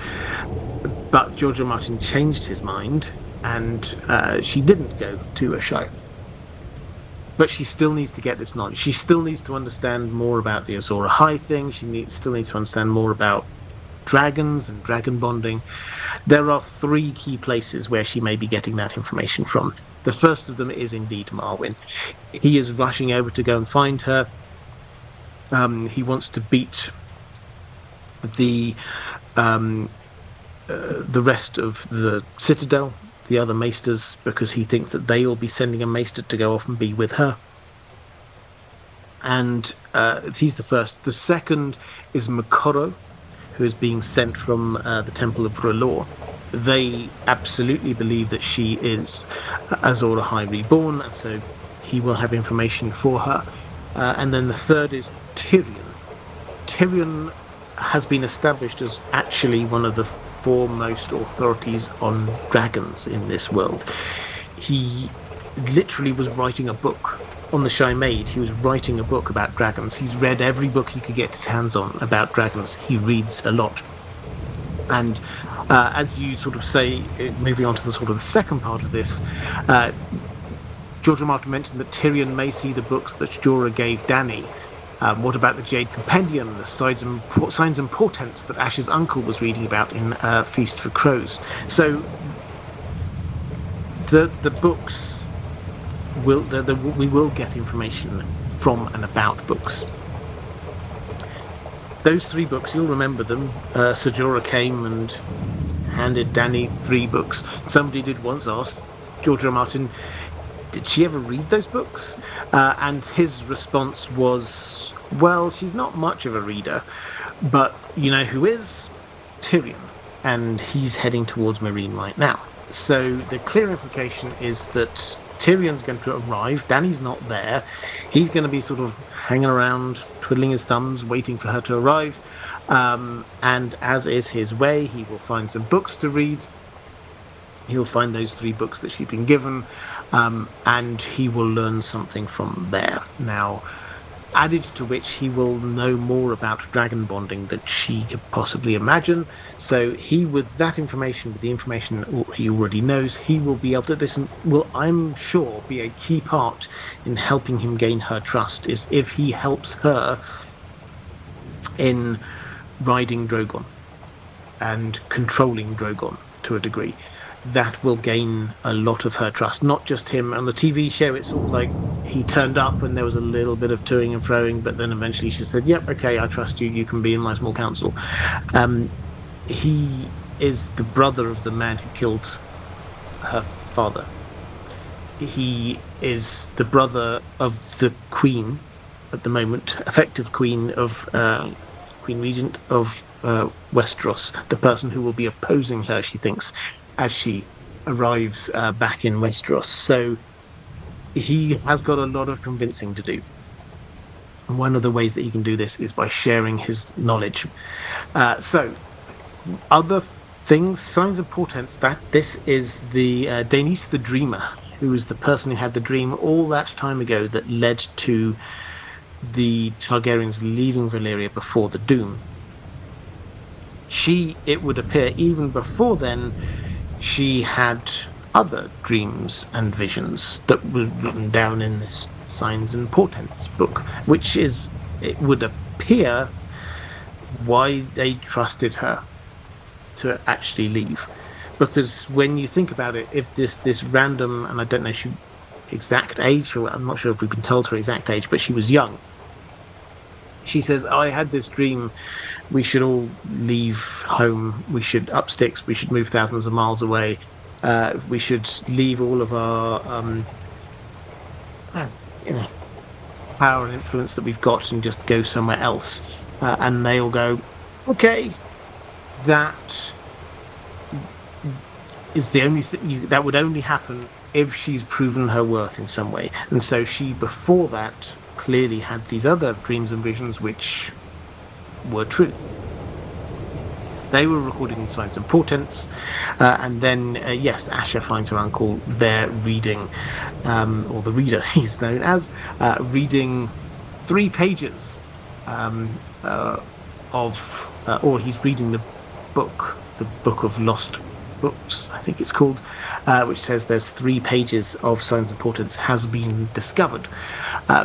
But George R. R. Martin changed his mind, and she didn't go to Ashai. But she still needs to get this knowledge. She still needs to understand more about the Azor Ahai thing. She still needs to understand more about dragons and dragon bonding. There are 3 key places where she may be getting that information from. The first of them is indeed Marwyn. He is rushing over to go and find her. He wants to beat the rest of the Citadel, the other maesters, because he thinks that they will be sending a maester to go off and be with her. And he's the first. The second is Makoro, who is being sent from the Temple of R'hllor. They absolutely believe that she is Azor Ahai reborn, and so he will have information for her. And then the third is Tyrion. Tyrion has been established as actually one of the foremost authorities on dragons in this world. He literally was writing a book on the Shy Maid. He was writing a book about dragons. He's read every book he could get his hands on about dragons. He reads a lot. And as you sort of say, moving on to the sort of the second part of this, George R. Martin mentioned that Tyrion may see the books that Jorah gave Dany. What about the Jade Compendium, the signs and portents that Ash's uncle was reading about in Feast for Crows? So the books we will get information from and about books. Those 3 books, you'll remember them. Ser Jorah came and handed Dany 3 books. Somebody did once ask George R. R. Martin, did she ever read those books? And his response was, well, she's not much of a reader, but you know who is? Tyrion. And he's heading towards Meereen right now. So the clear implication is that Tyrion's going to arrive. Dany's not there. He's going to be sort of hanging around, twiddling his thumbs, waiting for her to arrive. And as is his way, he will find some books to read. He'll find those 3 books that she's been given, and he will learn something from there. Now, added to which he will know more about dragon bonding than she could possibly imagine. So he, with that information, with the information he already knows, he will be able to, this will, I'm sure, be a key part in helping him gain her trust, is if he helps her in riding Drogon and controlling Drogon to a degree. That will gain a lot of her trust, not just him. On the TV show, it's sort of like he turned up and there was a little bit of toing and froing, but then eventually she said, yep, okay, I trust you, you can be in my small council. He is the brother of the man who killed her father. He is the brother of the queen at the moment, effective queen of Queen Regent of Westeros, the person who will be opposing her, she thinks, as she arrives back in Westeros. So he has got a lot of convincing to do. And one of the ways that he can do this is by sharing his knowledge. So other things, signs and portents, that this is the Daenerys the Dreamer, who was the person who had the dream all that time ago that led to the Targaryens leaving Valyria before the Doom. She, it would appear, even before then, she had other dreams and visions that was written down in this Signs and Portents book, which is, it would appear, why they trusted her to actually leave. Because when you think about it, if this random, and I don't know she exact age, or I'm not sure if we've been told her exact age, but she was young. She says, I had this dream, we should all leave home, we should up sticks, we should move thousands of miles away, we should leave all of our power and influence that we've got and just go somewhere else. And they all go, okay, that is the only thing, that would only happen if she's proven her worth in some way. And so she, before that, clearly had these other dreams and visions which were true. They were recording signs and portents, and then, yes, Asher finds her uncle there reading, or the reader he's known as, reading 3 pages or he's reading the Book of Lost Books, I think it's called, which says there's 3 pages of signs and portents has been discovered.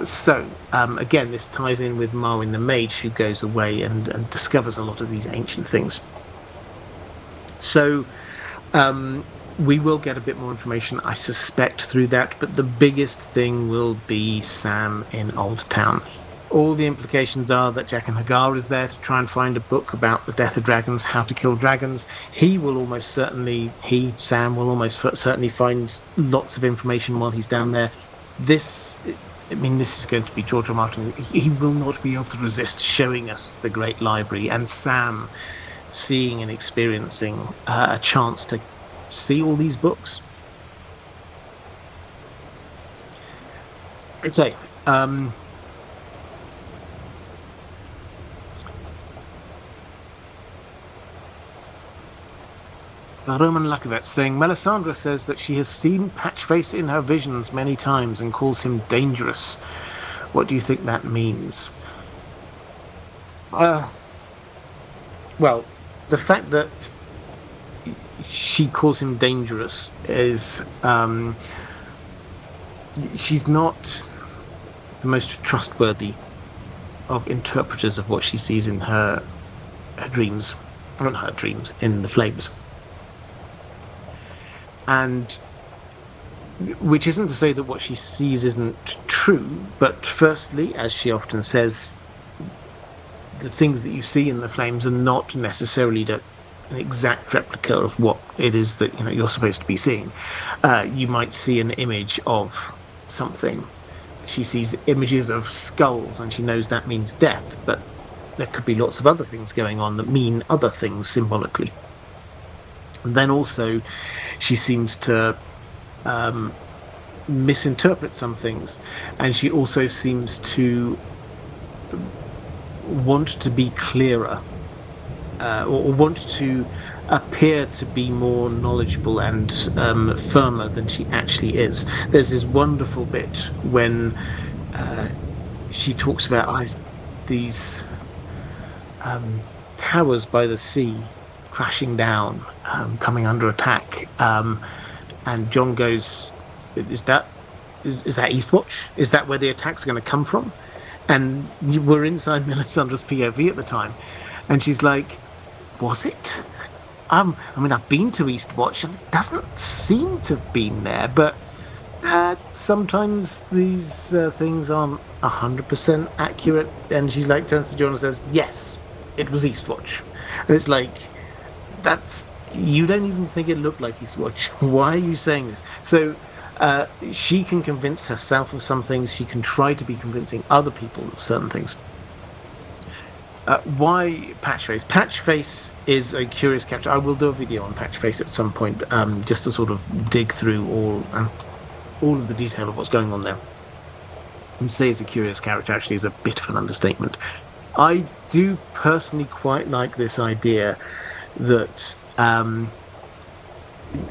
So again, this ties in with Marwyn the Mage, who goes away and discovers a lot of these ancient things. So we will get a bit more information, I suspect, through that, but the biggest thing will be Sam in Old Town. All the implications are that Jaqen H'ghar is there to try and find a book about the death of dragons, how to kill dragons. Sam will almost certainly find lots of information while he's down there. This is going to be George R. Martin. He will not be able to resist showing us the Great Library, and Sam seeing and experiencing a chance to see all these books. Okay. Roman Lakovet saying, Melisandre says that she has seen Patchface in her visions many times and calls him dangerous. What do you think that means? Well, the fact that she calls him dangerous is she's not the most trustworthy of interpreters of what she sees in her dreams. Not her dreams, in the flames. And which isn't to say that what she sees isn't true, but firstly, as she often says, the things that you see in the flames are not necessarily an exact replica of what it is that you're supposed to be seeing. You might see an image of something. She sees images of skulls, and she knows that means death, but there could be lots of other things going on that mean other things symbolically. And then also, she seems to misinterpret some things, and she also seems to want to be clearer, or want to appear to be more knowledgeable and firmer than she actually is. There's this wonderful bit when she talks about these towers by the sea crashing down, coming under attack, and Jon goes, is that Eastwatch? Is that where the attack's going to come from? And we're inside Melisandre's POV at the time, and she's like, was it? I've been to Eastwatch, and it doesn't seem to have been there, but sometimes these things aren't 100% accurate. And she turns to Jon and says, yes, it was Eastwatch. And it's like, you don't even think it looked like Eastwatch. Why are you saying this? So she can convince herself of some things. She can try to be convincing other people of certain things. Why Patchface? Patchface is a curious character. I will do a video on Patchface at some point, just to sort of dig through all of the detail of what's going on there. And say he's a curious character actually is a bit of an understatement. I do personally quite like this idea that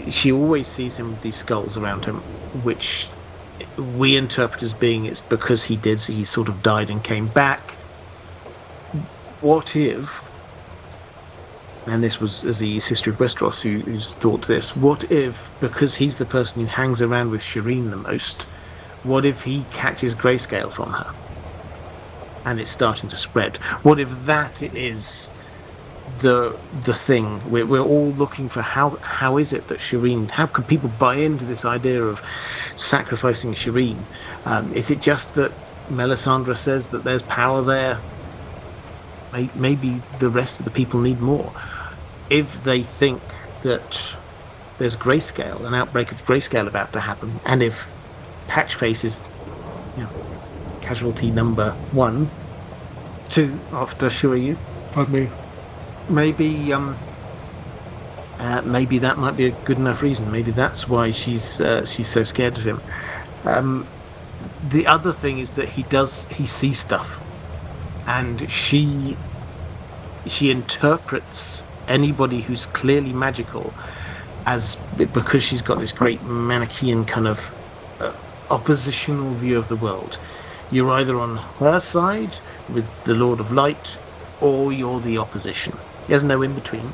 she always sees him with these skulls around him, which we interpret as being it's because he did, so he sort of died and came back. What if, and this was Aziz's History of Westeros who's thought this, what if, because he's the person who hangs around with Shireen the most, what if he catches grayscale from her and it's starting to spread? What if that is the thing? We're all looking for how is it that Shireen, how can people buy into this idea of sacrificing Shireen? Is it just that Melisandre says that there's power there? Maybe the rest of the people need more. If they think that there's grayscale, an outbreak of grayscale about to happen, and if Patchface is casualty number 1, 2 after Shiryu, pardon me, maybe that might be a good enough reason. Maybe that's why she's so scared of him. The other thing is that he sees stuff, and she she interprets anybody who's clearly magical as, because she's got this great Manichaean kind of oppositional view of the world. You're either on her side with the Lord of Light, or you're the opposition. There's no in between.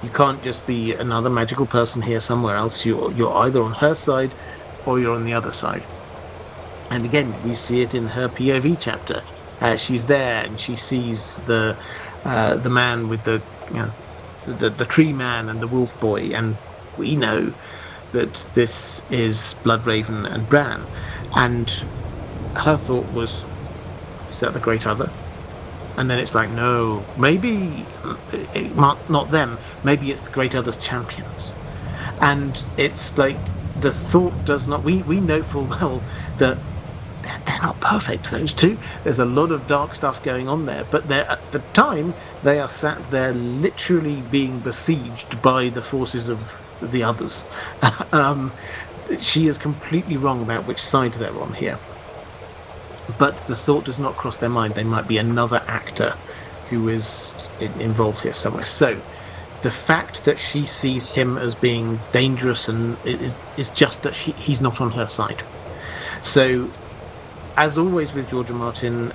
You can't just be another magical person here somewhere else. You're either on her side or you're on the other side. And again, we see it in her POV chapter. She's there and she sees the man with the tree man and the wolf boy, and we know that this is Bloodraven and Bran. And her thought was, is that the Great Other? And then it's like, no, maybe not them. Maybe it's the Great Other's champions. And it's like, the thought does not. We know full well that they're not perfect, those two. There's a lot of dark stuff going on there. But at the time, they are sat there literally being besieged by the forces of the others. She is completely wrong about which side they're on here. But the thought does not cross their mind. They might be another actor who is involved here somewhere. So the fact that she sees him as being dangerous and is just that he's not on her side. So, as always with George R. Martin,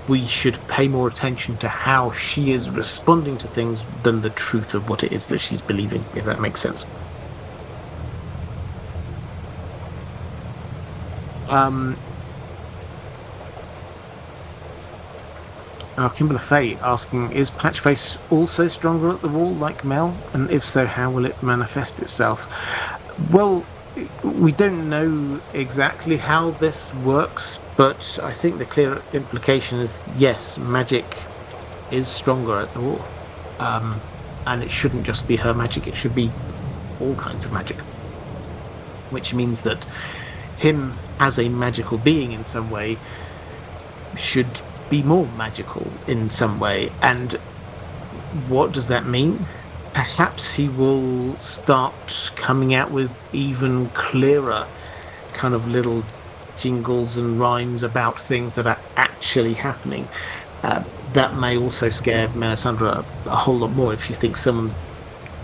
we should pay more attention to how she is responding to things than the truth of what it is that she's believing, if that makes sense. Kimberly Faye asking, is Patchface also stronger at the wall like Mel? And if so, how will it manifest itself? Well, we don't know exactly how this works, but I think the clear implication is, yes, magic is stronger at the wall. And it shouldn't just be her magic, it should be all kinds of magic. Which means that him as a magical being in some way should be more magical in some way. And what does that mean? Perhaps he will start coming out with even clearer kind of little jingles and rhymes about things that are actually happening. That may also scare Melisandre a whole lot more if you think someone's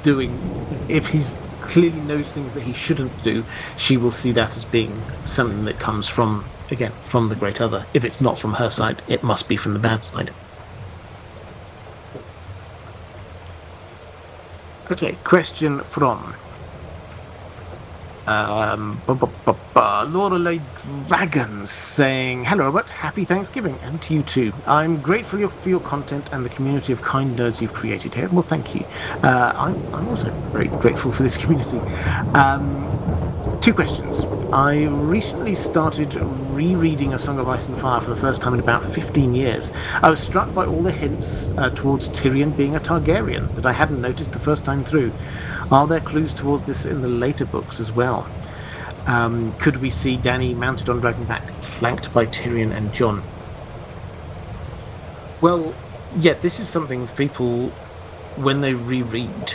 if he's clearly knows things that he shouldn't do, she will see that as being something that comes from, again, from the Great Other. If it's not from her side, it must be from the bad side. Okay, question from Laura Lay Dragon saying, hello Robert, happy Thanksgiving, and to you too. I'm grateful for your content and the community of kind nerds you've created here. Well, thank you. I'm also very grateful for this community. Two questions. I recently started rereading A Song of Ice and Fire for the first time in about 15 years. I was struck by all the hints towards Tyrion being a Targaryen that I hadn't noticed the first time through. Are there clues towards this in the later books as well? Could we see Dany mounted on Dragonback, flanked by Tyrion and Jon? Well, yeah, this is something people, when they reread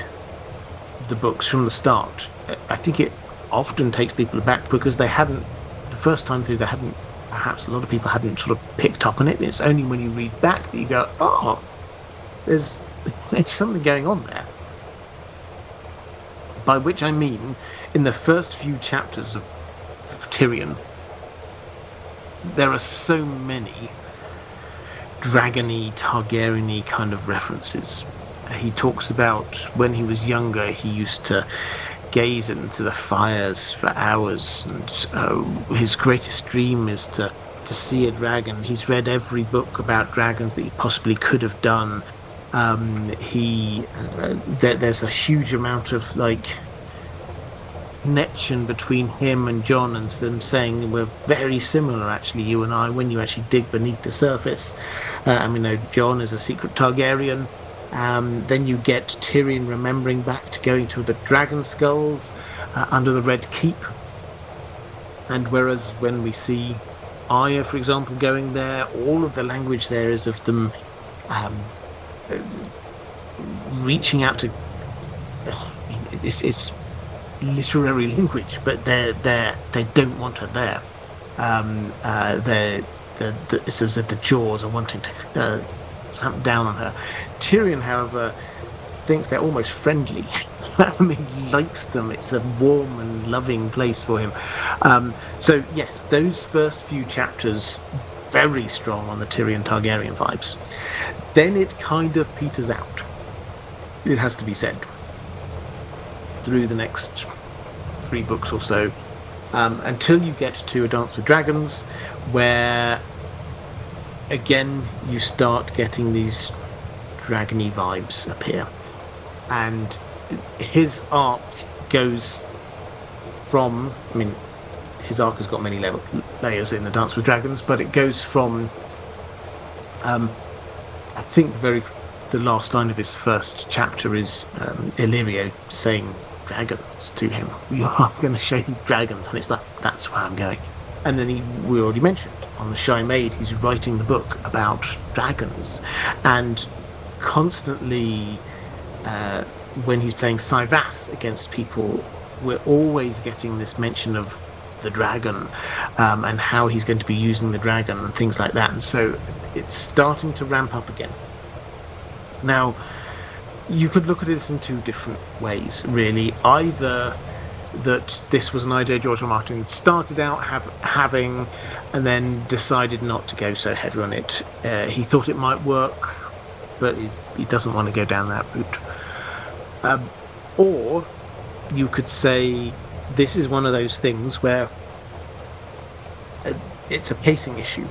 the books from the start, I think it often takes people aback because they hadn't, the first time through, perhaps a lot of people hadn't sort of picked up on it. It's only when you read back that you go, oh, there's something going on there. By which I mean, in the first few chapters of Tyrion, there are so many dragony, Targaryen-y kind of references. He talks about when he was younger, he used to gaze into the fires for hours, and his greatest dream is to see a dragon. He's read every book about dragons that he possibly could have done. There's a huge amount of connection between him and Jon, and them saying we're very similar actually, you and I, when you actually dig beneath the surface. We know Jon is a secret Targaryen. Then you get Tyrion remembering back to going to the dragon skulls under the Red Keep, and whereas when we see Arya, for example, going there, all of the language there is of them reaching out to. It's literary language, but they don't want her there. It's as if the Jaws are wanting to clamp down on her. Tyrion, however, thinks they're almost friendly. I mean, he likes them. It's a warm and loving place for him. So yes, those first few chapters, very strong on the Tyrion Targaryen vibes. Then it kind of peters out. It has to be said. Through the next 3 books or so, until you get to A Dance with Dragons, where again you start getting these dragony vibes appear, and his arc goes from, I mean, his arc has got many layers in A Dance with Dragons, but it goes from I think the last line of his first chapter is Illyrio saying dragons to him. I'm going to show you dragons, and it's like, that's where I'm going. And then we already mentioned on the Shy Maid, he's writing the book about dragons, and constantly when he's playing Syvas against people, we're always getting this mention of the dragon, and how he's going to be using the dragon and things like that. And so it's starting to ramp up again. Now, you could look at this in 2 different ways, really. Either that this was an idea George R. Martin started out having and then decided not to go so heavy on it. He thought it might work, but he doesn't want to go down that route. Or you could say this is one of those things where it's a pacing issue.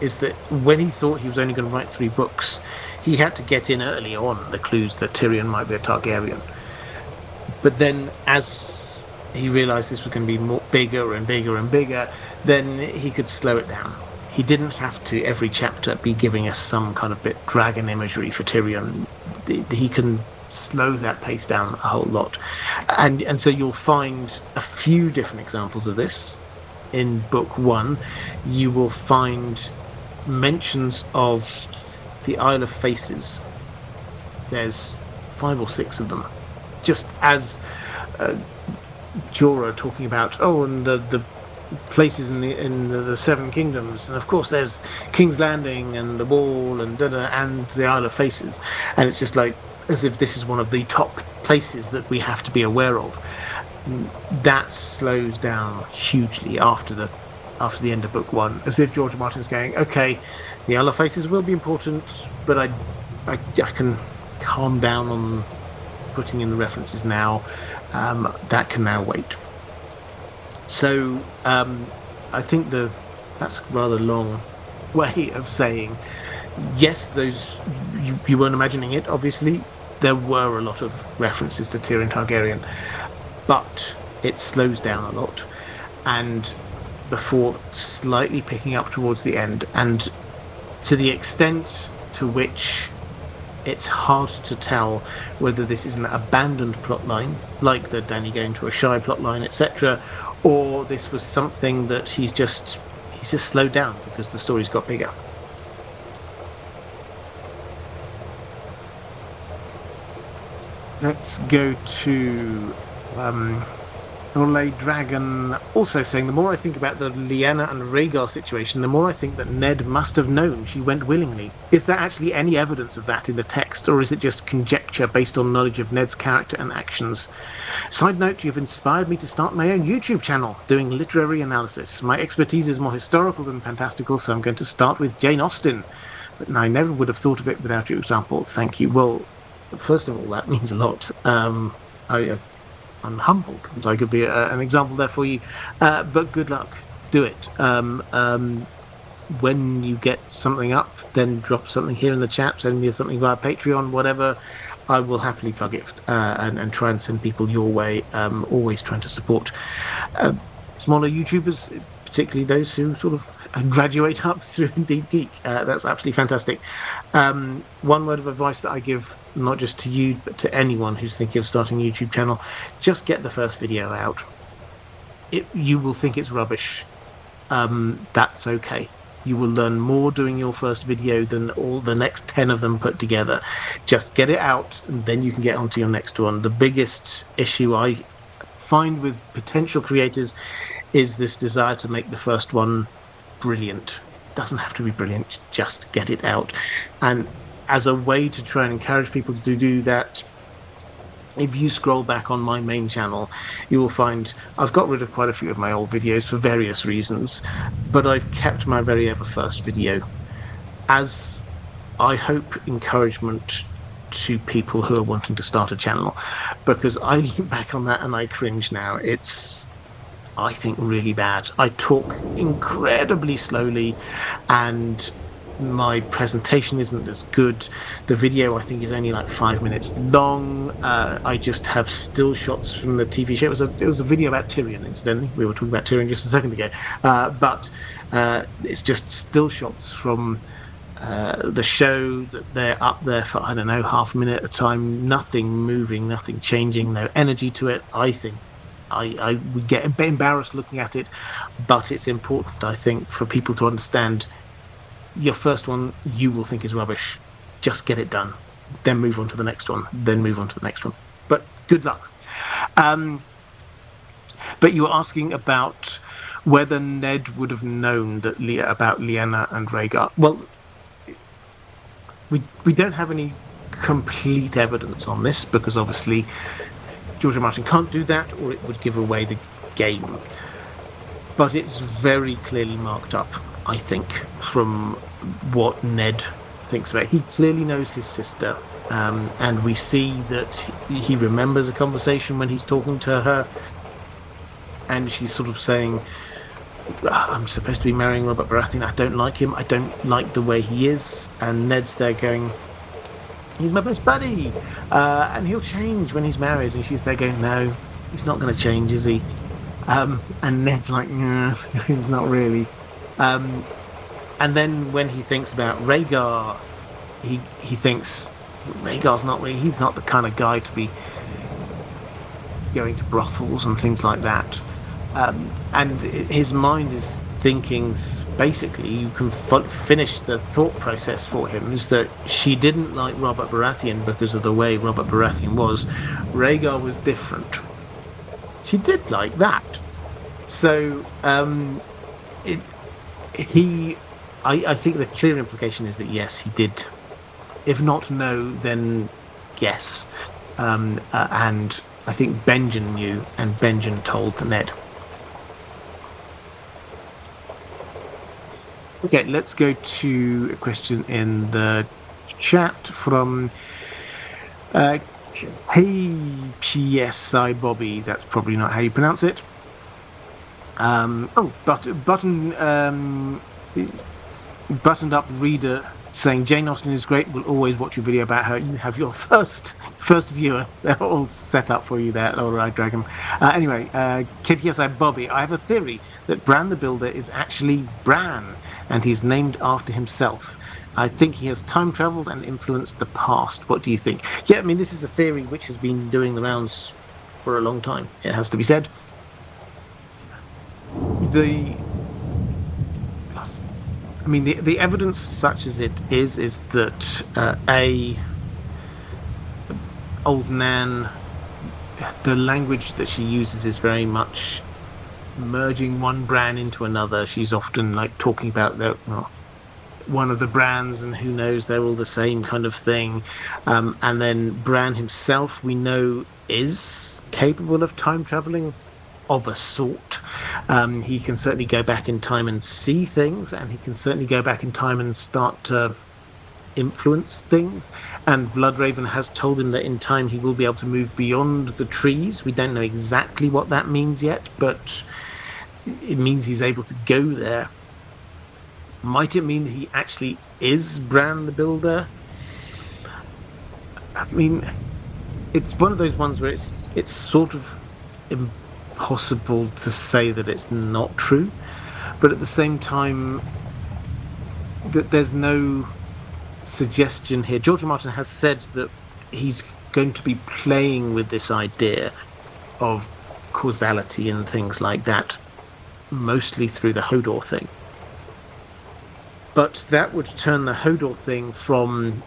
Is that when he thought he was only going to write 3 books, he had to get in early on the clues that Tyrion might be a Targaryen. But then as he realised this was going to be bigger and bigger and bigger, then he could slow it down. He didn't have to every chapter be giving us some kind of bit dragon imagery for Tyrion. He can slow that pace down a whole lot. And so you'll find a few different examples of this. In book 1, you will find mentions of the Isle of Faces. There's 5 or 6 of them. Just as Jorah talking about, and the places in the 7 Kingdoms, and of course there's King's Landing and the Wall and and the Isle of Faces, and it's just like as if this is one of the top places that we have to be aware of. That slows down hugely after the end of book 1, as if George Martin's going, okay, the Isle of Faces will be important, but I can calm down on putting in the references now. That can now wait. So I think that's a rather long way of saying, yes, those you weren't imagining it, obviously. There were a lot of references to Tyrion Targaryen, but it slows down a lot, and before slightly picking up towards the end, and to the extent to which it's hard to tell whether this is an abandoned plotline, like the Dany going to a Shy plotline, etc., or this was something that he's just slowed down because the story's got bigger. Let's go to Orlay Dragon, also saying, the more I think about the Lyanna and Rhaegar situation, the more I think that Ned must have known she went willingly. Is there actually any evidence of that in the text, or is it just conjecture based on knowledge of Ned's character and actions? Side note, you've inspired me to start my own YouTube channel, doing literary analysis. My expertise is more historical than fantastical, so I'm going to start with Jane Austen. But I never would have thought of it without your example. Thank you. Well, first of all, that means a lot. I'm humbled that I could be an example there for you, but good luck. Do it. When you get something up, then drop something here in the chat, send me something via Patreon, whatever. I will happily plug it and try and send people your way. Always trying to support smaller YouTubers, particularly those who sort of graduate up through Deep Geek. That's absolutely fantastic. One word of advice that I give, not just to you, but to anyone who's thinking of starting a YouTube channel, just get the first video out. You will think it's rubbish. That's okay. You will learn more doing your first video than all the next 10 of them put together. Just get it out, and then you can get onto your next one. The biggest issue I find with potential creators is this desire to make the first one brilliant. It doesn't have to be brilliant, just get it out. And as a way to try and encourage people to do that, if you scroll back on my main channel, you will find I've got rid of quite a few of my old videos for various reasons, but I've kept my very ever first video as, I hope, encouragement to people who are wanting to start a channel, because I look back on that and I cringe now. It's, I think, really bad. I talk incredibly slowly and my presentation isn't as good. The video, I think, is only like 5 minutes long. I just have still shots from the TV show. It was a video about Tyrion, incidentally. We were talking about Tyrion just a second ago. But it's just still shots from the show, that they're up there for, I don't know, half a minute at a time, nothing moving, nothing changing, no energy to it. I think I would get a bit embarrassed looking at it, but it's important, I think, for people to understand your first one you will think is rubbish. Just get it done, then move on to the next one, then move on to the next one. But good luck. But you were asking about whether Ned would have known that about Lyanna and Rhaegar. Well, we don't have any complete evidence on this, because obviously George R. Martin can't do that, or it would give away the game. But it's very clearly marked up, I think, from what Ned thinks about it. He clearly knows his sister, and we see that he remembers a conversation when he's talking to her, and she's sort of saying, I'm supposed to be marrying Robert Baratheon, I don't like him, I don't like the way he is. And Ned's there going, he's my best buddy, and he'll change when he's married. And she's there going, no, he's not going to change, is he? And Ned's like, not really. And then when he thinks about Rhaegar, he thinks Rhaegar's not really, he's not the kind of guy to be going to brothels and things like that. And his mind is thinking, basically, you can finish the thought process for him, is that she didn't like Robert Baratheon because of the way Robert Baratheon was. Rhaegar was different. She did like that. So, I think the clear implication is that yes, he did. If not no, then yes. And I think Benjen knew, and Benjen told Ned. Okay, let's go to a question in the chat from HPSI Bobby. That's probably not how you pronounce it. Buttoned up reader saying Jane Austen is great. We'll always watch your video about her. You have your first viewer. They're all set up for you there. All right, Dragon. Anyway, KPSI Bobby. I have a theory that Bran the Builder is actually Bran, and he's named after himself. I think he has time travelled and influenced the past. What do you think? Yeah, I mean, this is a theory which has been doing the rounds for a long time, it has to be said. The evidence, such as it is that old Nan, the language that she uses is very much merging one Bran into another. She's often like talking about one of the Brans, and who knows, they're all the same kind of thing. And then Bran himself, we know, is capable of time traveling of a sort. He can certainly go back in time and see things, and he can certainly go back in time and start to influence things. And Bloodraven has told him that in time he will be able to move beyond the trees. We don't know exactly what that means yet, but it means he's able to go there. Might it mean that he actually is Bran the Builder? I mean, it's one of those ones where it's sort of impossible to say that it's not true, but at the same time, that there's no suggestion here. George R. Martin has said that he's going to be playing with this idea of causality and things like that, mostly through the Hodor thing. But that would turn the Hodor thing from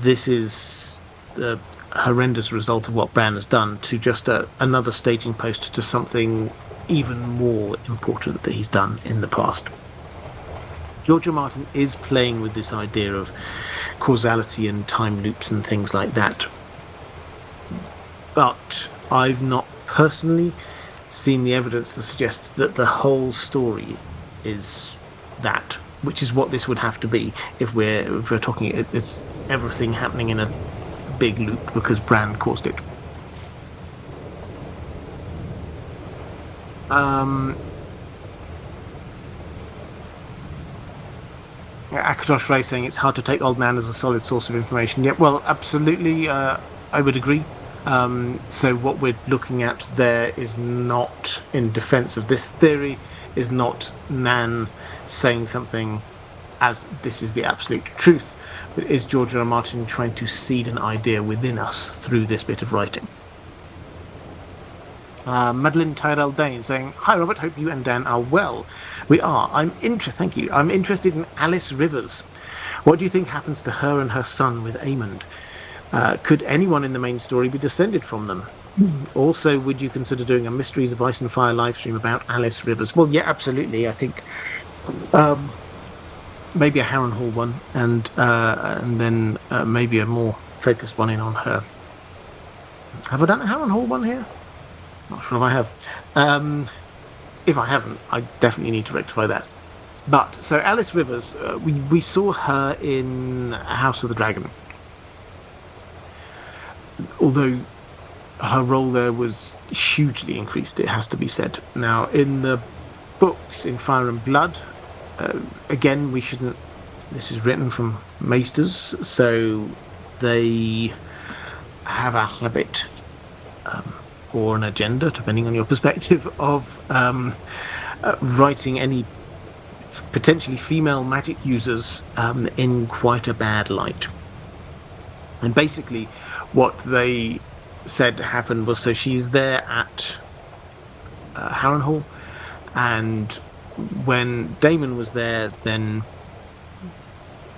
this is the horrendous result of what Bran has done to just another staging post to something even more important that he's done in the past. George R. Martin is playing with this idea of causality and time loops and things like that. But I've not personally seen the evidence to suggest that the whole story is that, which is what this would have to be if we're talking it's everything happening in a big loop because Bran caused it. Akatosh Ray saying it's hard to take Old Nan as a solid source of information. Yeah, well, absolutely, I would agree. So what we're looking at there is not, in defense of this theory, is not Nan saying something as this is the absolute truth, but is George R. R. Martin trying to seed an idea within us through this bit of writing. Madeline Tyrell Dane saying, "Hi Robert, hope you and Dan are well." We are. Thank you. I'm interested in Alice Rivers. What do you think happens to her and her son with Aemond? Could anyone in the main story be descended from them? Also, would you consider doing a Mysteries of Ice and Fire live stream about Alice Rivers? Well, yeah, absolutely. I think maybe a Harrenhal one, and then maybe a more focused one in on her. Have I done a Harrenhal one here? Not sure if I have. If I haven't, I definitely need to rectify that. But, so Alice Rivers, we saw her in House of the Dragon. Although her role there was hugely increased, it has to be said. Now, in the books, in Fire and Blood, again, we shouldn't... This is written from maesters, so they have a habit... or an agenda, depending on your perspective, of writing any potentially female magic users in quite a bad light. And basically, what they said happened was, so she's there at Harrenhal, and when Daemon was there, then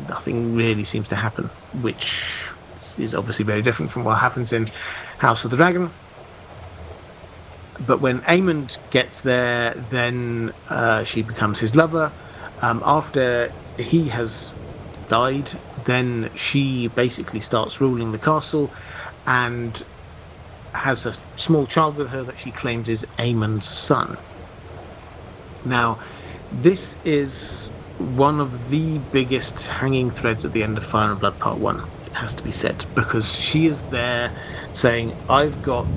nothing really seems to happen, which is obviously very different from what happens in House of the Dragon. But when Aemond gets there, then she becomes his lover. After he has died, then she basically starts ruling the castle and has a small child with her that she claims is Aemond's son. Now, this is one of the biggest hanging threads at the end of Fire and Blood Part 1, it has to be said, because she is there saying, I've got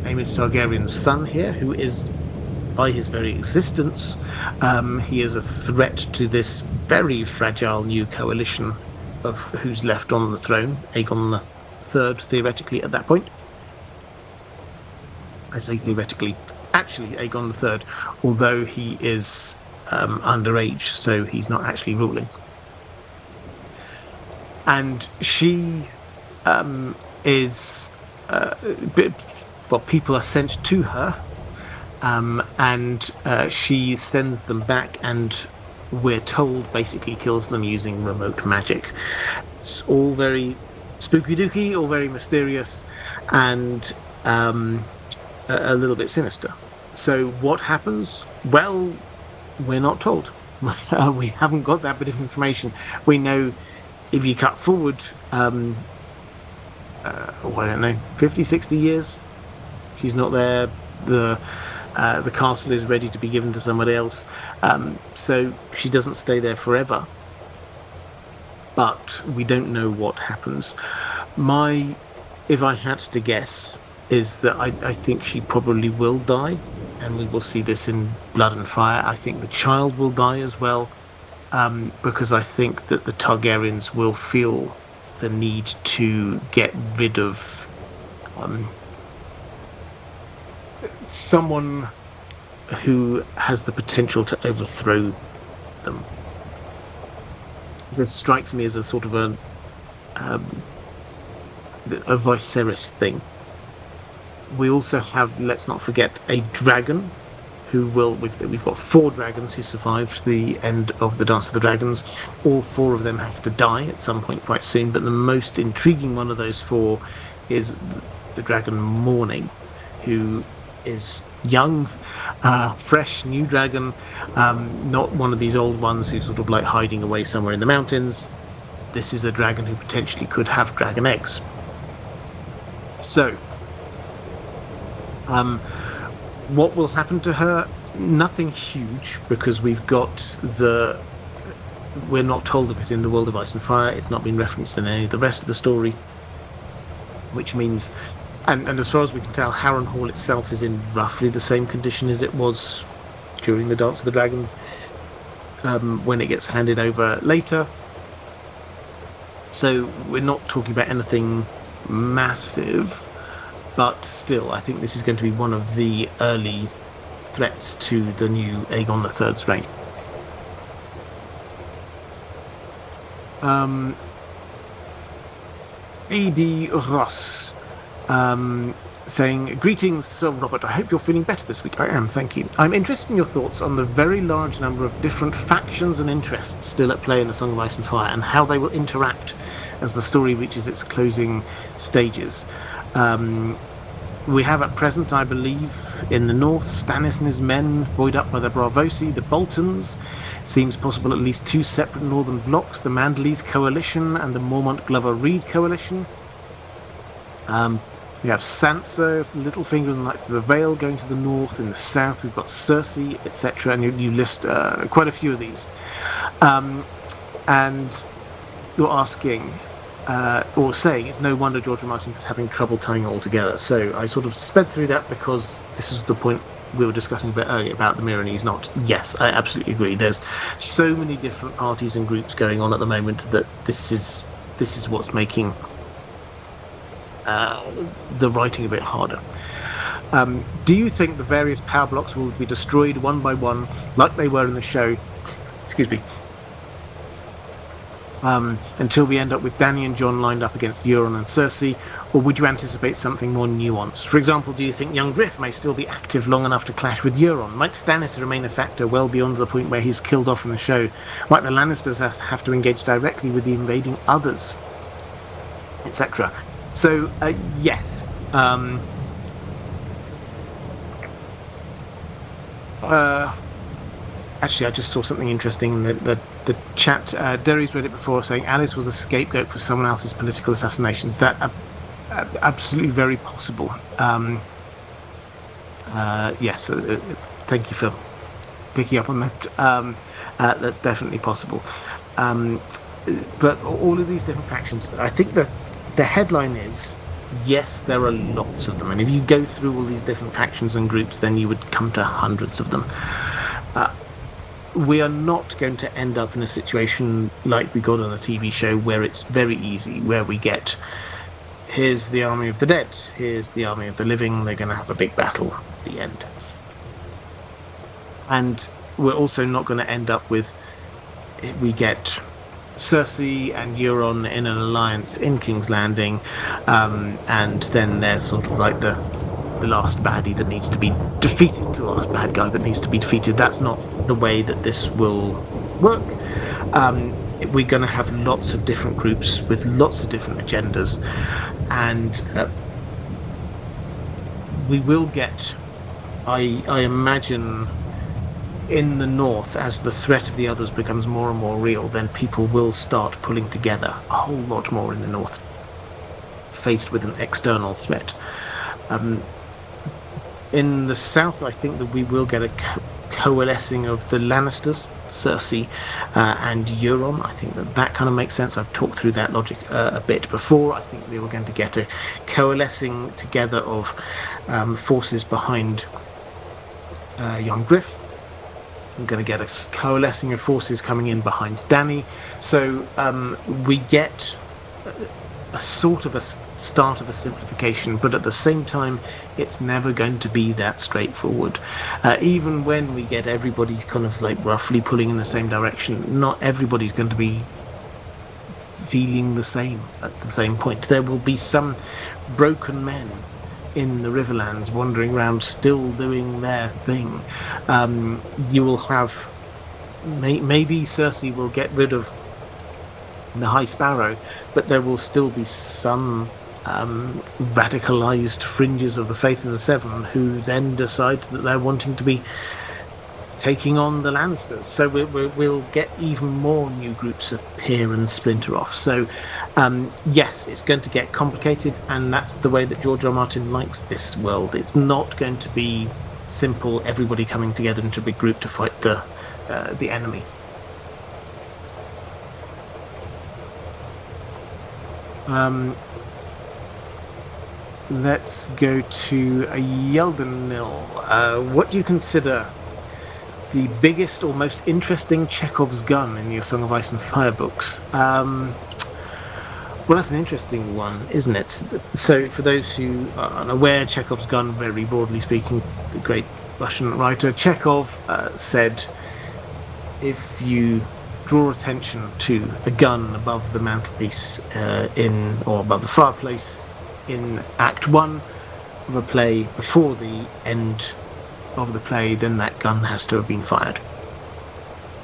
Aemond Targaryen's son here, who is, by his very existence, he is a threat to this very fragile new coalition of who's left on the throne, Aegon the Third, theoretically, at that point. I say theoretically, actually Aegon the Third, although he is underage, so he's not actually ruling. And she is... well, people are sent to her, and she sends them back, and we're told basically kills them using remote magic. It's all very spooky dooky, all very mysterious, and a little bit sinister. So what happens? Well, we're not told. We haven't got that bit of information. We know if you cut forward, I don't know, 50, 60 years, she's not there. The castle is ready to be given to somebody else. So she doesn't stay there forever. But we don't know what happens. If I had to guess, is that I think she probably will die, and we will see this in Blood and Fire. I think the child will die as well, because I think that the Targaryens will feel the need to get rid of someone who has the potential to overthrow them. This strikes me as a sort of a Viserys thing. We also have, let's not forget, a dragon who will... We've got 4 dragons who survived the end of the Dance of the Dragons. All 4 of them have to die at some point quite soon, but the most intriguing one of those 4 is the dragon Morning, who is young, fresh, new dragon, not one of these old ones who's sort of like hiding away somewhere in the mountains. this is a dragon who potentially could have dragon eggs. So, what will happen to her? Nothing huge, because we're not told of it in the World of Ice and Fire. It's not been referenced in any of the rest of the story, which means, and as far as we can tell, Harrenhal itself is in roughly the same condition as it was during the Dance of the Dragons, when it gets handed over later. So we're not talking about anything massive, but still, I think this is going to be one of the early threats to the new Aegon III's reign. E.D. Ross saying, greetings, Sir Robert. I hope you're feeling better this week. I am, thank you. I'm interested in your thoughts on the very large number of different factions and interests still at play in A Song of Ice and Fire, and how they will interact as the story reaches its closing stages. We have at present, I believe, in the north, Stannis and his men buoyed up by the Bravosi, the Boltons. Seems possible at least two separate northern blocks, the Manderley's coalition and the Mormont-Glover Reed coalition. We have Sansa, Littlefinger and the Knights of the Vale going to the north. In the south, we've got Cersei, etc. And you list quite a few of these. And you're asking, or saying, it's no wonder George R. Martin is having trouble tying it all together. So I sort of sped through that because this is the point we were discussing a bit earlier about the Meera not. Yes, I absolutely agree. There's so many different parties and groups going on at the moment that this is what's making the writing a bit harder. Do you think the various power blocks will be destroyed one by one, like they were in the show? Excuse me. Until we end up with Dany and Jon lined up against Euron and Cersei, or would you anticipate something more nuanced? For example, do you think young Griff may still be active long enough to clash with Euron? Might Stannis remain a factor well beyond the point where he's killed off in the show? Might the Lannisters have to engage directly with the invading others? Etc. So, yes. Actually, I just saw something interesting in the chat. Derry's read it before, saying Alice was a scapegoat for someone else's political assassinations. That absolutely very possible. Yes, thank you for picking up on that. That's definitely possible. But all of these different factions, I think that the headline is, yes, there are lots of them. And if you go through all these different factions and groups, then you would come to hundreds of them. We are not going to end up in a situation like we got on a TV show where it's very easy, where we get, here's the army of the dead, here's the army of the living, they're going to have a big battle at the end. And we're also not going to end up with, we get Cersei and Euron in an alliance in King's Landing, and then they're sort of like the last baddie that needs to be defeated, the last bad guy that needs to be defeated. That's not the way that this will work. We're going to have lots of different groups with lots of different agendas, and we will get, I imagine, in the north, as the threat of the others becomes more and more real, then people will start pulling together a whole lot more in the north, faced with an external threat. In the south, I think that we will get a coalescing of the Lannisters, Cersei, and Euron. I think that kind of makes sense. I've talked through that logic a bit before. I think we were going to get a coalescing together of forces behind young Griff. We're going to get a coalescing of forces coming in behind Dany. So we get a sort of a start of a simplification, but at the same time, it's never going to be that straightforward. Even when we get everybody kind of like roughly pulling in the same direction, not everybody's going to be feeling the same at the same point. There will be some broken men in the Riverlands wandering around still doing their thing. You will have maybe Cersei will get rid of the High Sparrow, but there will still be some radicalized fringes of the Faith of the Seven who then decide that they're wanting to be taking on the Lannisters. So we'll get even more new groups appear and splinter off. So yes, it's going to get complicated, and that's the way that George R. R. Martin likes this world. It's not going to be simple, everybody coming together into a big group to fight the enemy. Let's go to Yeldenil. What do you consider the biggest or most interesting Chekhov's gun in your Song of Ice and Fire books? Well, that's an interesting one, isn't it? So, for those who are unaware, Chekhov's gun, very broadly speaking, the great Russian writer Chekhov said, if you draw attention to a gun above the mantelpiece or above the fireplace in Act 1 of a play before the end of the play, then that gun has to have been fired.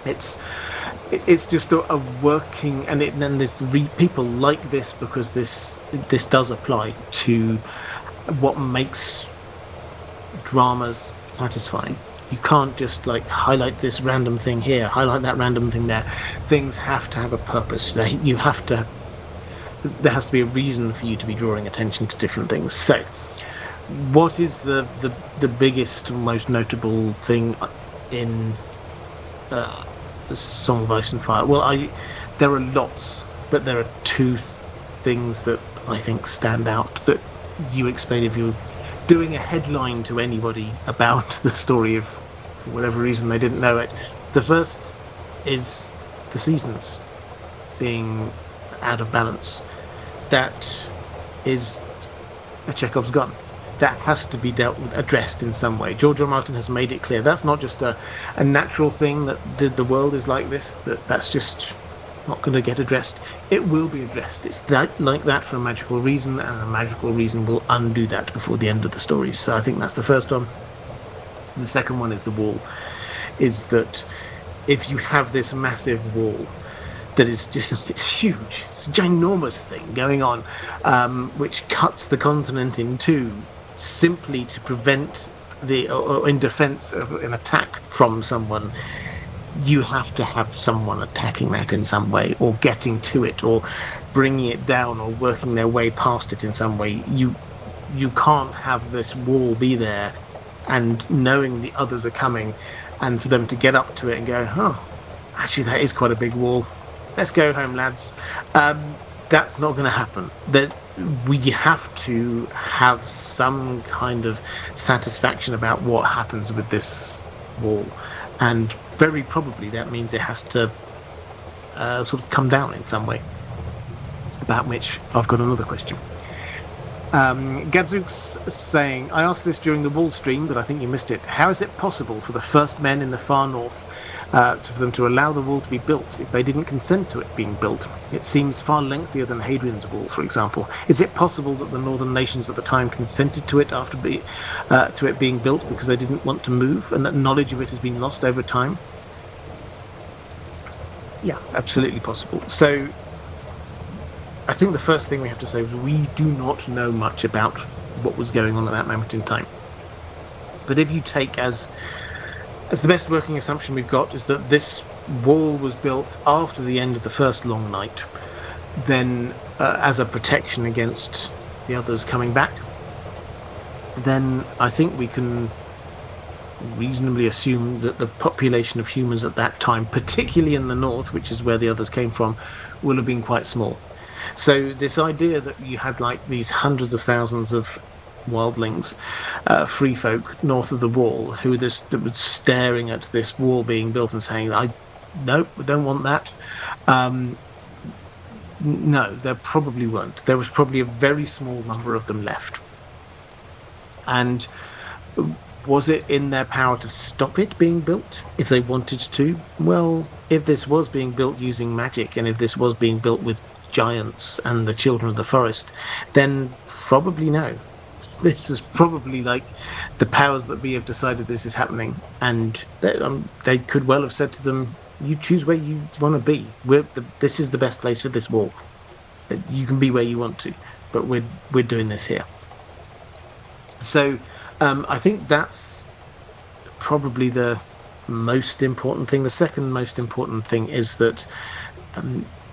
It's just a working, and there's people like this because this does apply to what makes dramas satisfying. You can't just like highlight this random thing here, highlight that random thing there. Things have to have a purpose. There has to be a reason for you to be drawing attention to different things. So, what is the biggest, most notable thing in the Song of Ice and Fire? Well, there are lots, but there are two things that I think stand out that you explain if you're doing a headline to anybody about the story of, for whatever reason they didn't know it. The first is the seasons being out of balance. That is a Chekhov's gun. That has to be dealt with, addressed in some way. George R. R. Martin has made it clear that's not just a natural thing that the world is like this, that's just not going to get addressed. It will be addressed. It's like that for a magical reason, and a magical reason will undo that before the end of the story. So I think that's the first one. The second one is the wall. Is that if you have this massive wall that is just, it's huge, it's a ginormous thing going on, which cuts the continent in two, simply to prevent or in defense of an attack from someone, you have to have someone attacking that in some way, or getting to it, or bringing it down, or working their way past it in some way. You can't have this wall be there and knowing the others are coming, and for them to get up to it and go, oh, actually that is quite a big wall. Let's go home, lads. That's not going to happen. We have to have some kind of satisfaction about what happens with this wall, and very probably that means it has to sort of come down in some way. About which I've got another question. Gadzooks saying, I asked this during the wall stream, but I think you missed it. How is it possible for the first men in the far north for them to allow the wall to be built if they didn't consent to it being built? It seems far lengthier than Hadrian's wall, for example. Is it possible that the northern nations at the time consented to it to it being built because they didn't want to move, and that knowledge of it has been lost over time? Yeah, absolutely possible. So I think the first thing we have to say is we do not know much about what was going on at that moment in time. But if you take as the best working assumption we've got is that this wall was built after the end of the first long night, then as a protection against the others coming back, then I think we can reasonably assume that the population of humans at that time, particularly in the north, which is where the others came from, will have been quite small. So this idea that you had like these hundreds of thousands of wildlings, free folk north of the wall, that were staring at this wall being built and saying, "Nope, we don't want that." No, there probably weren't. There was probably a very small number of them left. And was it in their power to stop it being built if they wanted to? Well, if this was being built using magic, and if this was being built with giants and the children of the forest, then probably no. This is probably like the powers that be have decided this is happening, and they could well have said to them, you choose where you want to be. This is the best place for this wall. You can be where you want to, but we're doing this here. So I think that's probably the most important thing. The second most important thing is that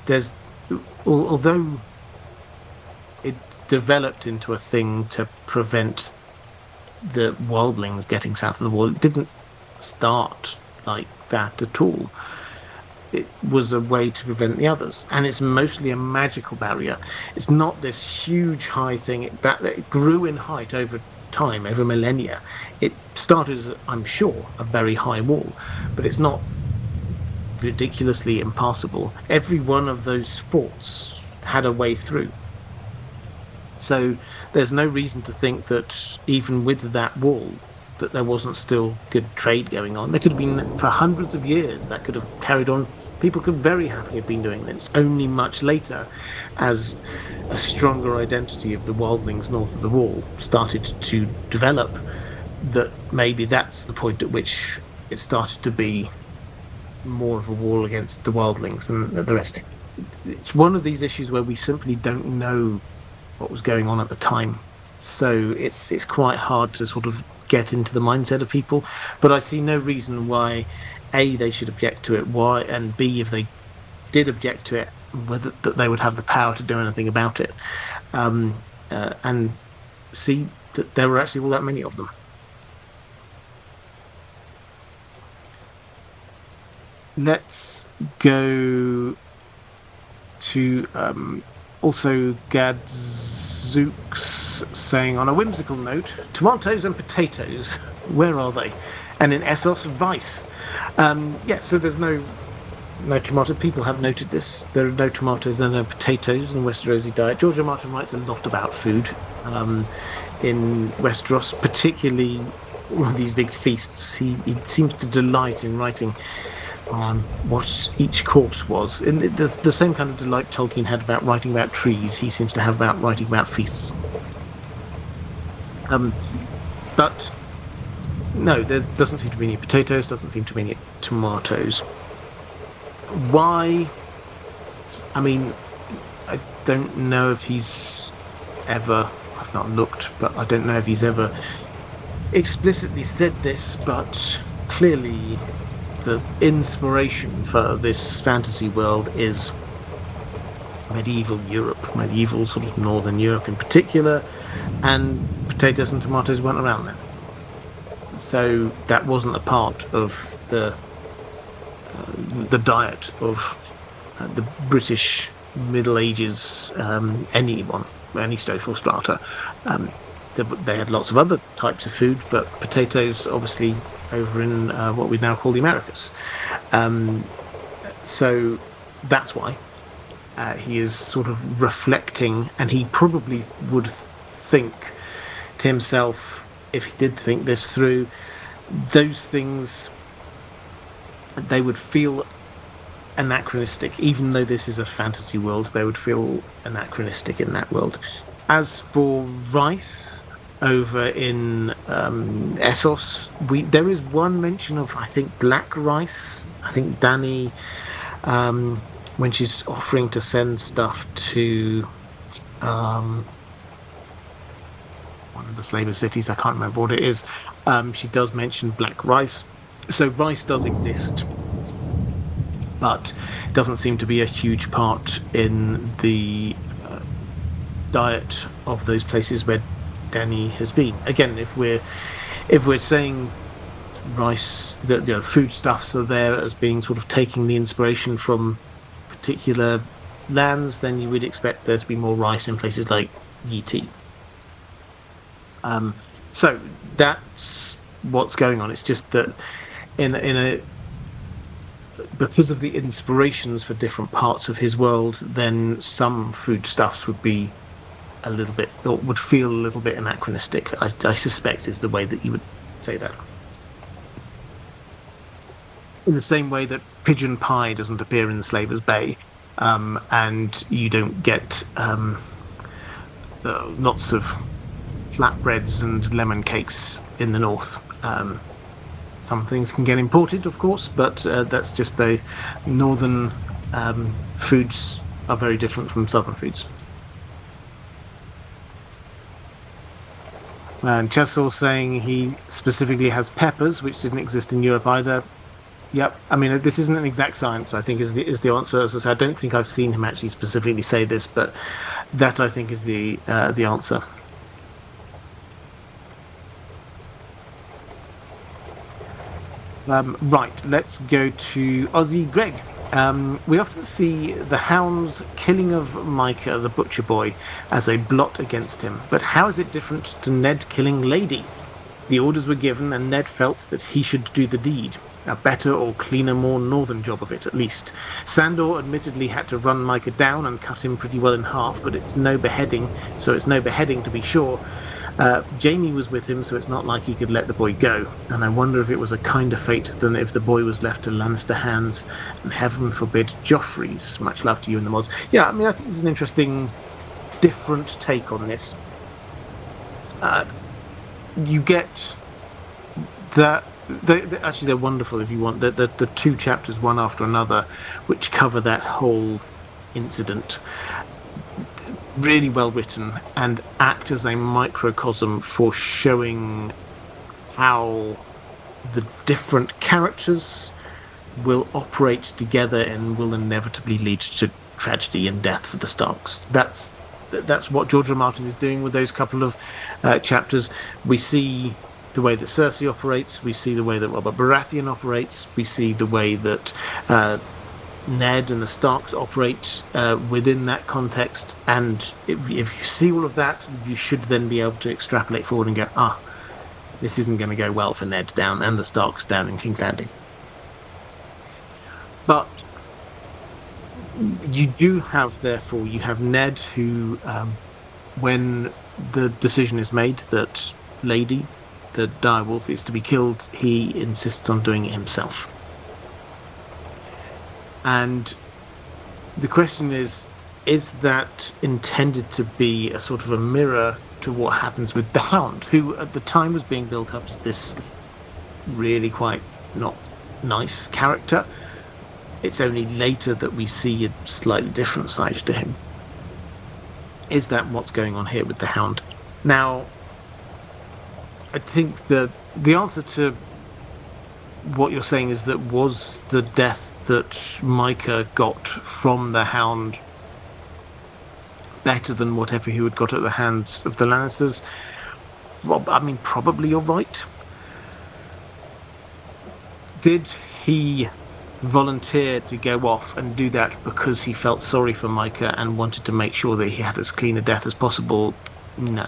there's, although it developed into a thing to prevent the wildlings getting south of the wall, it didn't start like that at all. It was a way to prevent the others, and it's mostly a magical barrier. It's not this huge high thing that it grew in height over time, over millennia. It started as, I'm sure, a very high wall, but it's not ridiculously impassable. Every one of those forts had a way through. So there's no reason to think that even with that wall, that there wasn't still good trade going on. There could have been, for hundreds of years, that could have carried on. People could very happily have been doing this. Only much later, as a stronger identity of the wildlings north of the wall started to develop, that maybe that's the point at which it started to be more of a war against the wildlings than the rest. It's one of these issues where we simply don't know what was going on at the time. So it's quite hard to sort of get into the mindset of people, but I see no reason why A, they should object to it, why, and B, if they did object to it, whether that they would have the power to do anything about it, and C, that there were actually all that many of them. Let's go to also Gadzooks saying, on a whimsical note, tomatoes and potatoes, where are they? And in Essos, rice. So there's no tomato. People have noted this. There are no tomatoes, there are no potatoes in the Westerosi diet. George R. Martin writes a lot about food in Westeros, particularly one of these big feasts. He seems to delight in writing what each course was. In the same kind of delight Tolkien had about writing about trees, he seems to have about writing about feasts. But no, there doesn't seem to be any potatoes, doesn't seem to be any tomatoes. Why? I mean, I don't know if he's ever, I've not looked, but I don't know if he's ever explicitly said this, but clearly the inspiration for this fantasy world is medieval Europe, medieval sort of northern Europe in particular, and potatoes and tomatoes weren't around then. So that wasn't a part of the diet of the British Middle Ages, any social strata. They had lots of other types of food, but potatoes obviously over in what we now call the Americas. So that's why he is sort of reflecting, and he probably would think to himself, if he did think this through, those things, they would feel anachronistic. Even though this is a fantasy world, they would feel anachronistic in that world. As for rice, over in Essos, there is one mention of, I think, black rice. I think Dany, when she's offering to send stuff to one of the slaver cities, I can't remember what it is, she does mention black rice. So rice does exist, but it doesn't seem to be a huge part in the diet of those places where Dany has been. Again, if we're saying rice, that foodstuffs are there as being sort of taking the inspiration from particular lands, then you would expect there to be more rice in places like Yi. So that's what's going on. It's just that because of the inspirations for different parts of his world, then some foodstuffs would be a little bit, or would feel a little bit anachronistic, I suspect, is the way that you would say that. In the same way that pigeon pie doesn't appear in the Slaver's Bay, and you don't get lots of flatbreads and lemon cakes in the north. Some things can get imported, of course, but that's just the northern foods are very different from southern foods. And Chesil saying he specifically has peppers, which didn't exist in Europe either. Yep. I mean, this isn't an exact science, I think, is the answer. As I said, I don't think I've seen him actually specifically say this, but that I think is the answer. Right, let's go to Aussie Greg. We often see the Hound's killing of Micah, the butcher boy, as a blot against him. But how is it different to Ned killing Lady? The orders were given, and Ned felt that he should do the deed. A better or cleaner, more northern job of it, at least. Sandor admittedly had to run Micah down and cut him pretty well in half, but it's no beheading, so it's no beheading to be sure. Jaime was with him, so it's not like he could let the boy go. And I wonder if it was a kinder fate than if the boy was left to Lannister hands, and heaven forbid Joffrey's. Much love to you in the mods. Yeah, I mean, I think this is an interesting, different take on this. You get that. Actually, they're wonderful if you want. The two chapters, one after another, which cover that whole incident. Really well written and act as a microcosm for showing how the different characters will operate together and will inevitably lead to tragedy and death for the Starks. That's what George R. Martin is doing with those couple of chapters. We see the way that Cersei operates, we see the way that Robert Baratheon operates, we see the way that Ned and the Starks operate within that context, and if you see all of that, you should then be able to extrapolate forward and go, this isn't going to go well for Ned down and the Starks down in King's Landing. But you do have, therefore, you have Ned who, when the decision is made that Lady, the direwolf, is to be killed, he insists on doing it himself. And the question is that intended to be a sort of a mirror to what happens with the Hound, who at the time was being built up as this really quite not nice character? It's only later that we see a slightly different side to him. Is that what's going on here with the Hound? Now, I think the answer to what you're saying is that was the death that Micah got from the Hound better than whatever he would got at the hands of the Lannisters? I mean, probably you're right. Did he volunteer to go off and do that because he felt sorry for Micah and wanted to make sure that he had as clean a death as possible? No.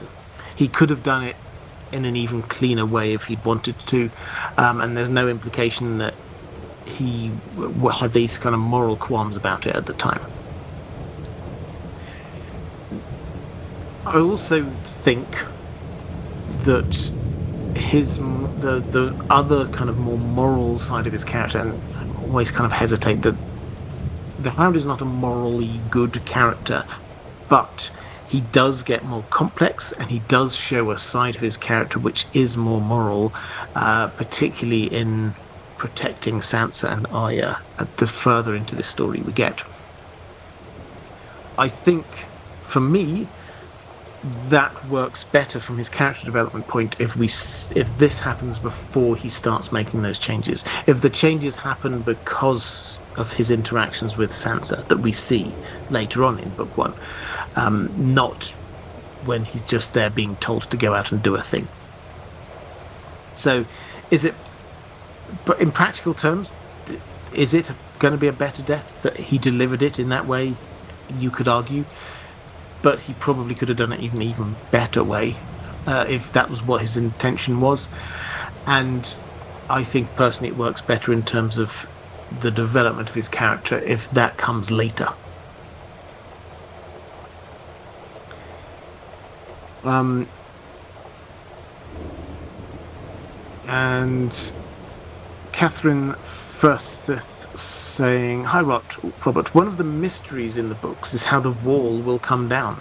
He could have done it in an even cleaner way if he'd wanted to, and there's no implication that he had these kind of moral qualms about it at the time. I also think that the other kind of more moral side of his character, and I always kind of hesitate that the Hound is not a morally good character, but he does get more complex and he does show a side of his character which is more moral, particularly in protecting Sansa and Arya the further into this story we get. I think, for me, that works better from his character development point if this happens before he starts making those changes. If the changes happen because of his interactions with Sansa that we see later on in Book 1, not when he's just there being told to go out and do a thing. So, but in practical terms, is it going to be a better death that he delivered it in that way? You could argue. But he probably could have done it in an even better way if that was what his intention was. And I think personally it works better in terms of the development of his character if that comes later. And Catherine Firstith saying, "Hi Robert, one of the mysteries in the books is how the wall will come down.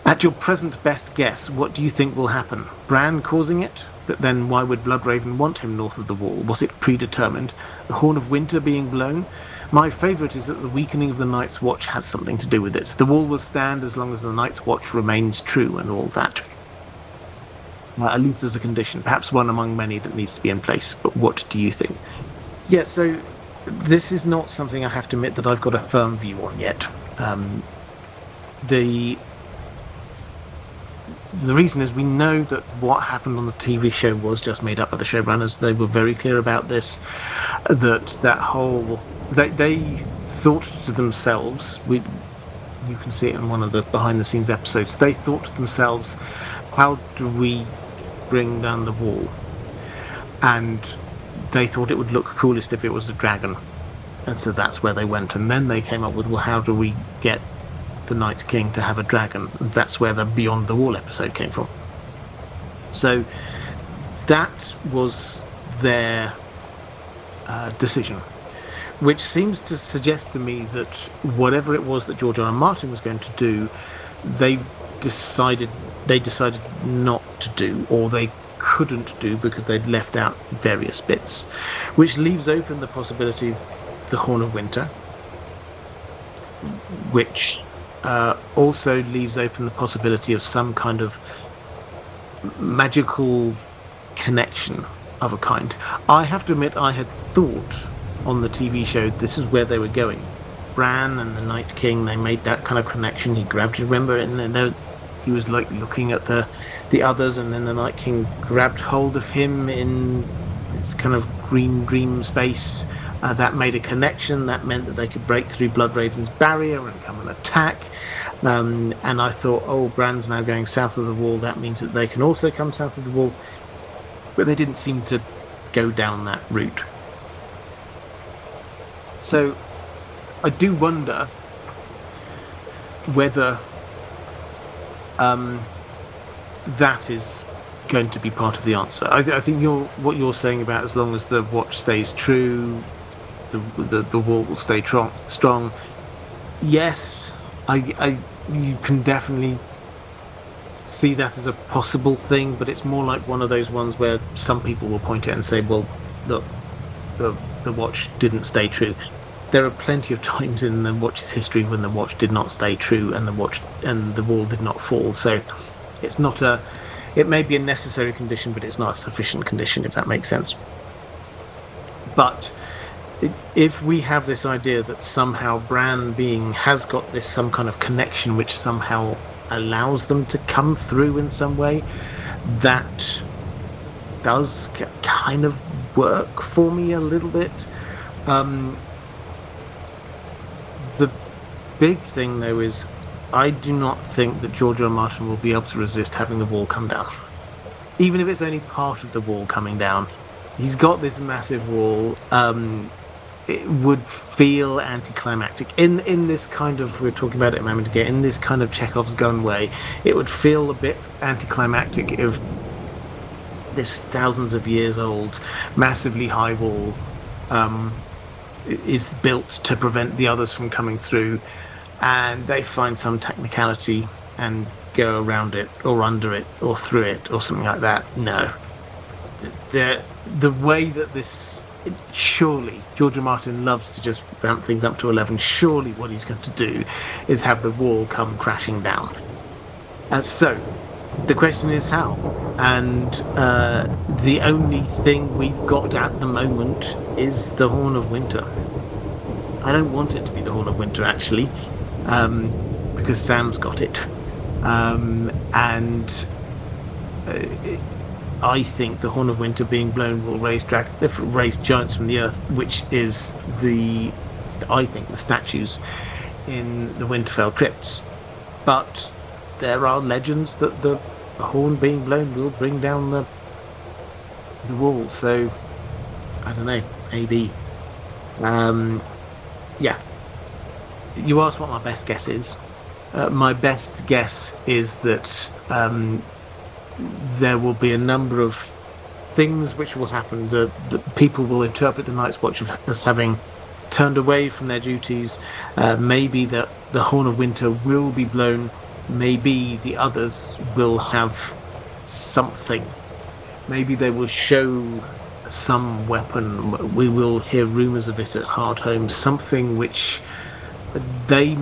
At your present best guess, what do you think will happen? Bran causing it? But then why would Bloodraven want him north of the wall? Was it predetermined? The Horn of Winter being blown? My favourite is that the weakening of the Night's Watch has something to do with it. The wall will stand as long as the Night's Watch remains true and all that. At least as a condition, perhaps one among many that needs to be in place. But what do you think?" Yeah, so this is not something I have to admit that I've got a firm view on yet. The the reason is we know that what happened on the TV show was just made up by the showrunners. They were very clear about this. That whole they thought to themselves. You can see it in one of the behind the scenes episodes. They thought to themselves, how do we bring down the wall? And they thought it would look coolest if it was a dragon. And so that's where they went. And then they came up with, well, how do we get the Night King to have a dragon? And that's where the Beyond the Wall episode came from. So that was their decision, which seems to suggest to me that whatever it was that George R. R. Martin was going to do, they decided not to do, or they couldn't do because they'd left out various bits, which leaves open the possibility of the Horn of Winter, which also leaves open the possibility of some kind of magical connection of a kind. I have to admit, I had thought on the TV show this is where they were going. Bran and the Night King, they made that kind of connection. He grabbed, remember, and then he was like looking at the others, and then the Night King grabbed hold of him in this kind of green dream space. That made a connection. That meant that they could break through Bloodraven's barrier and come and attack. And I thought, oh, Bran's now going south of the wall. That means that they can also come south of the wall. But they didn't seem to go down that route. So I do wonder whether that is going to be part of the answer. I think what you're saying about as long as the watch stays true, the wall will stay strong. Yes, you can definitely see that as a possible thing, but it's more like one of those ones where some people will point at and say, well, look, the watch didn't stay true. There are plenty of times in the watch's history when the watch did not stay true and the wall did not fall. So it's not it may be a necessary condition, but it's not a sufficient condition, if that makes sense. But if we have this idea that somehow Bran has got this some kind of connection which somehow allows them to come through in some way, that does kind of work for me a little bit. The big thing, though, is I do not think that George R. R. Martin will be able to resist having the wall come down. Even if it's only part of the wall coming down, he's got this massive wall. It would feel anticlimactic. In this kind of, we were talking about it a moment ago, in this kind of Chekhov's gun way, it would feel a bit anticlimactic if this thousands of years old, massively high wall is built to prevent the others from coming through, and they find some technicality and go around it or under it or through it or something like that. No. The way that this, surely George R. R. Martin loves to just ramp things up to 11. Surely what he's going to do is have the wall come crashing down. So the question is how, and the only thing we've got at the moment is the Horn of Winter. I don't want it to be the Horn of Winter, actually, because Sam's got it, and I think the Horn of Winter being blown will raise giants from the earth, which is I think the statues in the Winterfell crypts. But there are legends that the horn being blown will bring down the wall. So I don't know, maybe. Yeah. You asked what my best guess is. My best guess is that there will be a number of things which will happen. That people will interpret the Night's Watch as having turned away from their duties. Maybe that the Horn of Winter will be blown. Maybe the others will have something. Maybe they will show some weapon. We will hear rumours of it at Hardhome. Something which they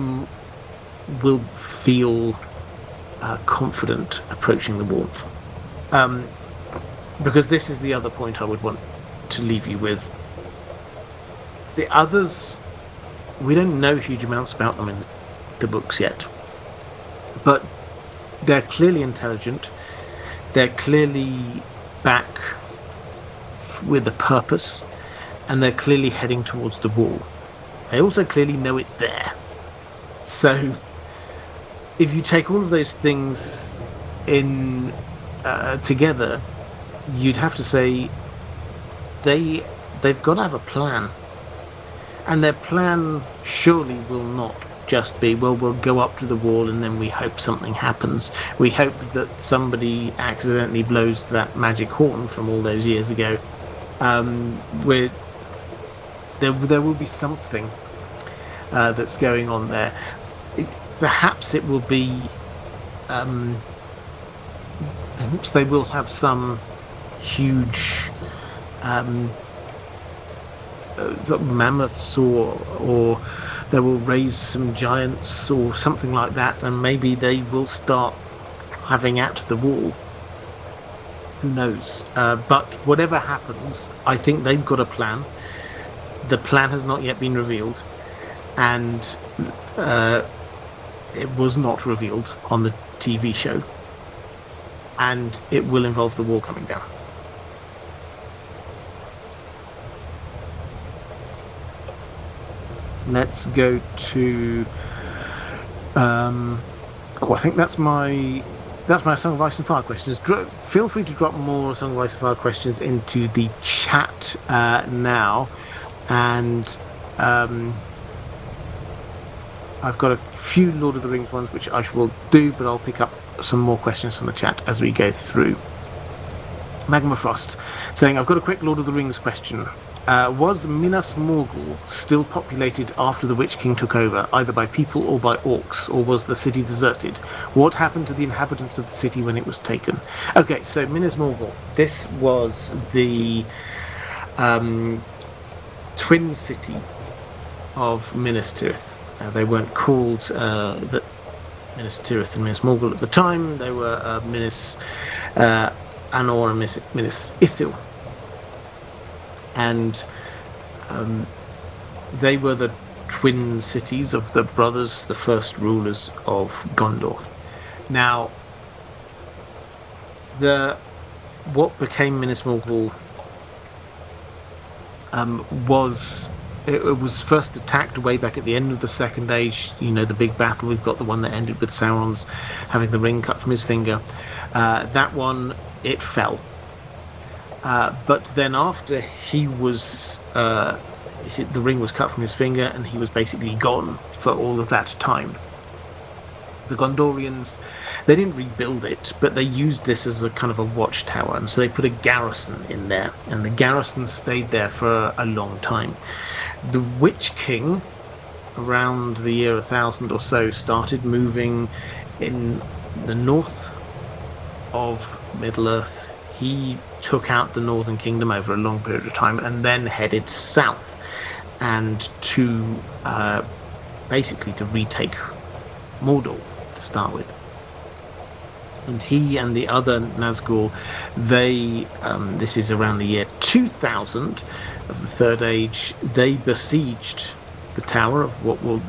will feel confident approaching the wall. Because this is the other point I would want to leave you with. The others, we don't know huge amounts about them in the books yet, but they're clearly intelligent. They're clearly back with a purpose, and they're clearly heading towards the wall. They also clearly know it's there. So, if you take all of those things in together, you'd have to say they've got to have a plan, and their plan surely will not just be, well, we'll go up to the wall and then we hope something happens. We hope that somebody accidentally blows that magic horn from all those years ago. Where there will be something that's going on there. Perhaps it will be. Perhaps they will have some huge mammoths, or they will raise some giants or something like that, and maybe they will start having at the wall. Who knows? But whatever happens, I think they've got a plan. The plan has not yet been revealed, and it was not revealed on the TV show, and it will involve the wall coming down. Let's go to. I think that's my Song of Ice and Fire questions. Feel free to drop more Song of Ice and Fire questions into the chat now, and I've got a few Lord of the Rings ones which I will do, but I'll pick up some more questions from the chat as we go through. Magma Frost saying, I've got a quick Lord of the Rings question. Was Minas Morgul still populated after the Witch King took over, either by people or by orcs, or was the city deserted? What happened to the inhabitants of the city when it was taken? Okay, so Minas Morgul. This was the twin city of Minas Tirith. They weren't called Minas Tirith and Minas Morgul at the time. They were Minas Anor and Minas Ithil. And they were the twin cities of the brothers, the first rulers of Gondor. Now, what became Minas Morgul was first attacked way back at the end of the Second Age. You know, the big battle. We've got the one that ended with Sauron's having the ring cut from his finger. That one, it fell. But then after he was, the ring was cut from his finger and he was basically gone for all of that time. The Gondorians, they didn't rebuild it, but they used this as a kind of a watchtower, and so they put a garrison in there, and the garrison stayed there for a long time. The Witch King, around the year 1000 or so, started moving in the north of Middle-earth. He took out the Northern Kingdom over a long period of time and then headed south, and to basically to retake Mordor to start with. And he and the other Nazgul, they this is around the year 2000 of the Third Age, they besieged the tower of what would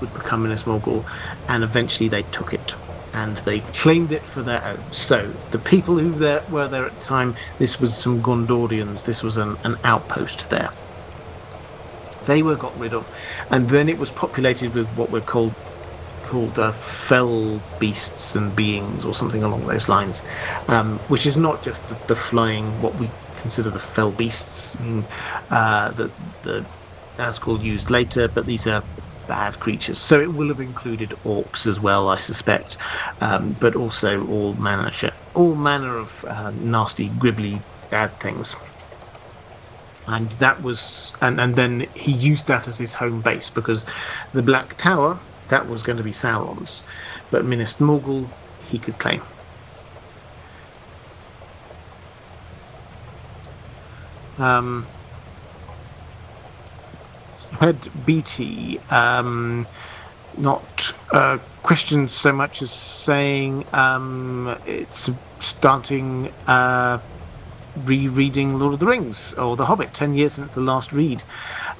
become Minas Morgul, and eventually they took it. And they claimed it for their own. So the people who were there at the time, this was some Gondorians, this was an outpost there. They were got rid of, and then it was populated with what were called fell beasts and beings, or something along those lines, which is not just the flying, what we consider the fell beasts, that the Nazgul used later, but these are bad creatures. So it will have included orcs as well, I suspect, but also all manner of nasty, gribbly, bad things. And that was, and then he used that as his home base, because the Black Tower, that was going to be Sauron's, but Minas Morgul he could claim. Head BT, not questions so much as saying it's starting rereading Lord of the Rings or The Hobbit, 10 years since the last read.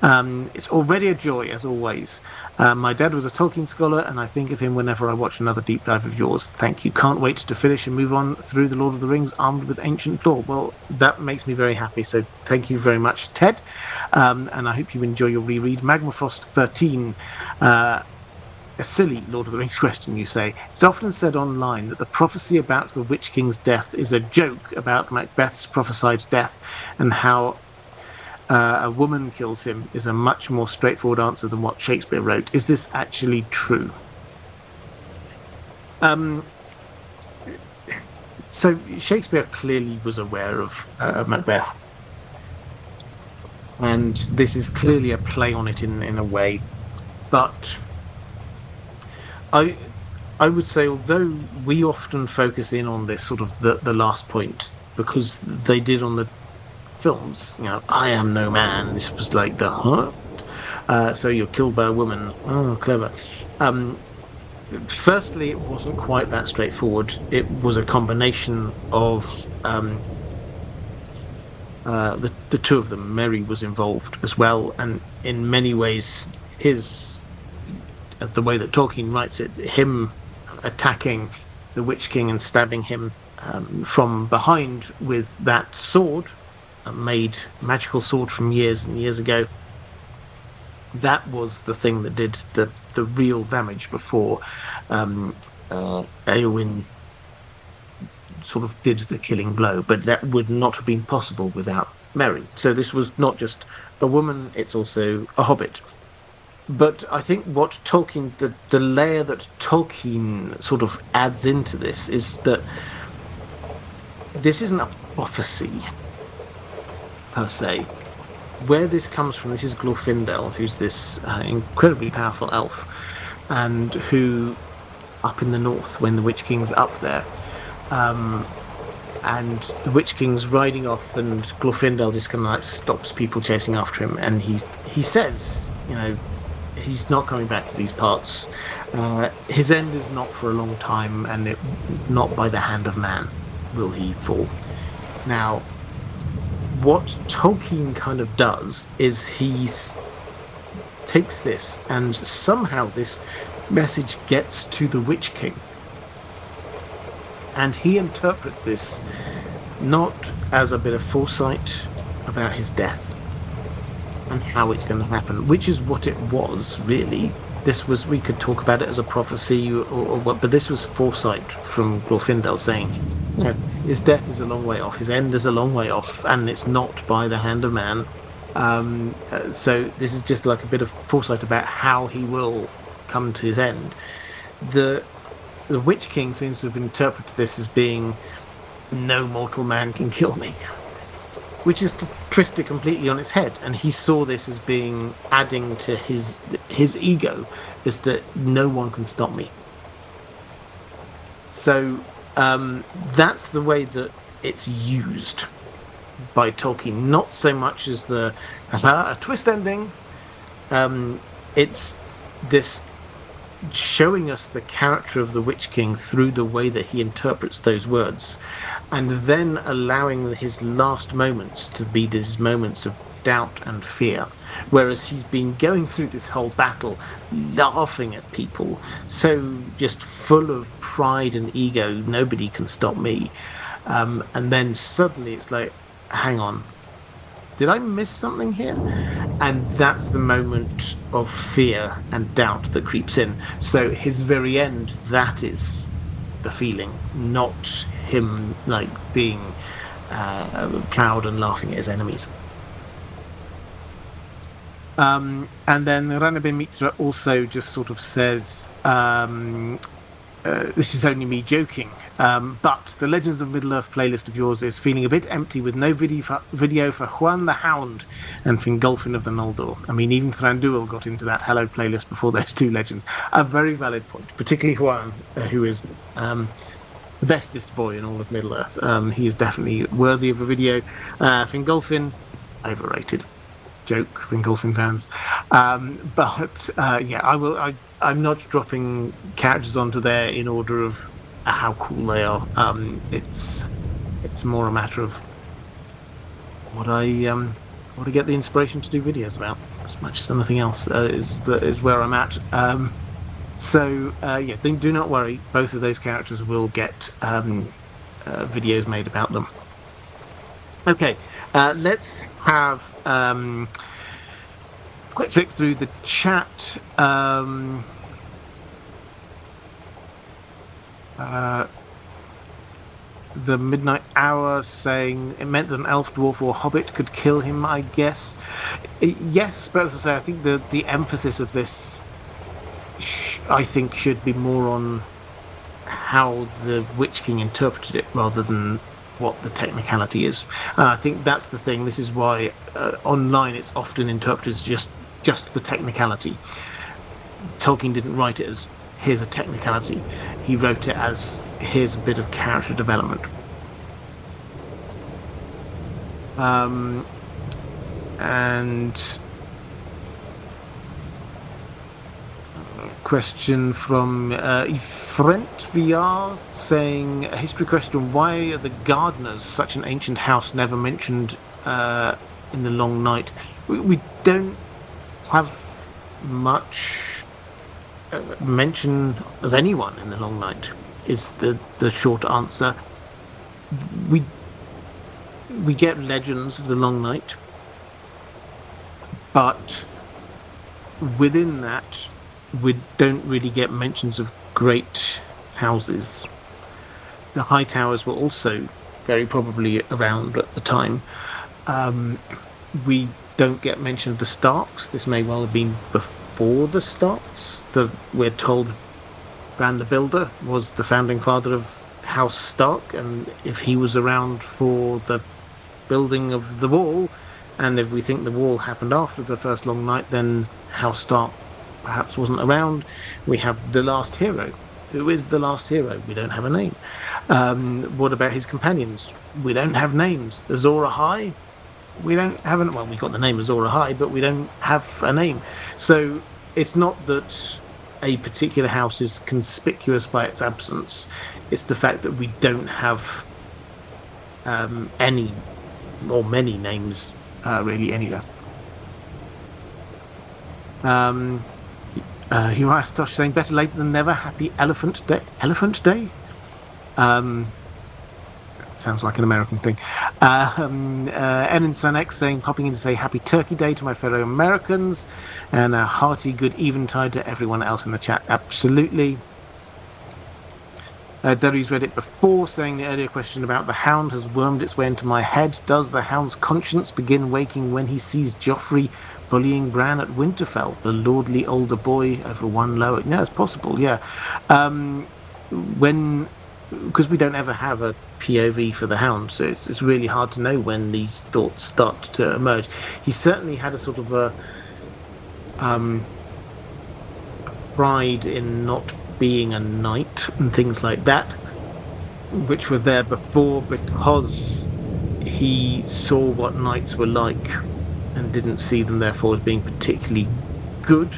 It's already a joy, as always. My dad was a Tolkien scholar, and I think of him whenever I watch another deep dive of yours. Thank you. Can't wait to finish and move on through The Lord of the Rings armed with ancient lore. Well, that makes me very happy, so thank you very much, Ted. And I hope you enjoy your reread. Magmafrost 13. A silly Lord of the Rings question, you say. It's often said online that the prophecy about the Witch King's death is a joke about Macbeth's prophesied death, and how a woman kills him is a much more straightforward answer than what Shakespeare wrote. Is this actually true? So Shakespeare clearly was aware of Macbeth, and this is clearly a play on it in a way. But I would say, although we often focus in on this sort of the last point, because they did on the films, I am no man. This was like the so you're killed by a woman. Oh, clever. Firstly, it wasn't quite that straightforward. It was a combination of the two of them. Merry was involved as well, and in many ways, the way that Tolkien writes it, him attacking the Witch King and stabbing him from behind with that sword, a made magical sword from years and years ago. That was the thing that did the real damage before Eowyn sort of did the killing blow, but that would not have been possible without Merry. So this was not just a woman, it's also a hobbit. But I think what Tolkien, the layer that Tolkien sort of adds into this is that this isn't a prophecy per se. Where this comes from, this is Glorfindel, who's this incredibly powerful elf, and who, up in the north, when the Witch King's up there, and the Witch King's riding off, and Glorfindel just kind of like stops people chasing after him, and he says, he's not coming back to these parts. His end is not for a long time, and not by the hand of man will he fall. Now, what Tolkien kind of does is he takes this, and somehow this message gets to the Witch King, and he interprets this not as a bit of foresight about his death and how it's going to happen, which is what it was, really. We could talk about it as a prophecy or what, but this was foresight from Glorfindel saying, his death is a long way off, his end is a long way off, and it's not by the hand of man. So this is just like a bit of foresight about how he will come to his end. The Witch King seems to have interpreted this as being, no mortal man can kill me, which is to twist it completely on its head. And he saw this as being adding to his ego, is that no one can stop me. So that's the way that it's used by Tolkien, not so much as a twist ending. It's this showing us the character of the Witch King through the way that he interprets those words, and then allowing his last moments to be these moments of doubt and fear, whereas he's been going through this whole battle laughing at people, so just full of pride and ego, nobody can stop me, and then suddenly it's like, hang on, did I miss something here? And that's the moment of fear and doubt that creeps in. So his very end, that is the feeling, not him like being proud and laughing at his enemies. And then Ranabin Mitra also just sort of says, this is only me joking, but the Legends of Middle-earth playlist of yours is feeling a bit empty with no video for Juan the Hound and Fingolfin of the Noldor. I mean, even Thranduil got into that Hello playlist before those two legends. A very valid point, particularly Juan, who is the bestest boy in all of Middle-earth. He is definitely worthy of a video. Fingolfin, overrated. Joke, Fingolfin fans. I'm not dropping characters onto there in order of how cool they are. It's more a matter of what I get the inspiration to do videos about. as much as anything else is where I'm at. So do not worry. Both of those characters will get videos made about them. Okay, let's have quick flick through the chat. The Midnight Hour saying it meant that an elf, dwarf, or hobbit could kill him, I guess. Yes, but as I say, I think the emphasis of this, I think, should be more on how the Witch King interpreted it rather than what the technicality is. And I think that's the thing. This is why online it's often interpreted as just the technicality. Tolkien didn't write it as here's a technicality. He wrote it as here's a bit of character development. And question from Frent VR saying, a history question, why are the Gardeners, such an ancient house, never mentioned in the Long Night? We don't have much mention of anyone in the Long Night, is the short answer. We get legends of the Long Night, but within that we don't really get mentions of great houses. The High Towers were also very probably around at the time. We don't get mention of the Starks. This may well have been before the Starks. We're told Bran the Builder was the founding father of House Stark, and if he was around for the building of the wall, and if we think the wall happened after the first Long Night, then House Stark perhaps wasn't around. We have the last hero. Who is the last hero? We don't have a name. What about his companions? We don't have names. Azor Ahai? We don't have well, we got the name Azor Ahai, but we don't have a name. So it's not that a particular house is conspicuous by its absence. It's the fact that we don't have any or many names really anywhere. Urias Tosh saying, better late than never. Happy Elephant Day. Elephant Day? Sounds like an American thing. Enon Sanex saying, popping in to say Happy Turkey Day to my fellow Americans, and a hearty good eventide to everyone else in the chat. Absolutely. Dudley's read it before, saying the earlier question about the Hound has wormed its way into my head. Does the Hound's conscience begin waking when he sees Joffrey bullying Bran at Winterfell, the lordly older boy over one lower? Yeah, it's possible, yeah. Because we don't ever have a POV for the Hound, so it's really hard to know when these thoughts start to emerge. He certainly had a sort of a pride in not being a knight and things like that, which were there before because he saw what knights were like and didn't see them therefore as being particularly good,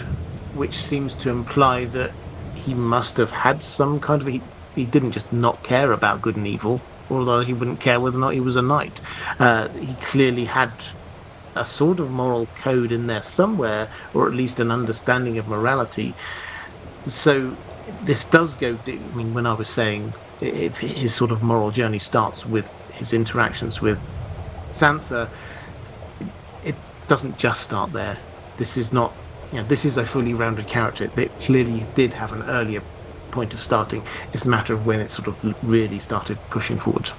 which seems to imply that he must have had some kind of he didn't just not care about good and evil, although he wouldn't care whether or not he was a knight. He clearly had a sort of moral code in there somewhere, or at least an understanding of morality. So this does go deep. I mean, when I was saying if his sort of moral journey starts with his interactions with Sansa, it doesn't just start there. This is not, this is a fully rounded character that clearly did have an earlier point of starting. It's a matter of when it sort of really started pushing forward.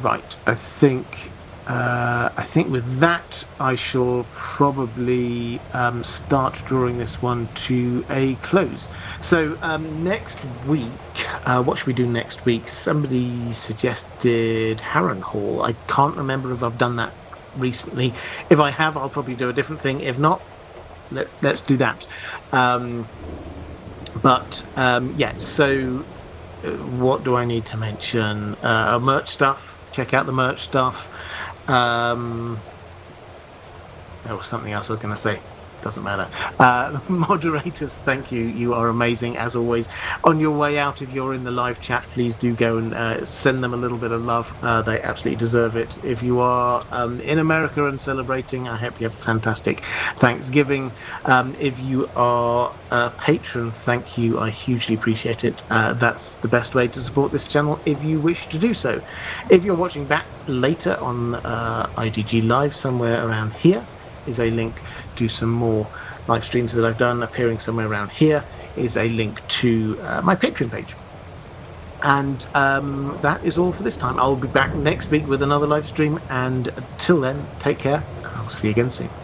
Right, I think with that I shall probably start drawing this one to a close. So next week, what should we do next week? Somebody suggested Harrenhal. I can't remember if I've done that recently. If I have, I'll probably do a different thing. If not, let's do that. So what do I need to mention? Merch stuff. Check out the merch stuff. There was something else I was going to say. doesn't matter. Moderators, thank you. You are amazing as always. On your way out, if you're in the live chat, please do go and send them a little bit of love. They absolutely deserve it. If you are in America and celebrating, I hope you have a fantastic Thanksgiving. If you are a patron, thank you. I hugely appreciate it. That's the best way to support this channel if you wish to do so. If you're watching back later on IDG Live, somewhere around here is a link to some more live streams that I've done. Appearing somewhere around here is a link to my Patreon page. And that is all for this time. I'll be back next week with another live stream, and until then, take care, and I'll see you again soon.